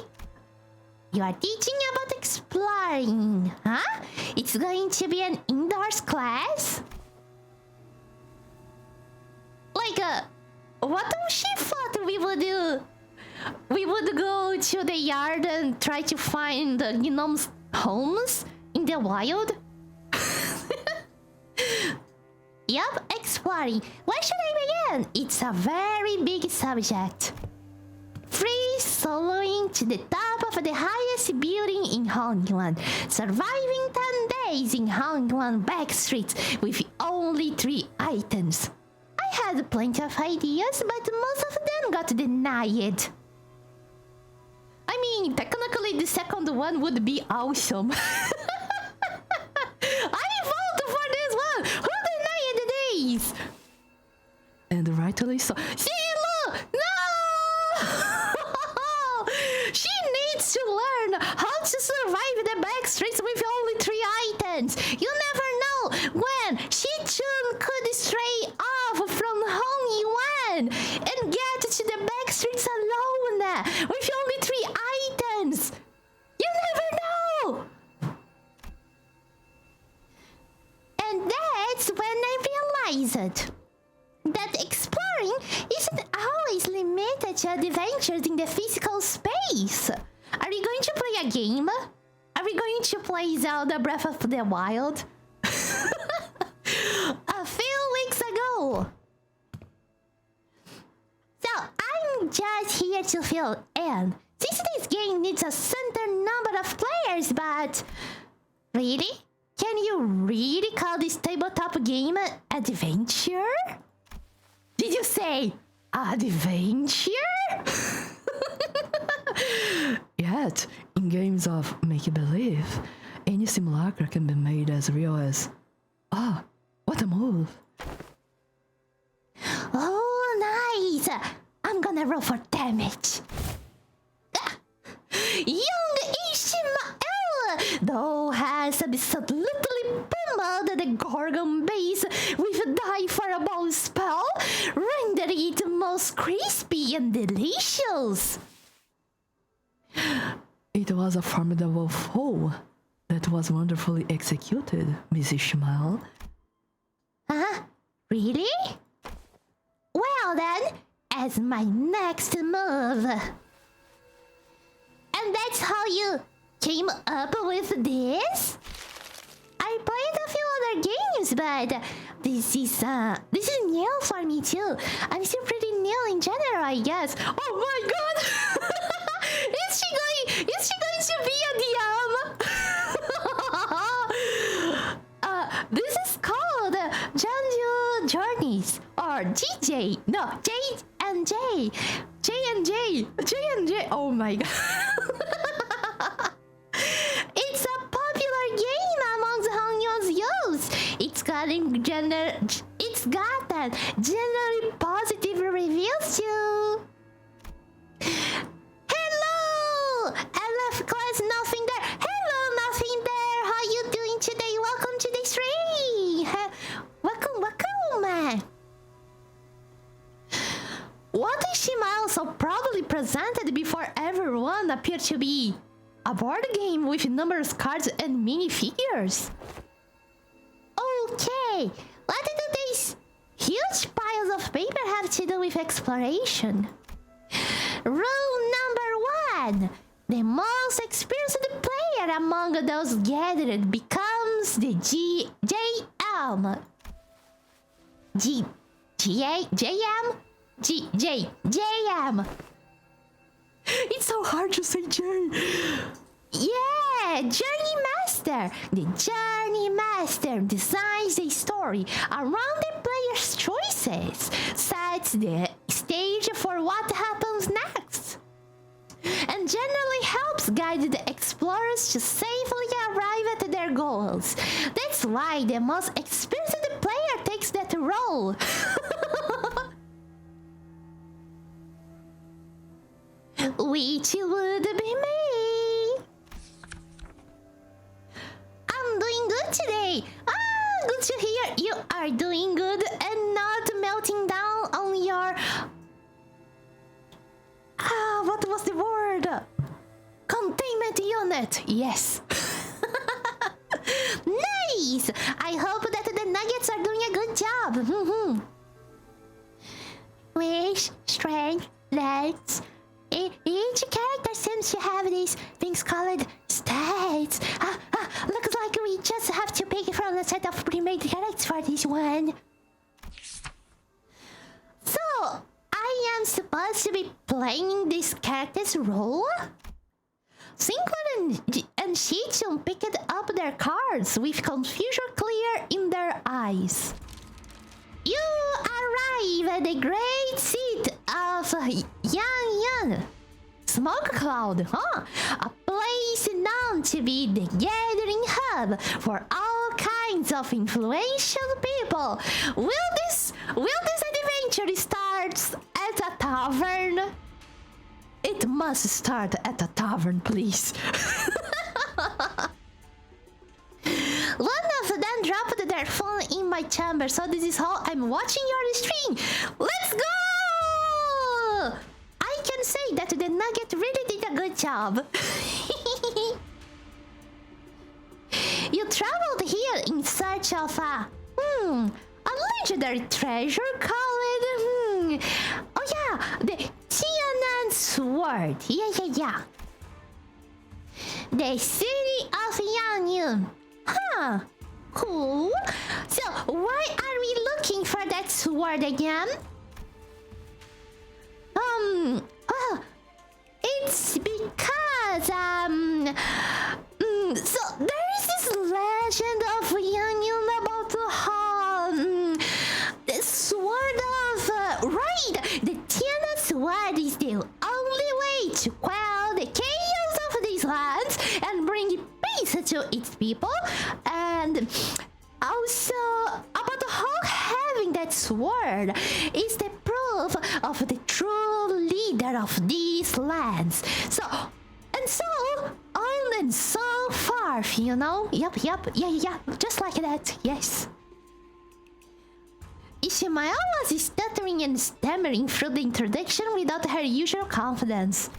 You are teaching about exploring, huh? It's going to be an indoors class? Like, what she thought we would do? We would go to the yard and try to find gnomes' homes in the wild? Yup, exploring. Where should I begin? It's a very big subject. Free soloing to the top of the highest building in Hongkong. Surviving 10 days in Hongkong back streets with only 3 items. I had plenty of ideas, but most of them got denied. I mean, technically the second one would be awesome. I vote for this one! Who denied these? And rightly so. Shilu! No! She needs to learn how to survive the back streets with only 3 items. You never know when Shichun could stray off from Hong Yuan and get to the back streets alone with only 3 items. You never know. And that's when I realized that exploring isn't always limited to adventures in the physical space. Are we going to play a game? Are we going to play Zelda Breath of the Wild? A few weeks ago. So I'm just here to fill in. Since this game needs a certain number of players, but... Really? Can you really call this tabletop game an adventure? Did you say adventure? Yet, in games of make-believe, any simulacra can be made as real as... Ah, what a move! Oh, nice! I'm gonna roll for damage. Young Ishmael, though, has absolutely pummeled the Gorgon base with a die fireball spell, rendering it most crispy and delicious. It was a formidable foe that was wonderfully executed, Miss Ishmael. Huh? Really? Well then, as my next move. And that's how you came up with this? I played a few other games, but this is new for me too. I'm still pretty new in general, I guess. Oh my god! Is she going to be a DM? This is called Janju Journeys or GJ. No, J and J. J and J. J and J. Oh my god. It's a popular game among the Hangyo's youth. It's gotten generally positive reviews too. Hello! LF class, nothing there. Hello, nothing there. How you doing today? Welcome to the stream. Welcome. What Ishima also probably presented before everyone appeared to be a board game with numerous cards and minifigures. Okay, what do these huge piles of paper have to do with exploration? Rule number 1. The most experienced player among those gathered becomes the JM. It's so hard to say J. Yeah, Journey Master. The Journey Master designs the story around the player's choices, sets the stage for what happens next, and generally helps guide the explorers to safely arrive at their goals. That's why the most experienced player takes that role. Which would be me. I'm doing good today. Good to hear you are doing good and not melting down on your... what was the word? Containment unit. Yes. Nice. I hope that the Nuggets are doing a good job. Wish, strength, legs. Each character seems to have these things called stats. Looks like we just have to pick from a set of pre-made characters for this one. So, I am supposed to be playing this character's role? Sinklin and Shichun picked up their cards with confusion clear in their eyes. You arrive at the great seat of Yan Smoke Cloud, a place known to be the gathering hub for all kinds of influential people. Will this adventure start at a tavern? It must start at a tavern, please. One of them dropped their phone in my chamber, so this is how I'm watching your stream. Let's go! I can say that the Nugget really did a good job. You traveled here in search of a legendary treasure called oh yeah, the Tianan Sword. Yeah. The city of Yanyun. Cool. So why are we looking for that sword again? It's because so there is this legend of Yanyun about the sword of right. The Tiana sword is the only way to quell the chaos of these lands and bring peace to its people, and also about how having that sword is the proof of the true leader of these lands. So on and so forth, you know? Yep, yeah, just like that, yes. Ishimaya was stuttering and stammering through the introduction without her usual confidence.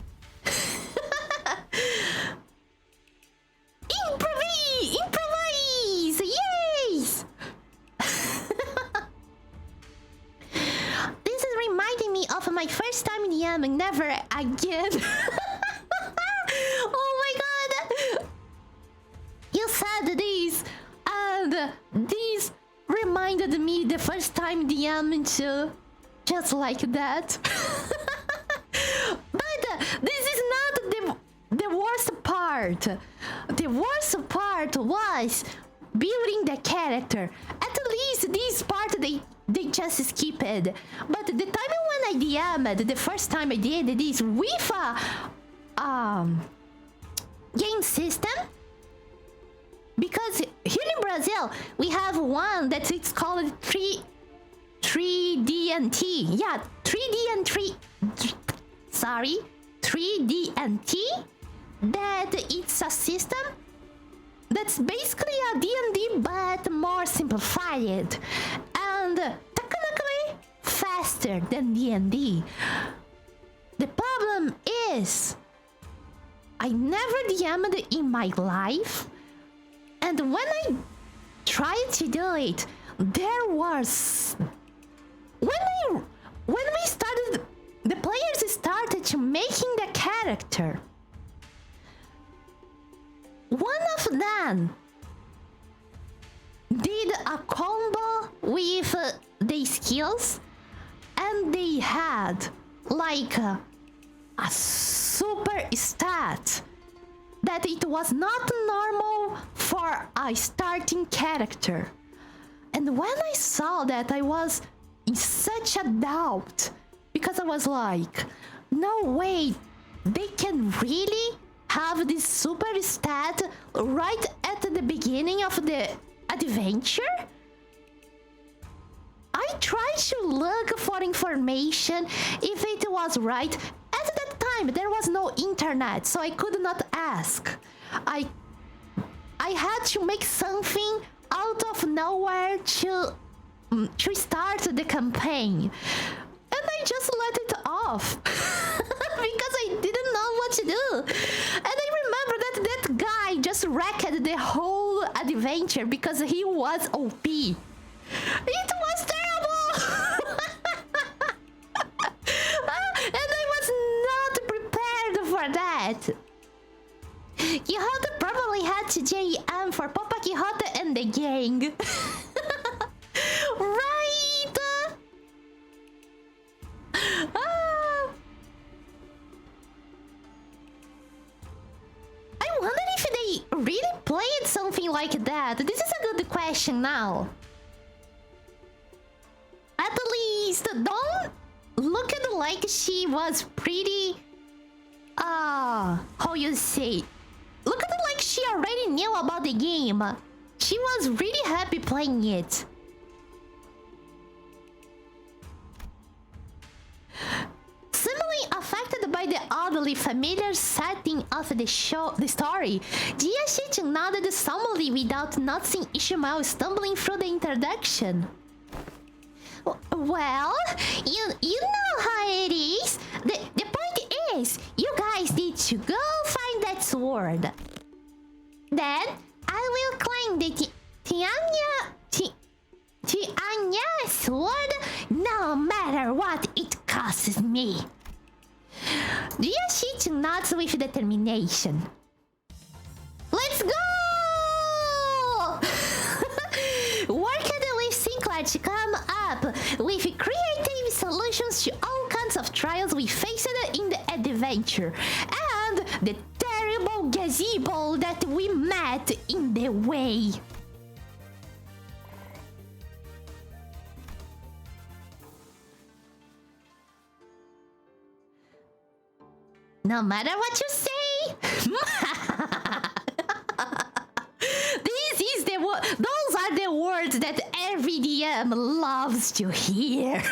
Improvise! Yes! This is reminding me of my first time in Yemen. Never again. Oh my god! You said this, and this reminded me the first time in Yemen too. Just like that. But this is not the worst part. The worst part was building the character. At least this part they just skipped. But the time when I DM'd, the first time I did this with a game system, because here in Brazil we have one that it's called 3D and T. Yeah, 3D and 3D and T. That it's a system that's basically a D&D but more simplified and technically faster than D&D. The problem is I never DM'd in my life, and when I tried to do it, there was when we started, the players started to making the character. One of them did a combo with the skills, and they had like a super stat that it was not normal for a starting character. And when I saw that, I was in such a doubt, because I was like, no way, they can really have this super stat right at the beginning of the adventure? I tried to look for information if it was right. At that time, there was no internet, so I could not ask. I had to make something out of nowhere to start the campaign. And I just let it off because I didn't know what to do. And I remember that guy just wrecked the whole adventure because he was OP. It was terrible! And I was not prepared for that. Quixote probably had to JM for Papa Quixote and the gang. Right! I wonder if they really played something like that. This is a good question now. At least don't look at it like she was pretty how you say, look at it like she already knew about the game. She was really happy playing it. Similarly affected by the oddly familiar setting of the story, Jiashi nodded solemnly without noticing Ishmael stumbling through the introduction. Well, you know how it is. The point is, you guys need to go find that sword. Then I will claim the Tianya sword, no matter what it costs me. Jiashi nods with determination. Let's go! Work with Sinclair to come up with creative solutions to all kinds of trials we faced in the adventure, and the terrible gazebo that we met in the way. No matter what you say. Those are the words that every DM loves to hear.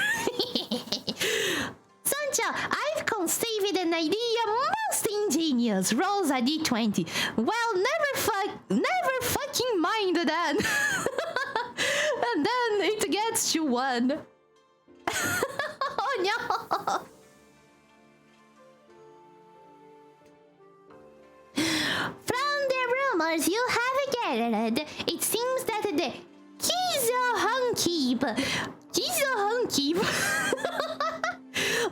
Sancho, I've conceived an idea most ingenious. Rolls a d20. Well, never fucking mind then. And then it gets to 1. Oh no. From the rumors you have gathered, it seems that the Kizo Hunkeep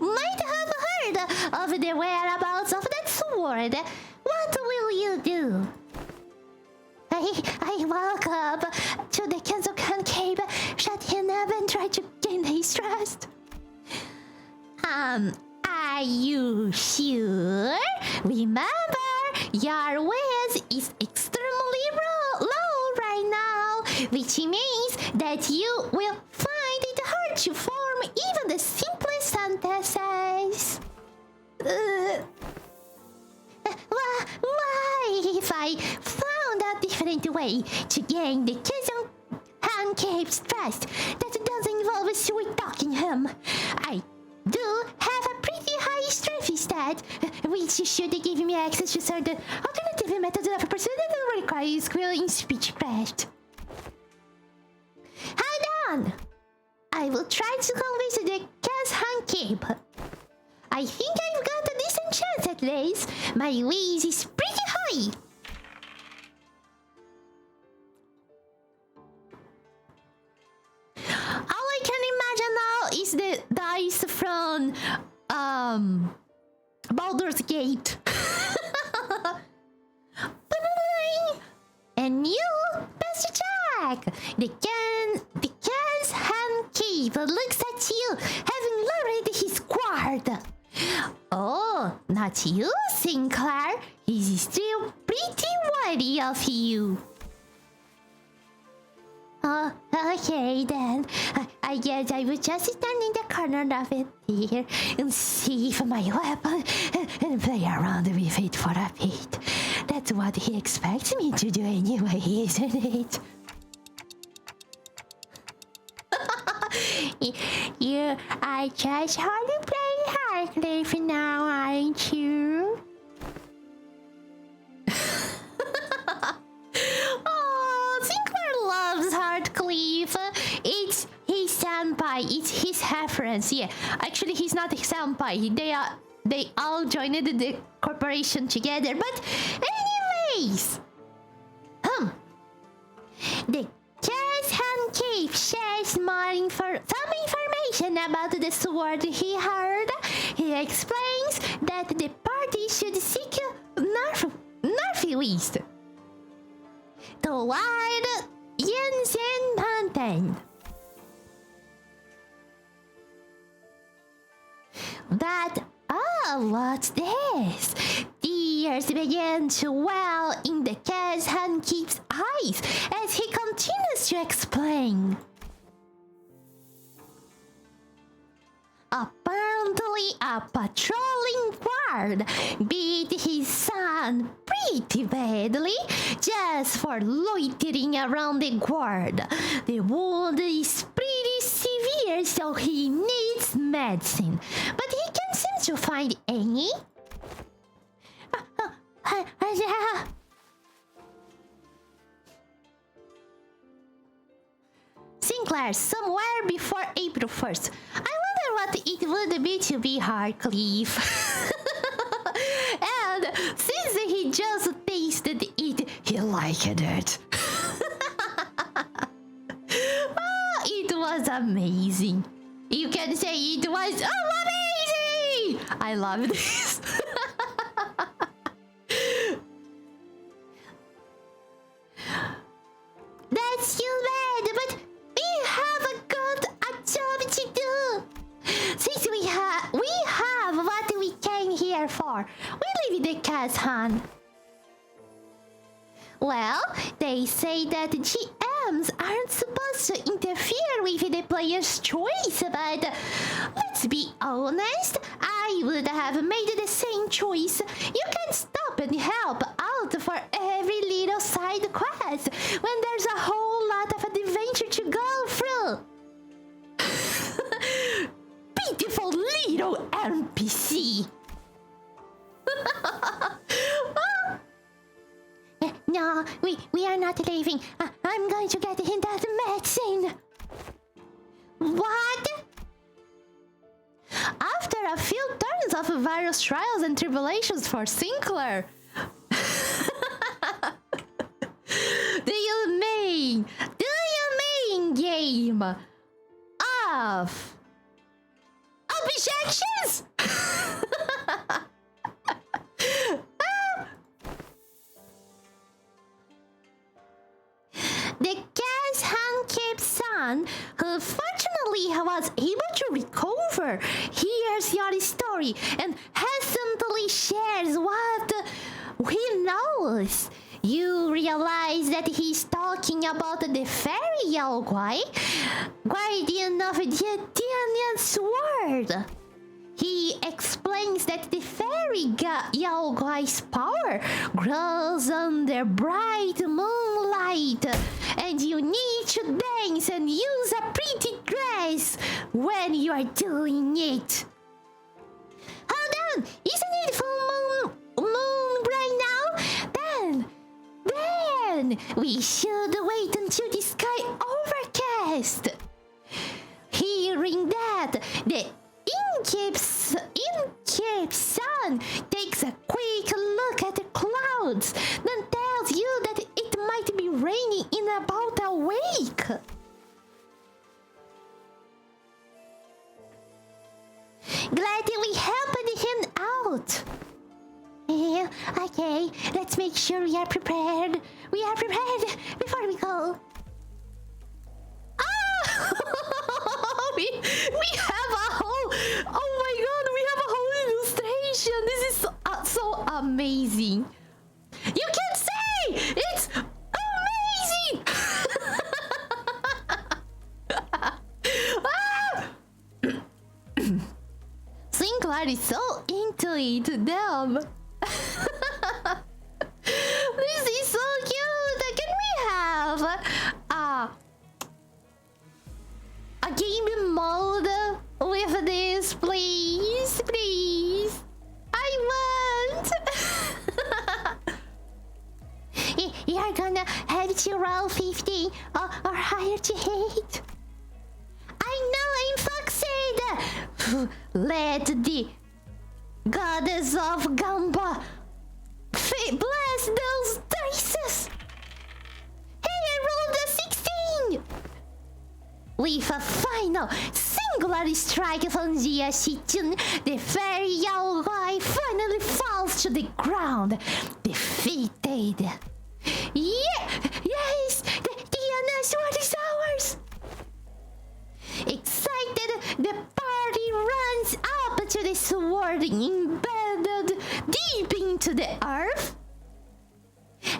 might have heard of the whereabouts of that sword. What will you do? I walk up to the Kenzokan cave, shut him up and try to gain his trust. Are you sure? Remember, your wiz is extremely low right now. that you will find it hard to form even the simplest sentences. Why if I found a different way to gain the cousin Handcape's trust that doesn't involve sweet talking him? I do have a pretty high strength stat, which should give me access to certain alternative methods of pursuit that require skill in speechcraft. Hold on! I will try to convince the Kaz Handcape. I think I've got a decent chance at this. My wiz is pretty high. All I can imagine now is the dice from Baldur's Gate. And you, best check. The Kaz Handcape looks at you, having lowered his guard. Oh, not you, Sinclair. He's still pretty worthy of you. Oh, okay then. I guess I will just stand in the corner of it here and save my weapon and play around with it for a bit. That's what he expects me to do anyway, isn't it? You are just hard to play hardly for now, aren't you? Oh, Sinclair loves Heartcleave. It's his senpai. It's his reference. Yeah, actually, he's not his senpai. They all joined the corporation together. But anyways, the Kaz Handcape shares some information about the sword he heard. He explains that the party should seek northwest toward Yansen Mountain. But what's this? Tears began to well in the Kaz Handcape's eyes as he continues to explain. Apparently, a patrolling guard beat his son pretty badly just for loitering around the guard. The wound is pretty severe, so he needs medicine, but he can't seem to find any. Sinclair, somewhere before April 1st. I wonder what it would be to be Heartcleave. And since he just tasted it, he liked it. Oh, it was amazing. You can say it was amazing! I love this. That's too bad, but we have got a job to do. Since we have what we came here for, we leave the Kaz Hand. Well, they say that GMs aren't supposed to interfere with the player's choice, but let's be honest, I would have made the same choice. You can stop and help out for every little side quest when there's a whole lot of adventure to go through. Beautiful little NPC. No, we are not leaving. I'm going to get him that medicine. What? After a few turns of various trials and tribulations for Sinclair. Do you mean game of objections? The Kaz Handcape's son, who fortunately was able to recover, hears your story and hesitantly shares what he knows. you realize that he's talking about the fairy Yaoguai, guardian of the Athenian sword. He explains that the fairy Yaoguai's power grows under bright moonlight, and you need to dance and use a pretty dress when you are doing it. Hold on, isn't it full moon right now? Then we should wait until the sky overcast. Hearing that, the innkeep son takes a quick look at the clouds, then tells you that it might be raining in about a week. Glad that we helped him out. Yeah, okay, let's make sure we are prepared. We are prepared before we go. Oh! we have a whole... Oh my god, we have a whole illustration. This is so amazing. You can say it's amazing! Sinclair is so into it, damn. This is so cute. Can we have a game mode with this, please? Please. I want. You're gonna have to roll 50 or higher to hate. I know I'm foxed. Let the goddess of Gamba bless those dices. Hey, I rolled a 16. With a final singular strike from Jia Shitun, the fairy Yaoguai finally falls to the ground, defeated. Yeah! Yes! The Diana sword is ours! Excited, the party runs up to the sword embedded deep into the earth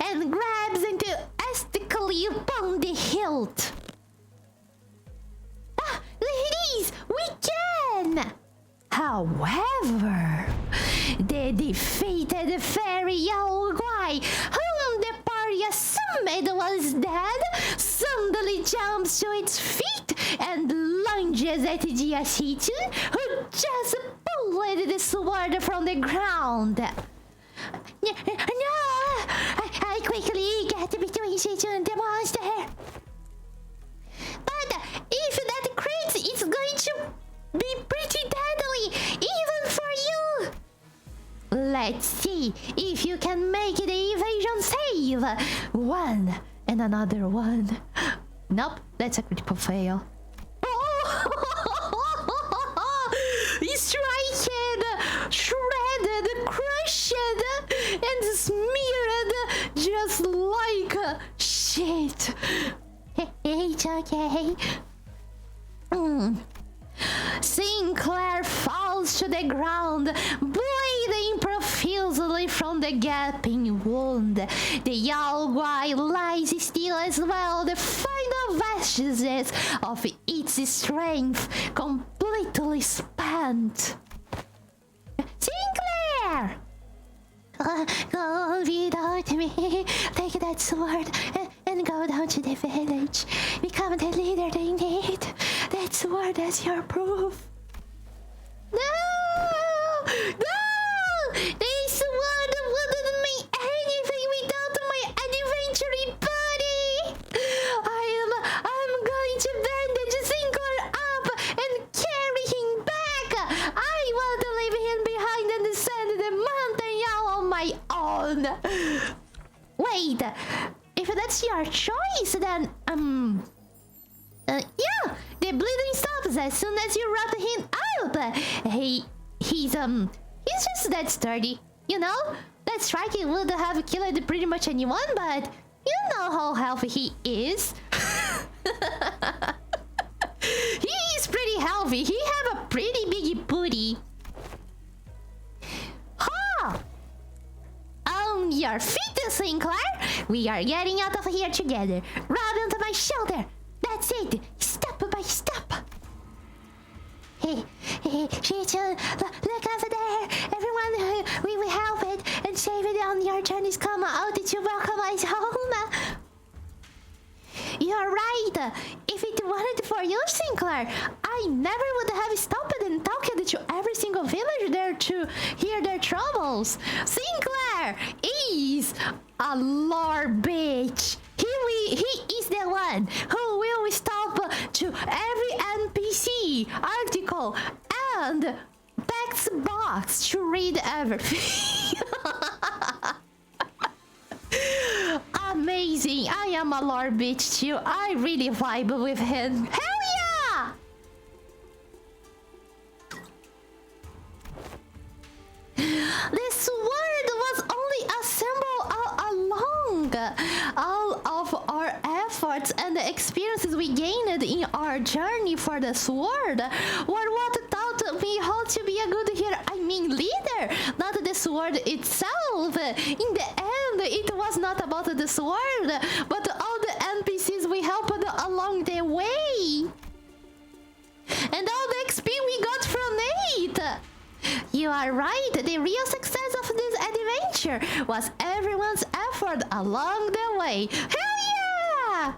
and grabs enthusiastically upon the hilt. Ah, ladies, we can! However, the defeated fairy Yaoguai, whom the party assumed was dead, suddenly jumps to its feet and lunges at Jiashitun, who just pulled the sword from the ground. No! I quickly get between Shitun and the monster. But if that crit is going to be pretty deadly, even for you. Let's see if you can make the evasion save. One and another one. Nope, that's a critical fail. Striked, shredded, crushed, and smeared just like shit. It's okay. Sinclair falls to the ground, bleeding profusely from the gaping wound. The Yaoguai lies still as well, the final vestiges of its strength completely spent. Sinclair! Go without me. Take that sword and go down to the village. Become the leader they need. That sword as your proof. No! No! This sword wouldn't mean anything without my adventure buddy. I'm going to bandage Sinclair up and carry him back. I want to leave him behind and descend the mountain now on my own. Wait, if that's your choice, then yeah, the bleeding stops as soon as you wrap him up. He's just that sturdy, you know? That strike would have killed pretty much anyone, but you know how healthy he is. He's pretty healthy. He have a pretty big booty. Ha! On your feet, Sinclair. We are getting out of here together. Rub onto my shoulder. That's it. Step by step. Hey, Shichun, look over there. Everyone, we will help it and save it on your journeys. Come out to welcome us home. You're right. If it weren't for you, Sinclair, I never would have stopped and talked to every single villager there to hear their troubles. Sinclair is a lore bitch. He is the one who will stop to every NPC article and text box to read everything. Amazing. I am a lore bitch too. I really vibe with him. Hell yeah! The sword was only a symbol all along. All of our efforts and the experiences we gained in our journey for the sword were what taught me how to be a good hero. I mean leader, not the sword itself. In the end, it was not about the sword, but all the NPCs we helped along the way. And all the XP we got from it. You are right. The real success of this adventure was everyone's effort along the way. Hell yeah!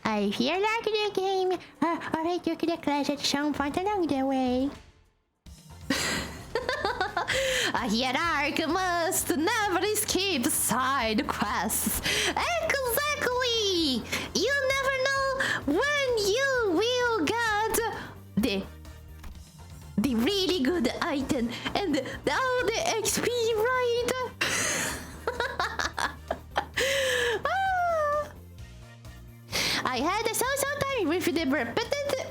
I feel like the game already took the class at some point along the way. A hierarchy must never escape side quests. Exactly! You never know when you will get the really good item and all the XP, right? I had a so time with the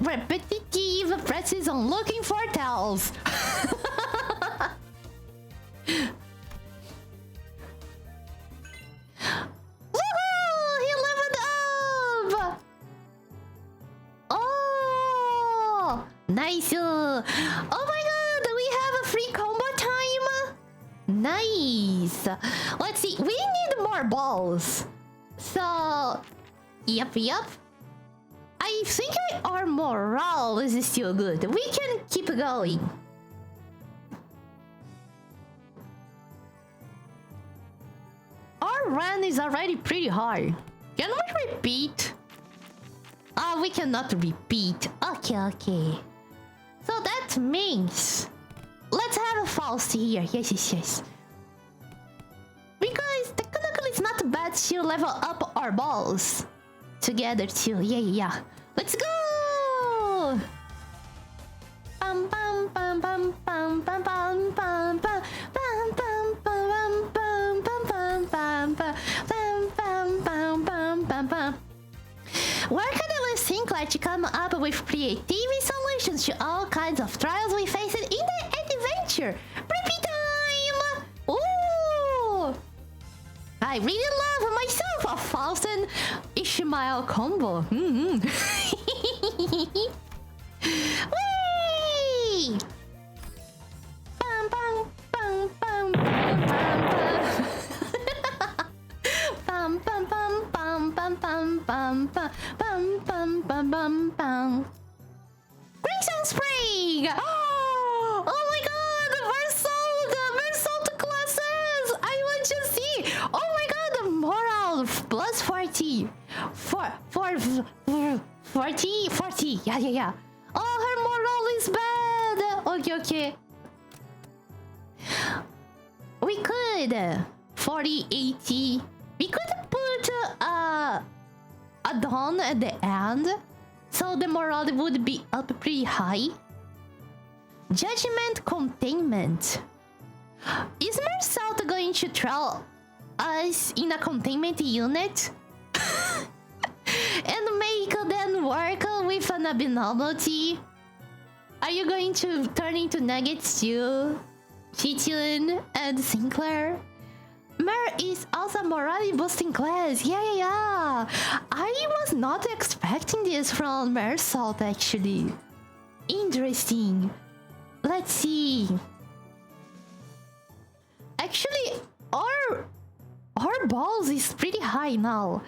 repetitive presses on looking for tells. Woohoo! He leveled up! Oh! Nice! Oh my god! We have a free combo time! Nice! Let's see. We need more balls. So... Yep. I think our morale is still good. We can keep going. Our run is already pretty high. Can we repeat? We cannot repeat. Okay. So that means... Let's have a Faust here. Yes. Because technically it's not bad to level up our balls. Together too. Yeah. Let's go! Bum bum bum bum bum bum bum bum bum bum bum bum bum bum bum bum bum. Where can I think like to come up with creative solutions to all kinds of trials we faced in the adventure? Repeat time! Ooh! I really love myself a Faust and Ishmael combo. Whee! Bum bum bum bum bum bum bum bum bum bum bum bum bum. Crimson Spring! Oh my god! Versalt classes! I want to see! Oh my god! Moral plus 40. 40. Yeah. Oh, her moral is bad! Okay. We could 40, 80. We could put a dawn at the end, so the morale would be up pretty high. Judgment containment. Is Mersault going to throw us in a containment unit? And make them work with an abnormality? Are you going to turn into nuggets too? Chichun and Sinclair? Mer is also a morale boosting class. Yeah. I was not expecting this from Mersault actually. Interesting. Let's see. Actually, our our balls is pretty high now.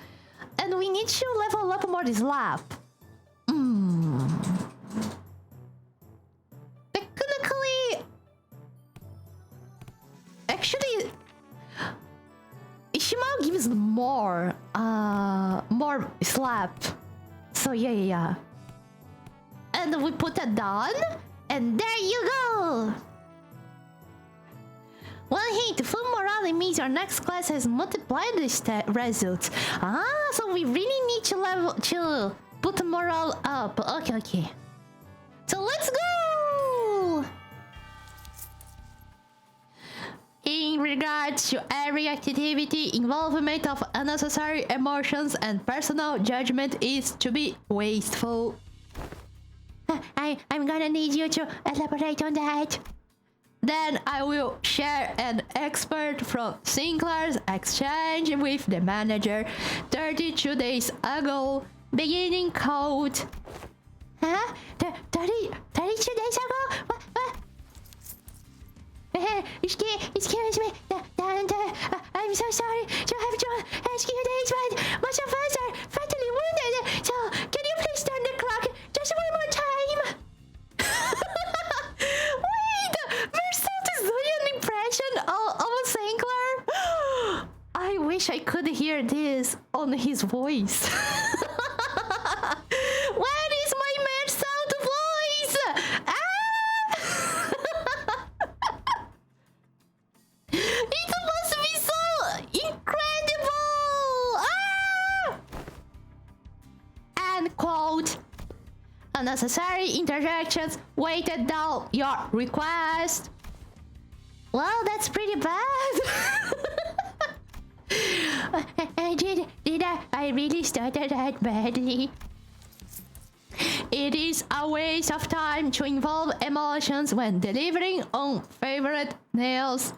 And we need to level up more this lap. Technically... Actually... Ishimao gives more slap. So yeah. And we put it down. And there you go! One hint, full morale means your next class has multiplied the results. So we really need to put morale up. Okay. So let's go! In regards to every activity, involvement of unnecessary emotions and personal judgment is to be wasteful. I'm gonna need you to elaborate on that. Then I will share an expert from Sinclair's exchange with the manager 32 days ago. Beginning code. 32 days ago? What? Excuse me. I'm so sorry to have to ask you this, but most of us are fatally wounded. So can you please turn the clock just one more time? Wait, Mersault is doing an impression of Sinclair. I wish I could hear this on his voice. Where is my Mersault voice? It must be so incredible! End quote. Unnecessary interjections weighted down your request. Well, that's pretty bad. I really started that badly. It is a waste of time to involve emotions when delivering on favorite nails.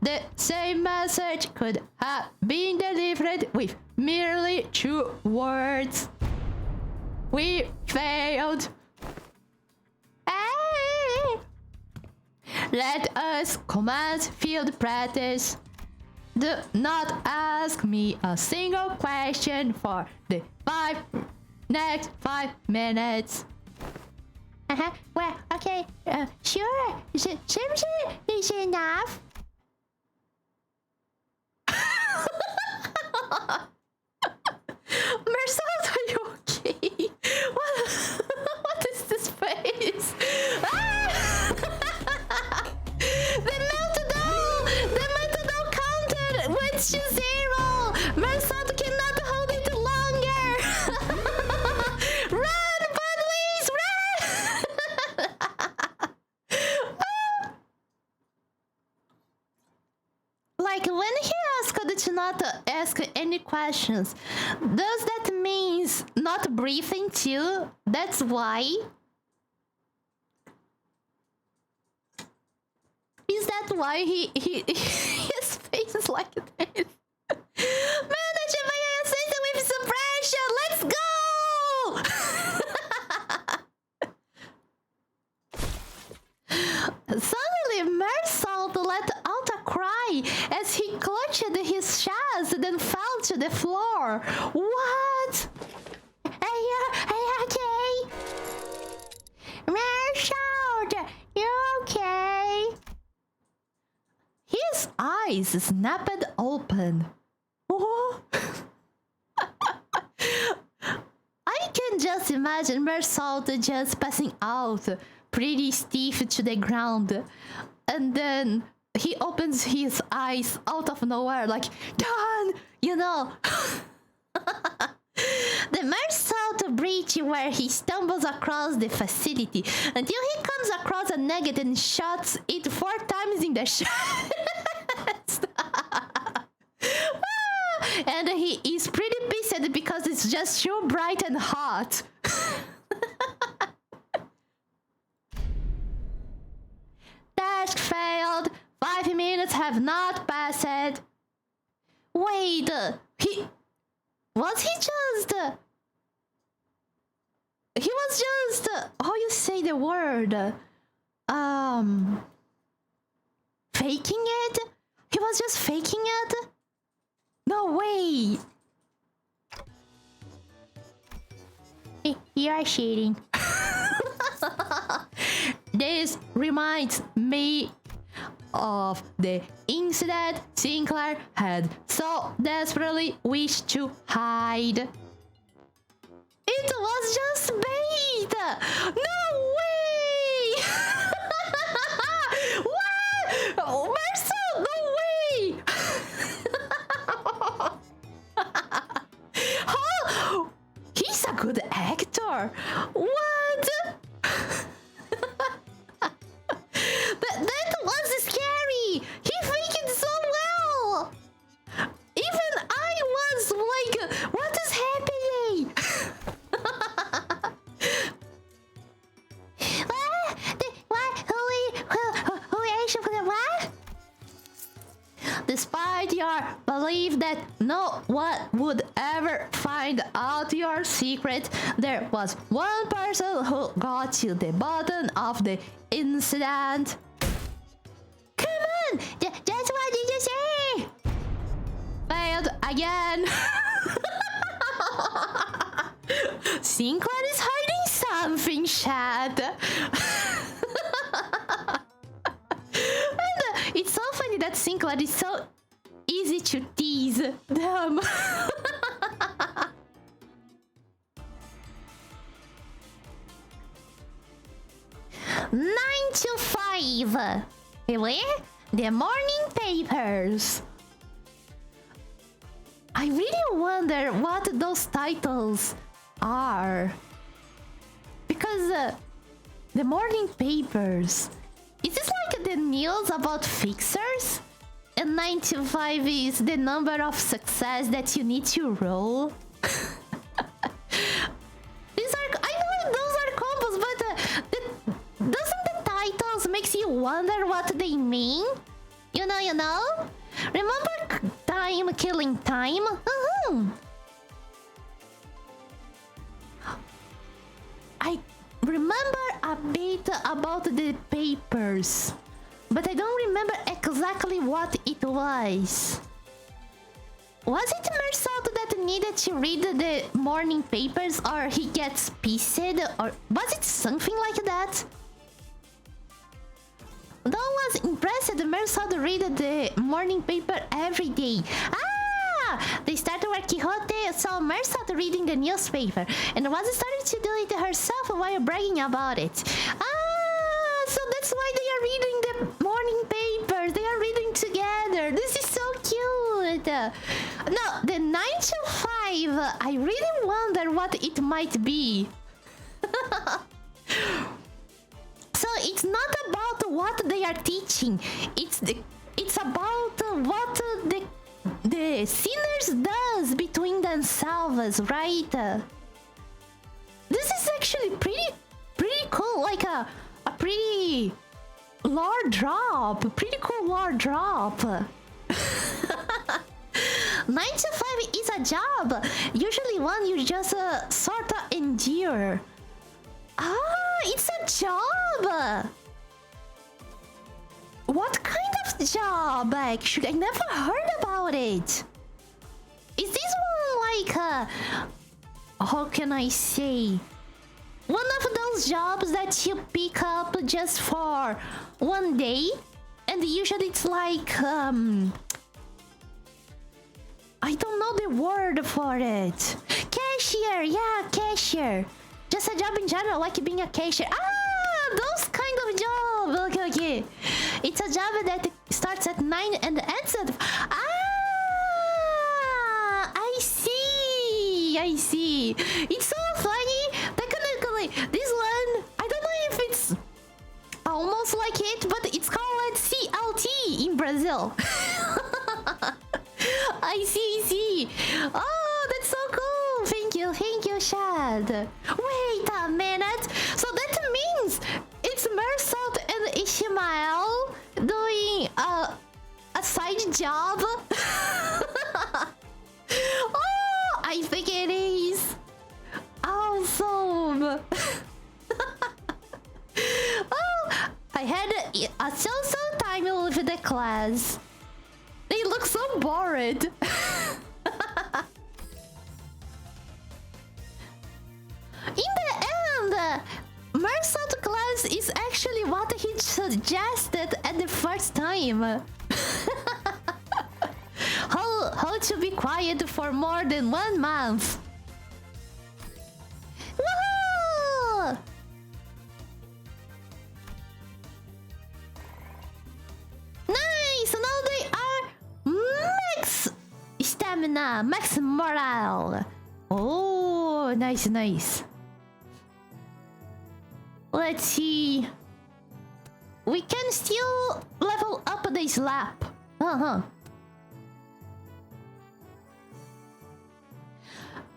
The same message could have been delivered with merely 2 words. We failed. Hey! Let us commence field practice. Do not ask me a single question for the next 5 minutes. Well, okay. Sure. Seems is enough. Mersault, are you okay? What is this face? The meltdown counter went to 0. Mersault cannot hold it longer. Run, police, run! Like when he asked to not ask any questions, does that means not breathing too? That's why? Is that why his face is like this? Manage my assistant with suppression. Let's go! Suddenly, Mersault let out a cry as he clutched his chest and then fell to the floor. What? Are you okay? Mersault, you okay? His eyes snapped open. What? I can just imagine Mersault just passing out, pretty stiff to the ground. And then he opens his eyes out of nowhere like, Done! You know. The Mersault breach where he stumbles across the facility until he comes across a nugget and shots it 4 times in the chest. And he is pretty pissed because it's just too bright and hot. Task failed. 5 minutes have not passed. Wait, was he just how you say the word? Faking it? He was just faking it? No way! You are cheating. This reminds me of the incident Sinclair had so desperately wished to hide. It was just bait! No way! What? Marcel, no way! Oh, he's a good actor. What? That was scary. He faked it so well. Even I was like, what is happening? What? Despite your belief that no one would ever find out your secret, there was one person who got to the bottom of the incident. Come on! That's what did you say? Failed again. Sinclair is hiding something, Chad. And it's so funny that Sinclair is so easy to tease them. 9 to 5. Really? The morning papers. I really wonder what those titles are. Because the morning papers. Is this like the news about fixers? And 9 to 5 is the number of success that you need to roll? I know those are combos, but doesn't the titles makes you wonder what they mean? You know? Remember time killing time? I remember a bit about the papers, but I don't remember exactly what it was. Was it Mersalt that needed to read the morning papers, or he gets pissed, or was it something like that? Though I was impressed Mersalt read the morning paper every day. They started work Quixote, saw Mersalt reading the newspaper, and was starting to do it herself while bragging about it. So that's why they are reading the morning paper. They are reading together. This is so cute. No, the 9 to 5, I really wonder what it might be. So it's not about what they are teaching. It's about what the sinners does between themselves, right? This is actually pretty cool, like a pretty lore drop, pretty cool lore drop. 9 to 5 is a job, usually one you just sort of endure. It's a job. What kind of job, actually? I never heard about it. Is this one like how can I say? One of those jobs that you pick up just for one day, and usually it's like I don't know the word for it. Cashier, yeah, cashier. Just a job in general, like being a cashier. Those kind of job. Okay. It's a job that starts at 9 and ends at... I see. It's so funny. Technically, this one, I don't know if it's almost like it, but it's called CLT in Brazil. I see. Oh, that's so cool. Thank you, Shad. Wait a minute. So that means it's Mersalt and Ishmael doing a side job. Oh, I think it is. Awesome. Oh, I had a so time with the class. They look so bored. Mersault class is actually what he suggested at the first time. How to be quiet for more than 1 month. Woohoo! Nice! Now they are max stamina, max morale. Oh, nice, nice. Let's see. We can still level up this lap.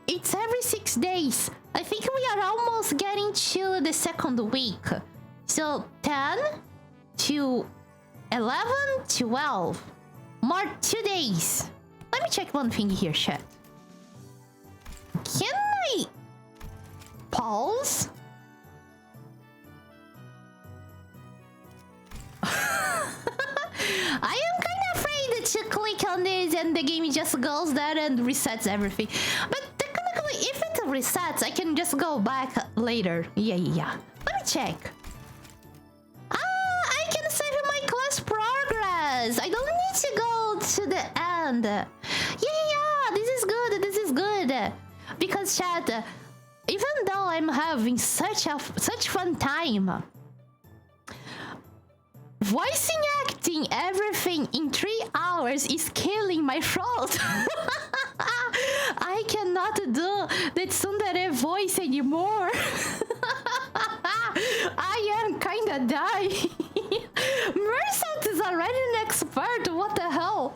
It's every 6 days. I think we are almost getting to the second week. So 10 to 11, 12. More 2 days. Let me check one thing here, chat. Can I pause? I am kind of afraid to click on this and the game just goes there and resets everything. But technically, if it resets, I can just go back later. Yeah. Let me check. I can save my class progress. I don't need to go to the end. Yeah. This is good. Because chat, even though I'm having such fun time, voicing acting everything in 3 hours is killing my throat. I cannot do that tsundere voice anymore. I am kinda dying. Mersault is already an expert. What the hell?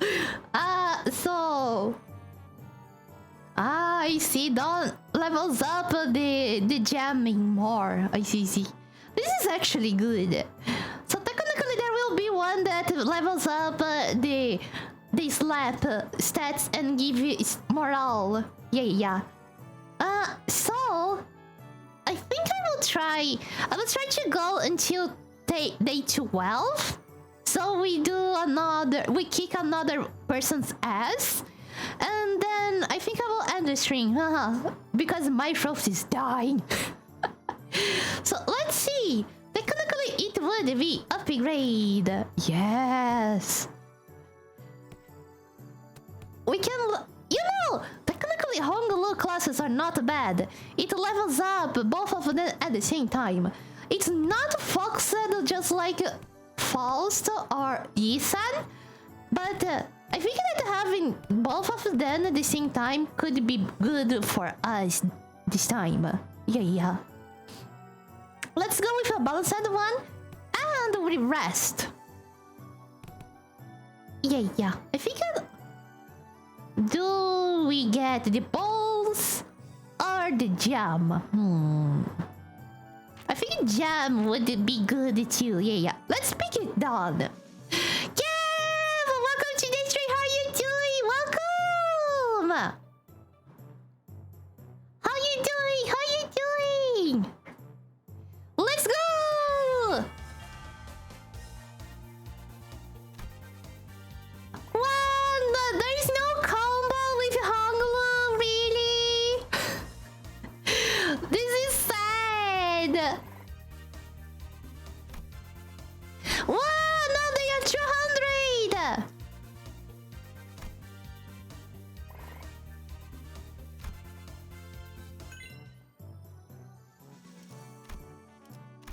I see. Don't levels up the jamming more. I see. This is actually good. So technically there will be one that levels up the slap stats and give you morale. Yeah. So I think I will try to go until day 12. So we kick another person's ass. And then I think I will end the stream. Because my throat is dying. So let's see. Technically, it would be upgrade. Yes. We can... technically, Honglu classes are not bad. It levels up both of them at the same time. It's not focused just like Faust or Yisan, but I think that having both of them at the same time could be good for us this time. Yeah. Let's go with a balanced one, and we rest. Yeah. I think do we get the balls or the jam? I think jam would be good too. Yeah. Let's pick it down. Kev, welcome to the stream. How are you doing? Welcome. How you doing? Let's go! Wow, there is no combo with Honglu, really? This is sad. Wow, now they are 200.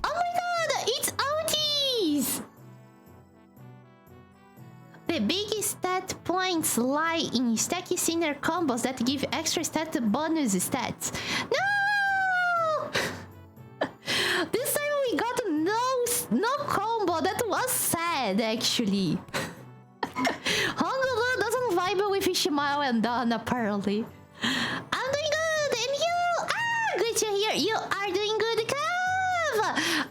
Oh my god, it's OTs! The biggest stat points lie in stacky sinner combos that give extra stat bonus stats. No! This time we got no combo. That was sad, actually. Honglu doesn't vibe with Ishmael and Dawn, apparently. I'm doing good, and you? Good to hear. You are doing good, Kev.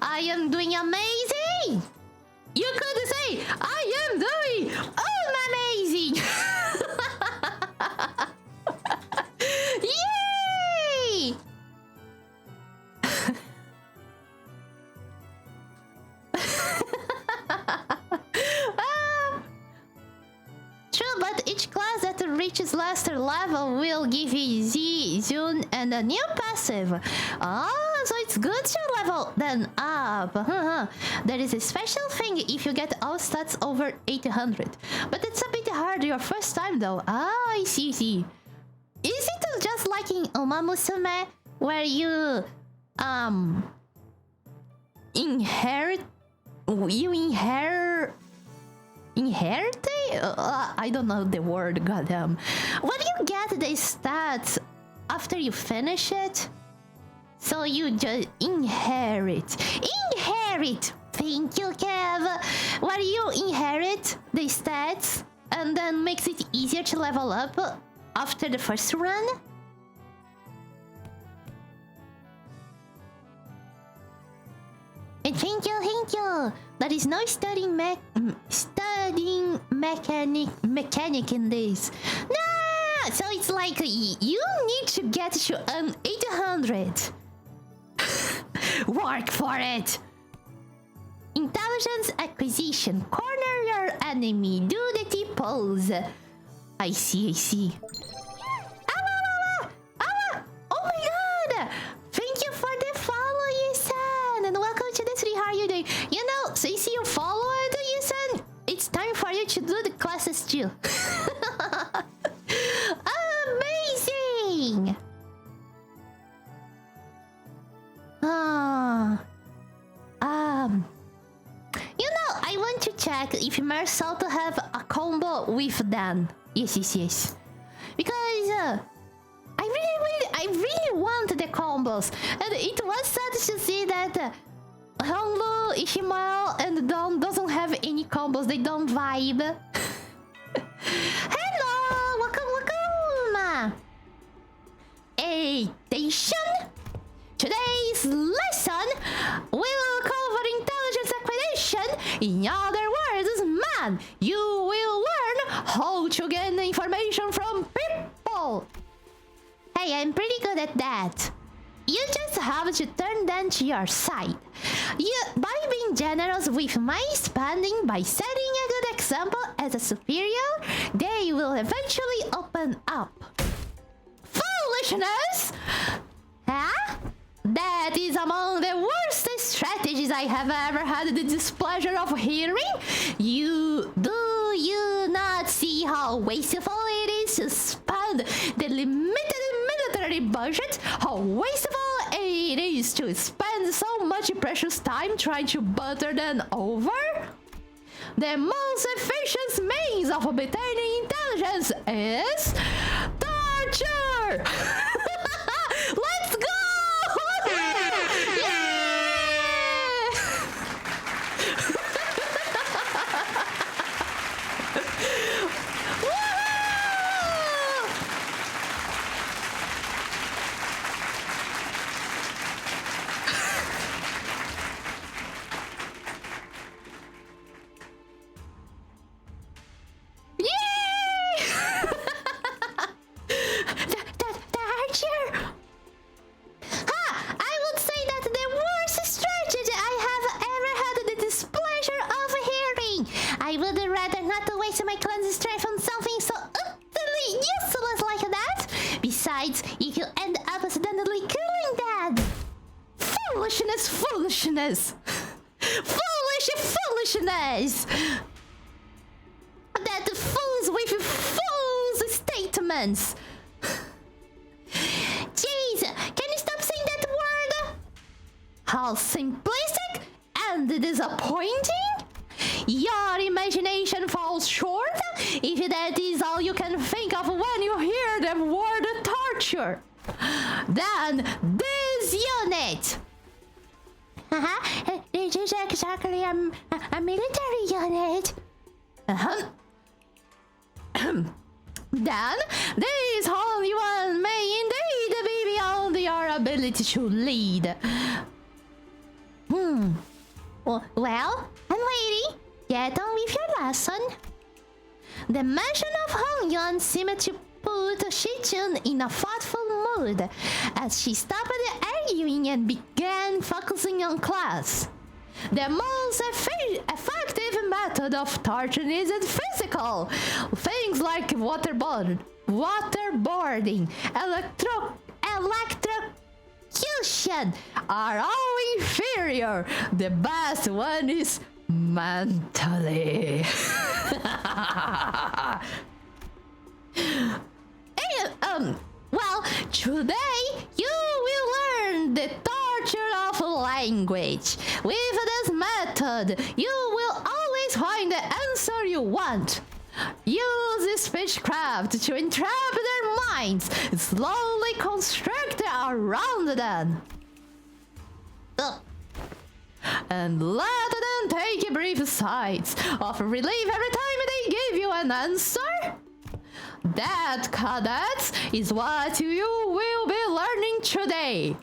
I am doing amazing. You could say, I am doing amazing. Yay! True, but each class that reaches last level will give you Z, Zune, and a new passive. So it's it's good to level them up. There is a special thing if you get all stats over 800. But it's a bit hard your first time though. Ah, I see. Is it just like in Umamusume where you inherit I don't know the word, goddamn. When you get the stats after you finish it, so you just inherit. Thank you, Kev. Where you inherit the stats and then makes it easier to level up after the first run. And thank you. There is no studying mechanic in this. No, so it's like you need to get to an 800. Work for it. Intelligence acquisition. Corner your enemy. Do the T pose. I see. Oh my god! Thank you for the follow, Yusan! And welcome to the stream. How are you doing? You know, since you followed Yusan, it's time for you to do the classes too. Amazing! You know, I want to check if Marsalto have a combo with Dan. Yes. Because I really want the combos, and it was sad to see that Honglu, Ishimael, and Don doesn't have any combos. They don't vibe. Hello, welcome. Attention! Today's lesson will cover intelligence acquisition. In other words, man, you will learn how to get information from people. Hey, I'm pretty good at that. You just have to turn them to your side. By being generous with my spending, by setting a good example as a superior, they will eventually open up. Foolishness! Huh? That is among the worst strategies I have ever had the displeasure of hearing. Do you not see how wasteful it is to spend the limited military budget? How wasteful it is to spend so much precious time trying to butter them over? The most efficient means of obtaining intelligence is torture! Let's go! I would rather not to waste my cleanse strength on something so utterly useless like that. Besides, if you end up accidentally killing that... Foolishness! Foolishness! That fools with fools statements. Jeez, can you stop saying that word? How simplistic and disappointing? Your imagination falls short if that is all you can think of when you hear the word torture. Then this unit. It is exactly a military unit. Then this holy one may indeed be beyond your ability to lead. Well, I'm waiting. Get on with your lesson. The mention of Hongyun seemed to put Shichun in a thoughtful mood as she stopped arguing and began focusing on class. The most effective method of torture isn't physical. Things like waterboarding, electrocution, illusion are all inferior. The best one is mentally. Well, today you will learn the torture of language. With this method, you will always find the answer you want. Use speechcraft to entrap their minds, slowly construct around them. And let them take brief sighs of relief every time they give you an answer. That, cadets, is what you will be learning today.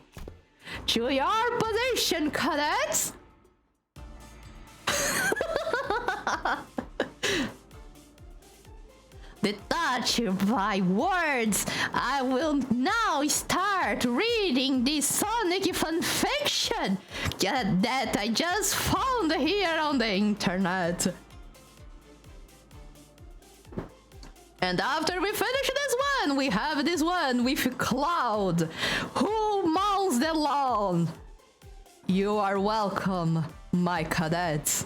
To your position, cadets. The touch by words. I will now start reading this Sonic fanfiction that I just found here on the internet. And after we finish this one, we have this one with Cloud, who mows the lawn. You are welcome, my cadets.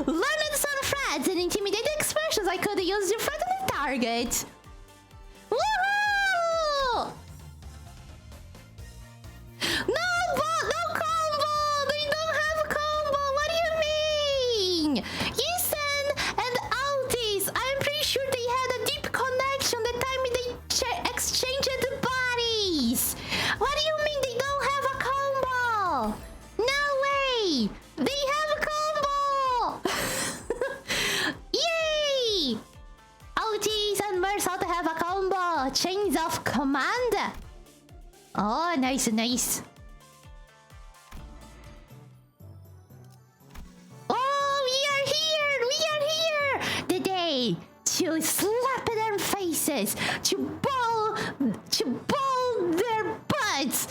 Learned some threats and intimidating expressions I could use to threaten the target. Woohoo! No combo! They don't have combo! What do you mean? Yisen and Altis, I'm pretty sure they had a deep connection the time they exchanged bodies. What do you mean they don't have a combo? No way! They have a combo! Yay! Altis and Merce ought to have a combo. Chains of command. Oh, nice. Oh, we are here! The day to slap their faces, to ball their butts,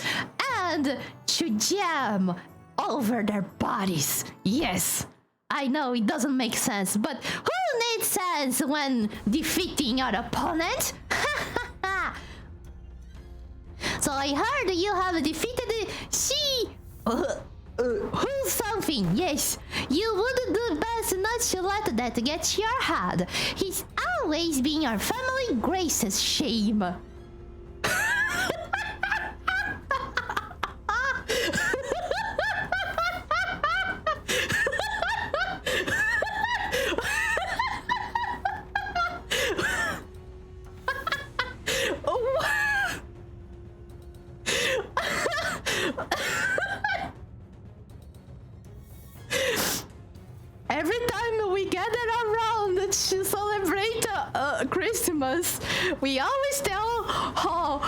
and to jam over their bodies. Yes, I know it doesn't make sense, but who needs sense when defeating your opponent? So I heard you have defeated who's something. Yes, you would do best not to let that get to your head. He's always been your family grace's shame. Every time we gather around to celebrate Christmas, we always tell how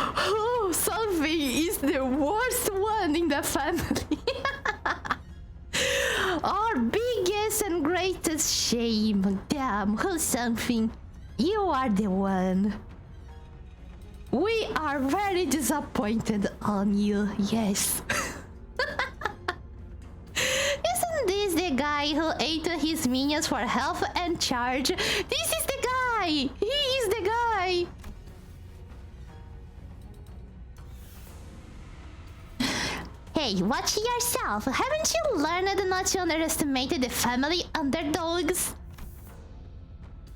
something is the worst one in the family. Our biggest and greatest shame. Damn, who's something? You are the one. We are very disappointed on you, yes. Isn't this the guy who ate his minions for health and charge? This is the guy! He is the guy! Hey, watch yourself. Haven't you learned not to underestimate the family underdogs?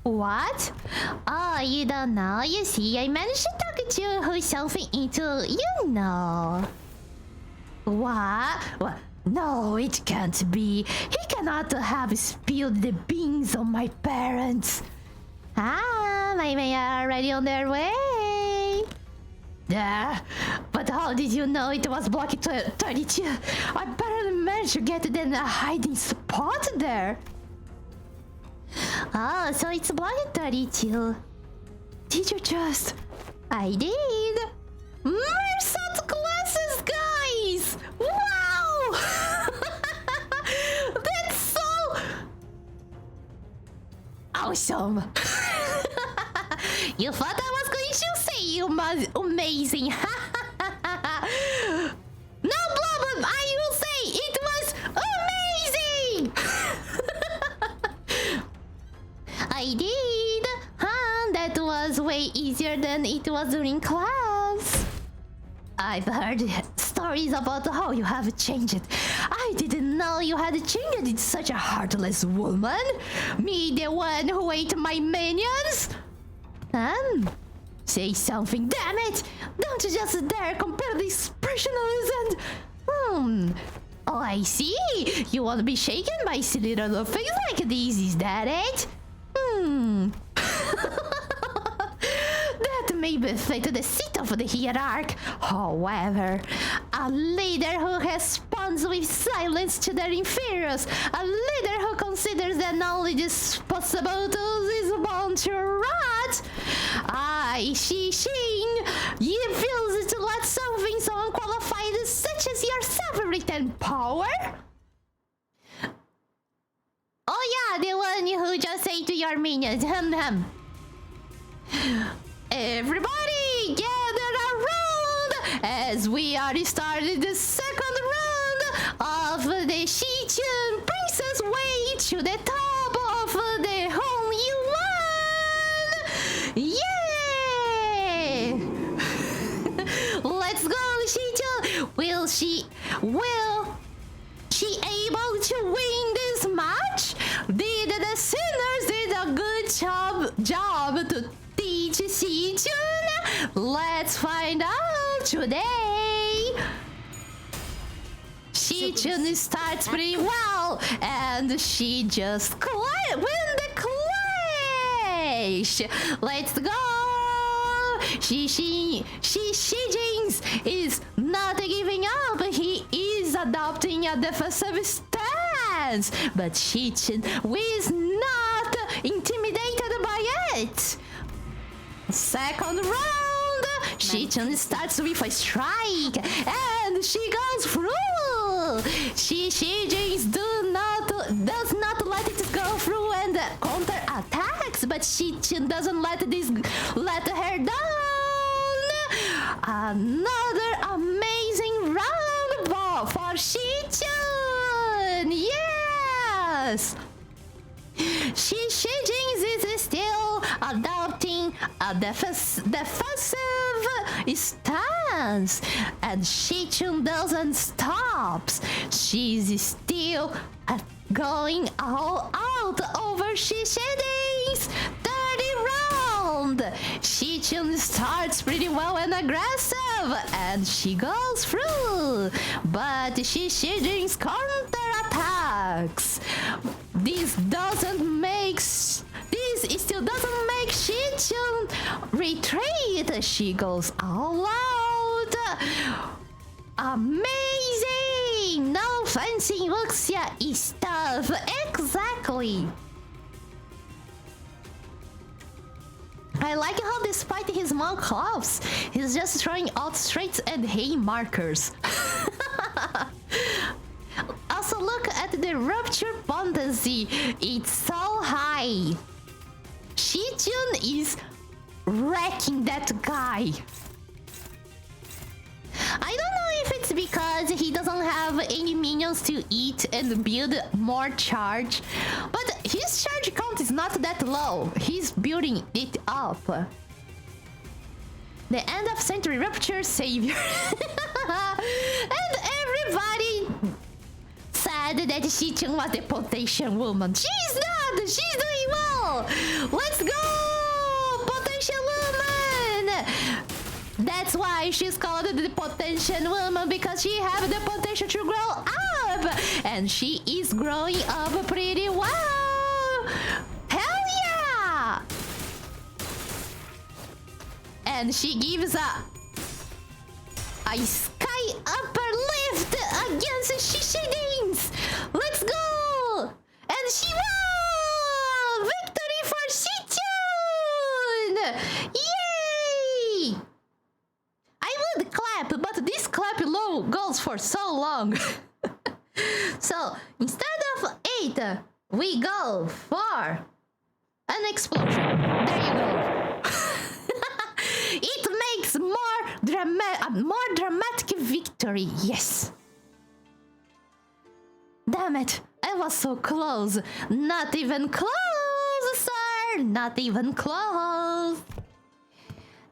What? Oh, you don't know? You see, I managed to talk you who's something into, you know. What? No, it can't be. He cannot have spilled the beans on my parents. Ah, my men are already on their way. Yeah, but how did you know it was block 32? I barely managed to get in a hiding spot there. Oh, so it's block 32. Did you just... I did. Mersat glasses, guys! Wow! That's so... awesome. You thought I was going to say you amazing. No problem, I will say it was amazing! I did. Huh, that was way easier than it was during class. I've heard stories about how you have changed. I didn't know you had changed into such a heartless woman. Me, the one who ate my minions? Say something, damn it! Don't you just dare compare the expressionals and... Oh, I see. You won't be shaken by silly little things like these, is that it? That may befit the seat of the hierarch. However, a leader who responds with silence to their inferiors, a leader who considers that knowledge is possible tools is bound to rot. Shishin, you refuse to let something so unqualified such as yourself retain power? Oh yeah, the one who just ate your minions. Everybody gather around as we are starting the second round of the Shichun Princess Way to the top of the home you won! Yay! Let's go, Shichun! Will she able to win this match? Did the sinners did a good job to teach Shichun? Let's find out today. Shichun starts pretty well, and she just win the clash. Let's go. Shijin is not giving up. He is adopting a defensive stance, but Shichun is not intimidated by it. Second round, Shichun starts with a strike, and she goes through. Shijin does not let it go through and counter attacks, but Shichun doesn't let her down. Another amazing round for Shichun. Yes. Shijin is still adopting a defensive stance, and Shichun doesn't stop. She's still going all out over Shijin's 30 round. Shichun starts pretty well and aggressive, and she goes through, but Shijin's counter attacks. This still doesn't make Shichun retreat. She goes all out. Amazing! No fancy wuxia stuff. Exactly. I like how despite his small claws, he's just throwing out straights and hay markers. Also look at the rupture potency. It's so high. Shichun is wrecking that guy. I don't know if it's because he doesn't have any minions to eat and build more charge, but his charge count is not that low. He's building it up. The end of century rupture savior. And everybody said that Shichun was the potential woman. She's not! She's doing well! Let's go! Potential woman! That's why she's called the potential woman, because she has the potential to grow up! And she is growing up pretty well! Hell yeah! And she gives a sky upper lift against Shishidins! Let's go! And she won! Victory for Shichun! Yay! I would clap, but this clap low goes for so long. So instead of 8, we go for an explosion. There you go. It makes more dramatic victory. Yes. Damn it! I was so close. Not even close, sir. Not even close.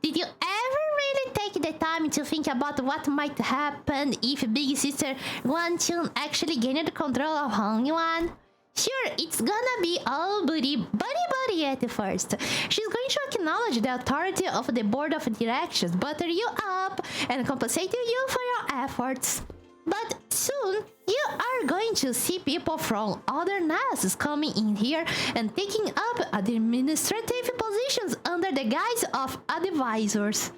Did you ever really take the time to think about what might happen if Big Sister Guanchun actually gained control of Hongyuan. Sure, it's gonna be all buddy at first. She's going to acknowledge the authority of the board of directors, butter you up, and compensate you for your efforts. But soon, you are going to see people from other nests coming in here and taking up administrative positions under the guise of advisors.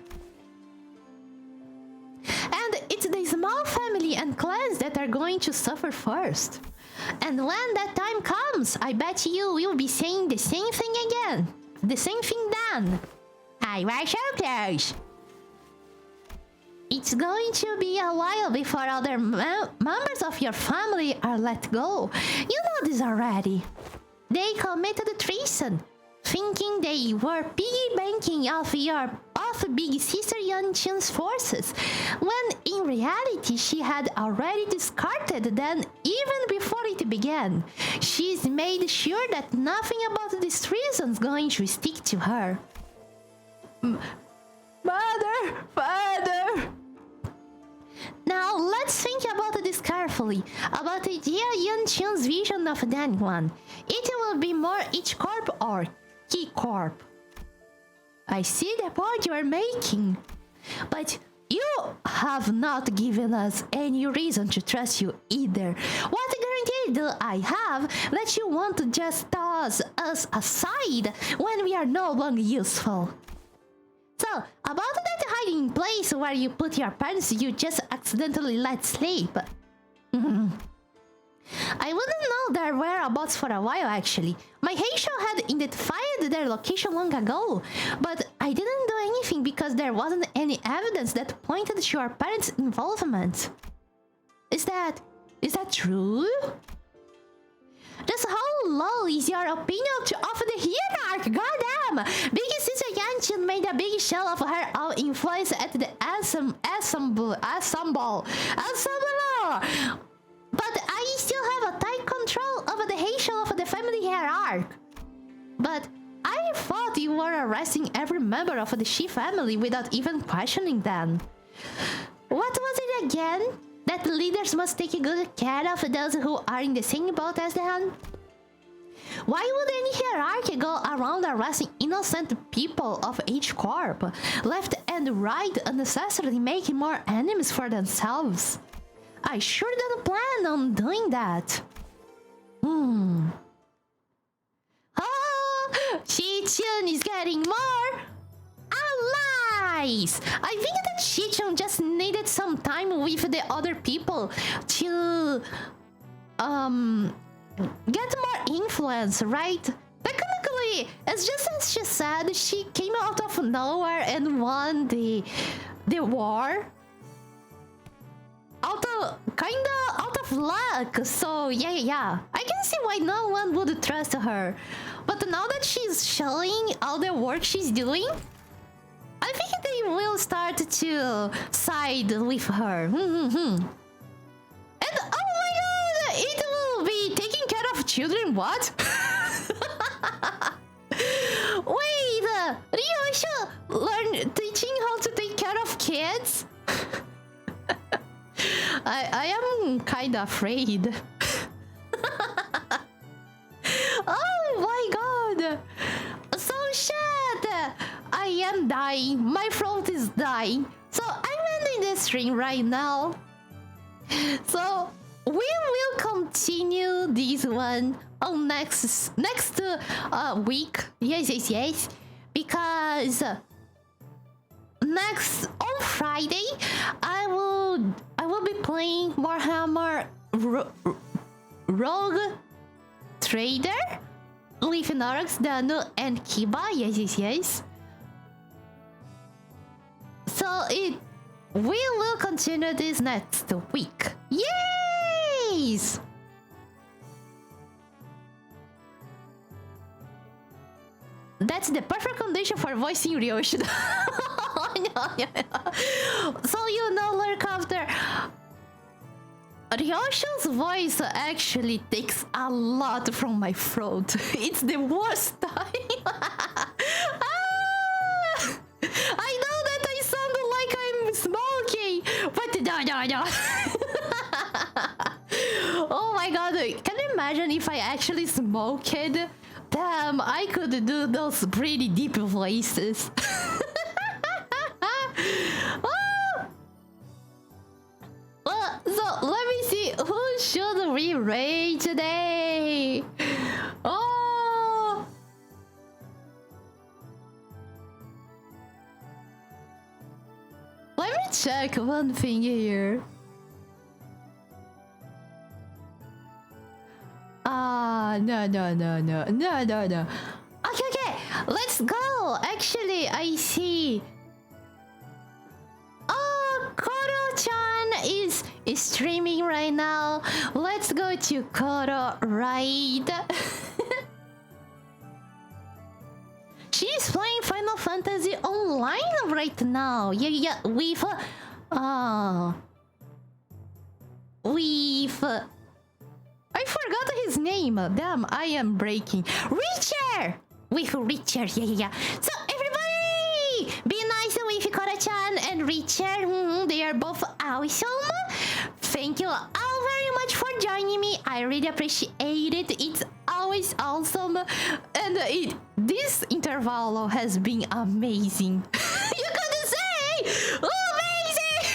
And it's the small family and clans that are going to suffer first. And when that time comes, I bet you will be saying the same thing again. The same thing then. I wear so close. It's going to be a while before other members of your family are let go. You know this already. They committed treason, thinking they were piggy banking off Big Sister Yanqing's forces, when in reality she had already discarded them even before it began. She's made sure that nothing about this treason's going to stick to her. Father! Now let's think about this carefully, about Jia Yanqing's vision of that one. It will be more H-Corp or Key-Corp. I see the point you are making, but you have not given us any reason to trust you either. What guarantee do I have that you won't just toss us aside when we are no longer useful? So, about that hiding place where you put your parents you just accidentally let sleep. I wouldn't know their whereabouts for a while actually. My Heisho had identified their location long ago, but I didn't do anything because there wasn't any evidence that pointed to your parents' involvement. Is that true? Just how low is your opinion of the hierarchy? Goddamn! Big Sister Yanqing made a big show of her own influence at the ensemble. But I still have a tight control over the Heisho of the family hierarchy. But I thought you were arresting every member of the Shi family without even questioning them. What was it again? That leaders must take good care of those who are in the same boat as them? Why would any hierarchy go around arresting innocent people of each corp, left and right, unnecessarily making more enemies for themselves? I sure don't plan on doing that. Oh, Shichun is getting more allies! I think that Shichun just needed some time with the other people to get more influence, right? Technically, it's just as she said, she came out of nowhere and won the war. Out of luck. So yeah. I can see why no one would trust her. But now that she's showing all the work she's doing, I think they will start to side with her. And oh my god, it will be taking care of children. What? Wait, Ryosha teaching how to take care of kids? I am kinda afraid. Oh my god! So shit! I am dying. My throat is dying. So I'm ending this stream right now. So we will continue this one on next week. Yes. Because next on Friday I will be playing Warhammer Rogue Trader with Norax, Danu, and Kiba. Yes. So we will continue this next week. Yes! That's the perfect condition for voicing Ryoshi. So you know, look after. Ryoshi's voice actually takes a lot from my throat. It's the worst time. I know that I sound like I'm Oh my god, can you imagine if I actually smoked? Damn, I could do those pretty deep voices. Oh! Well, so let me see, who should we raid today? Oh! Let me check one thing here. No. Okay, let's go. Actually, I see. Oh, Koro-chan is streaming right now. Let's go to Koro raid. She's playing Final Fantasy Online right now. Yeah, with I forgot his name. Damn, I am breaking. Richer! With Richer, yeah. So everybody, be nice with Kora-chan and Richer. They are both awesome. Thank you all very much for joining me. I really appreciate it. It's always awesome. And this interval has been amazing. You couldn't say! Amazing!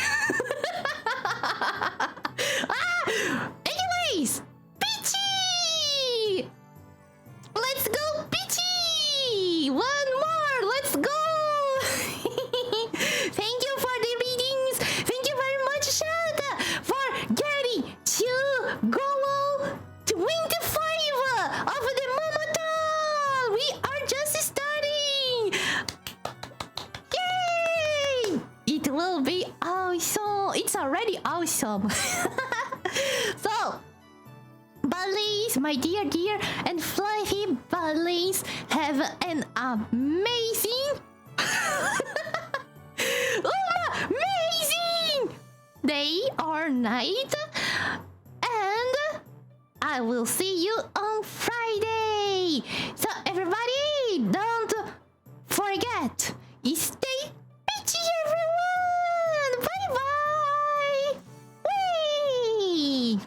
Anyways, Peachy! Let's go, Peachy! One more, let's go! Thank you for the readings. Thank you very much, Shada, for getting to goal 25 of the Momochi! We are just starting! Yay! It will be awesome. It's already awesome. So, Bullies, my dear and fluffy bullies, have an amazing amazing day or night, and I will see you on Friday. So everybody, don't forget, stay peachy, everyone. Bye bye. Whee!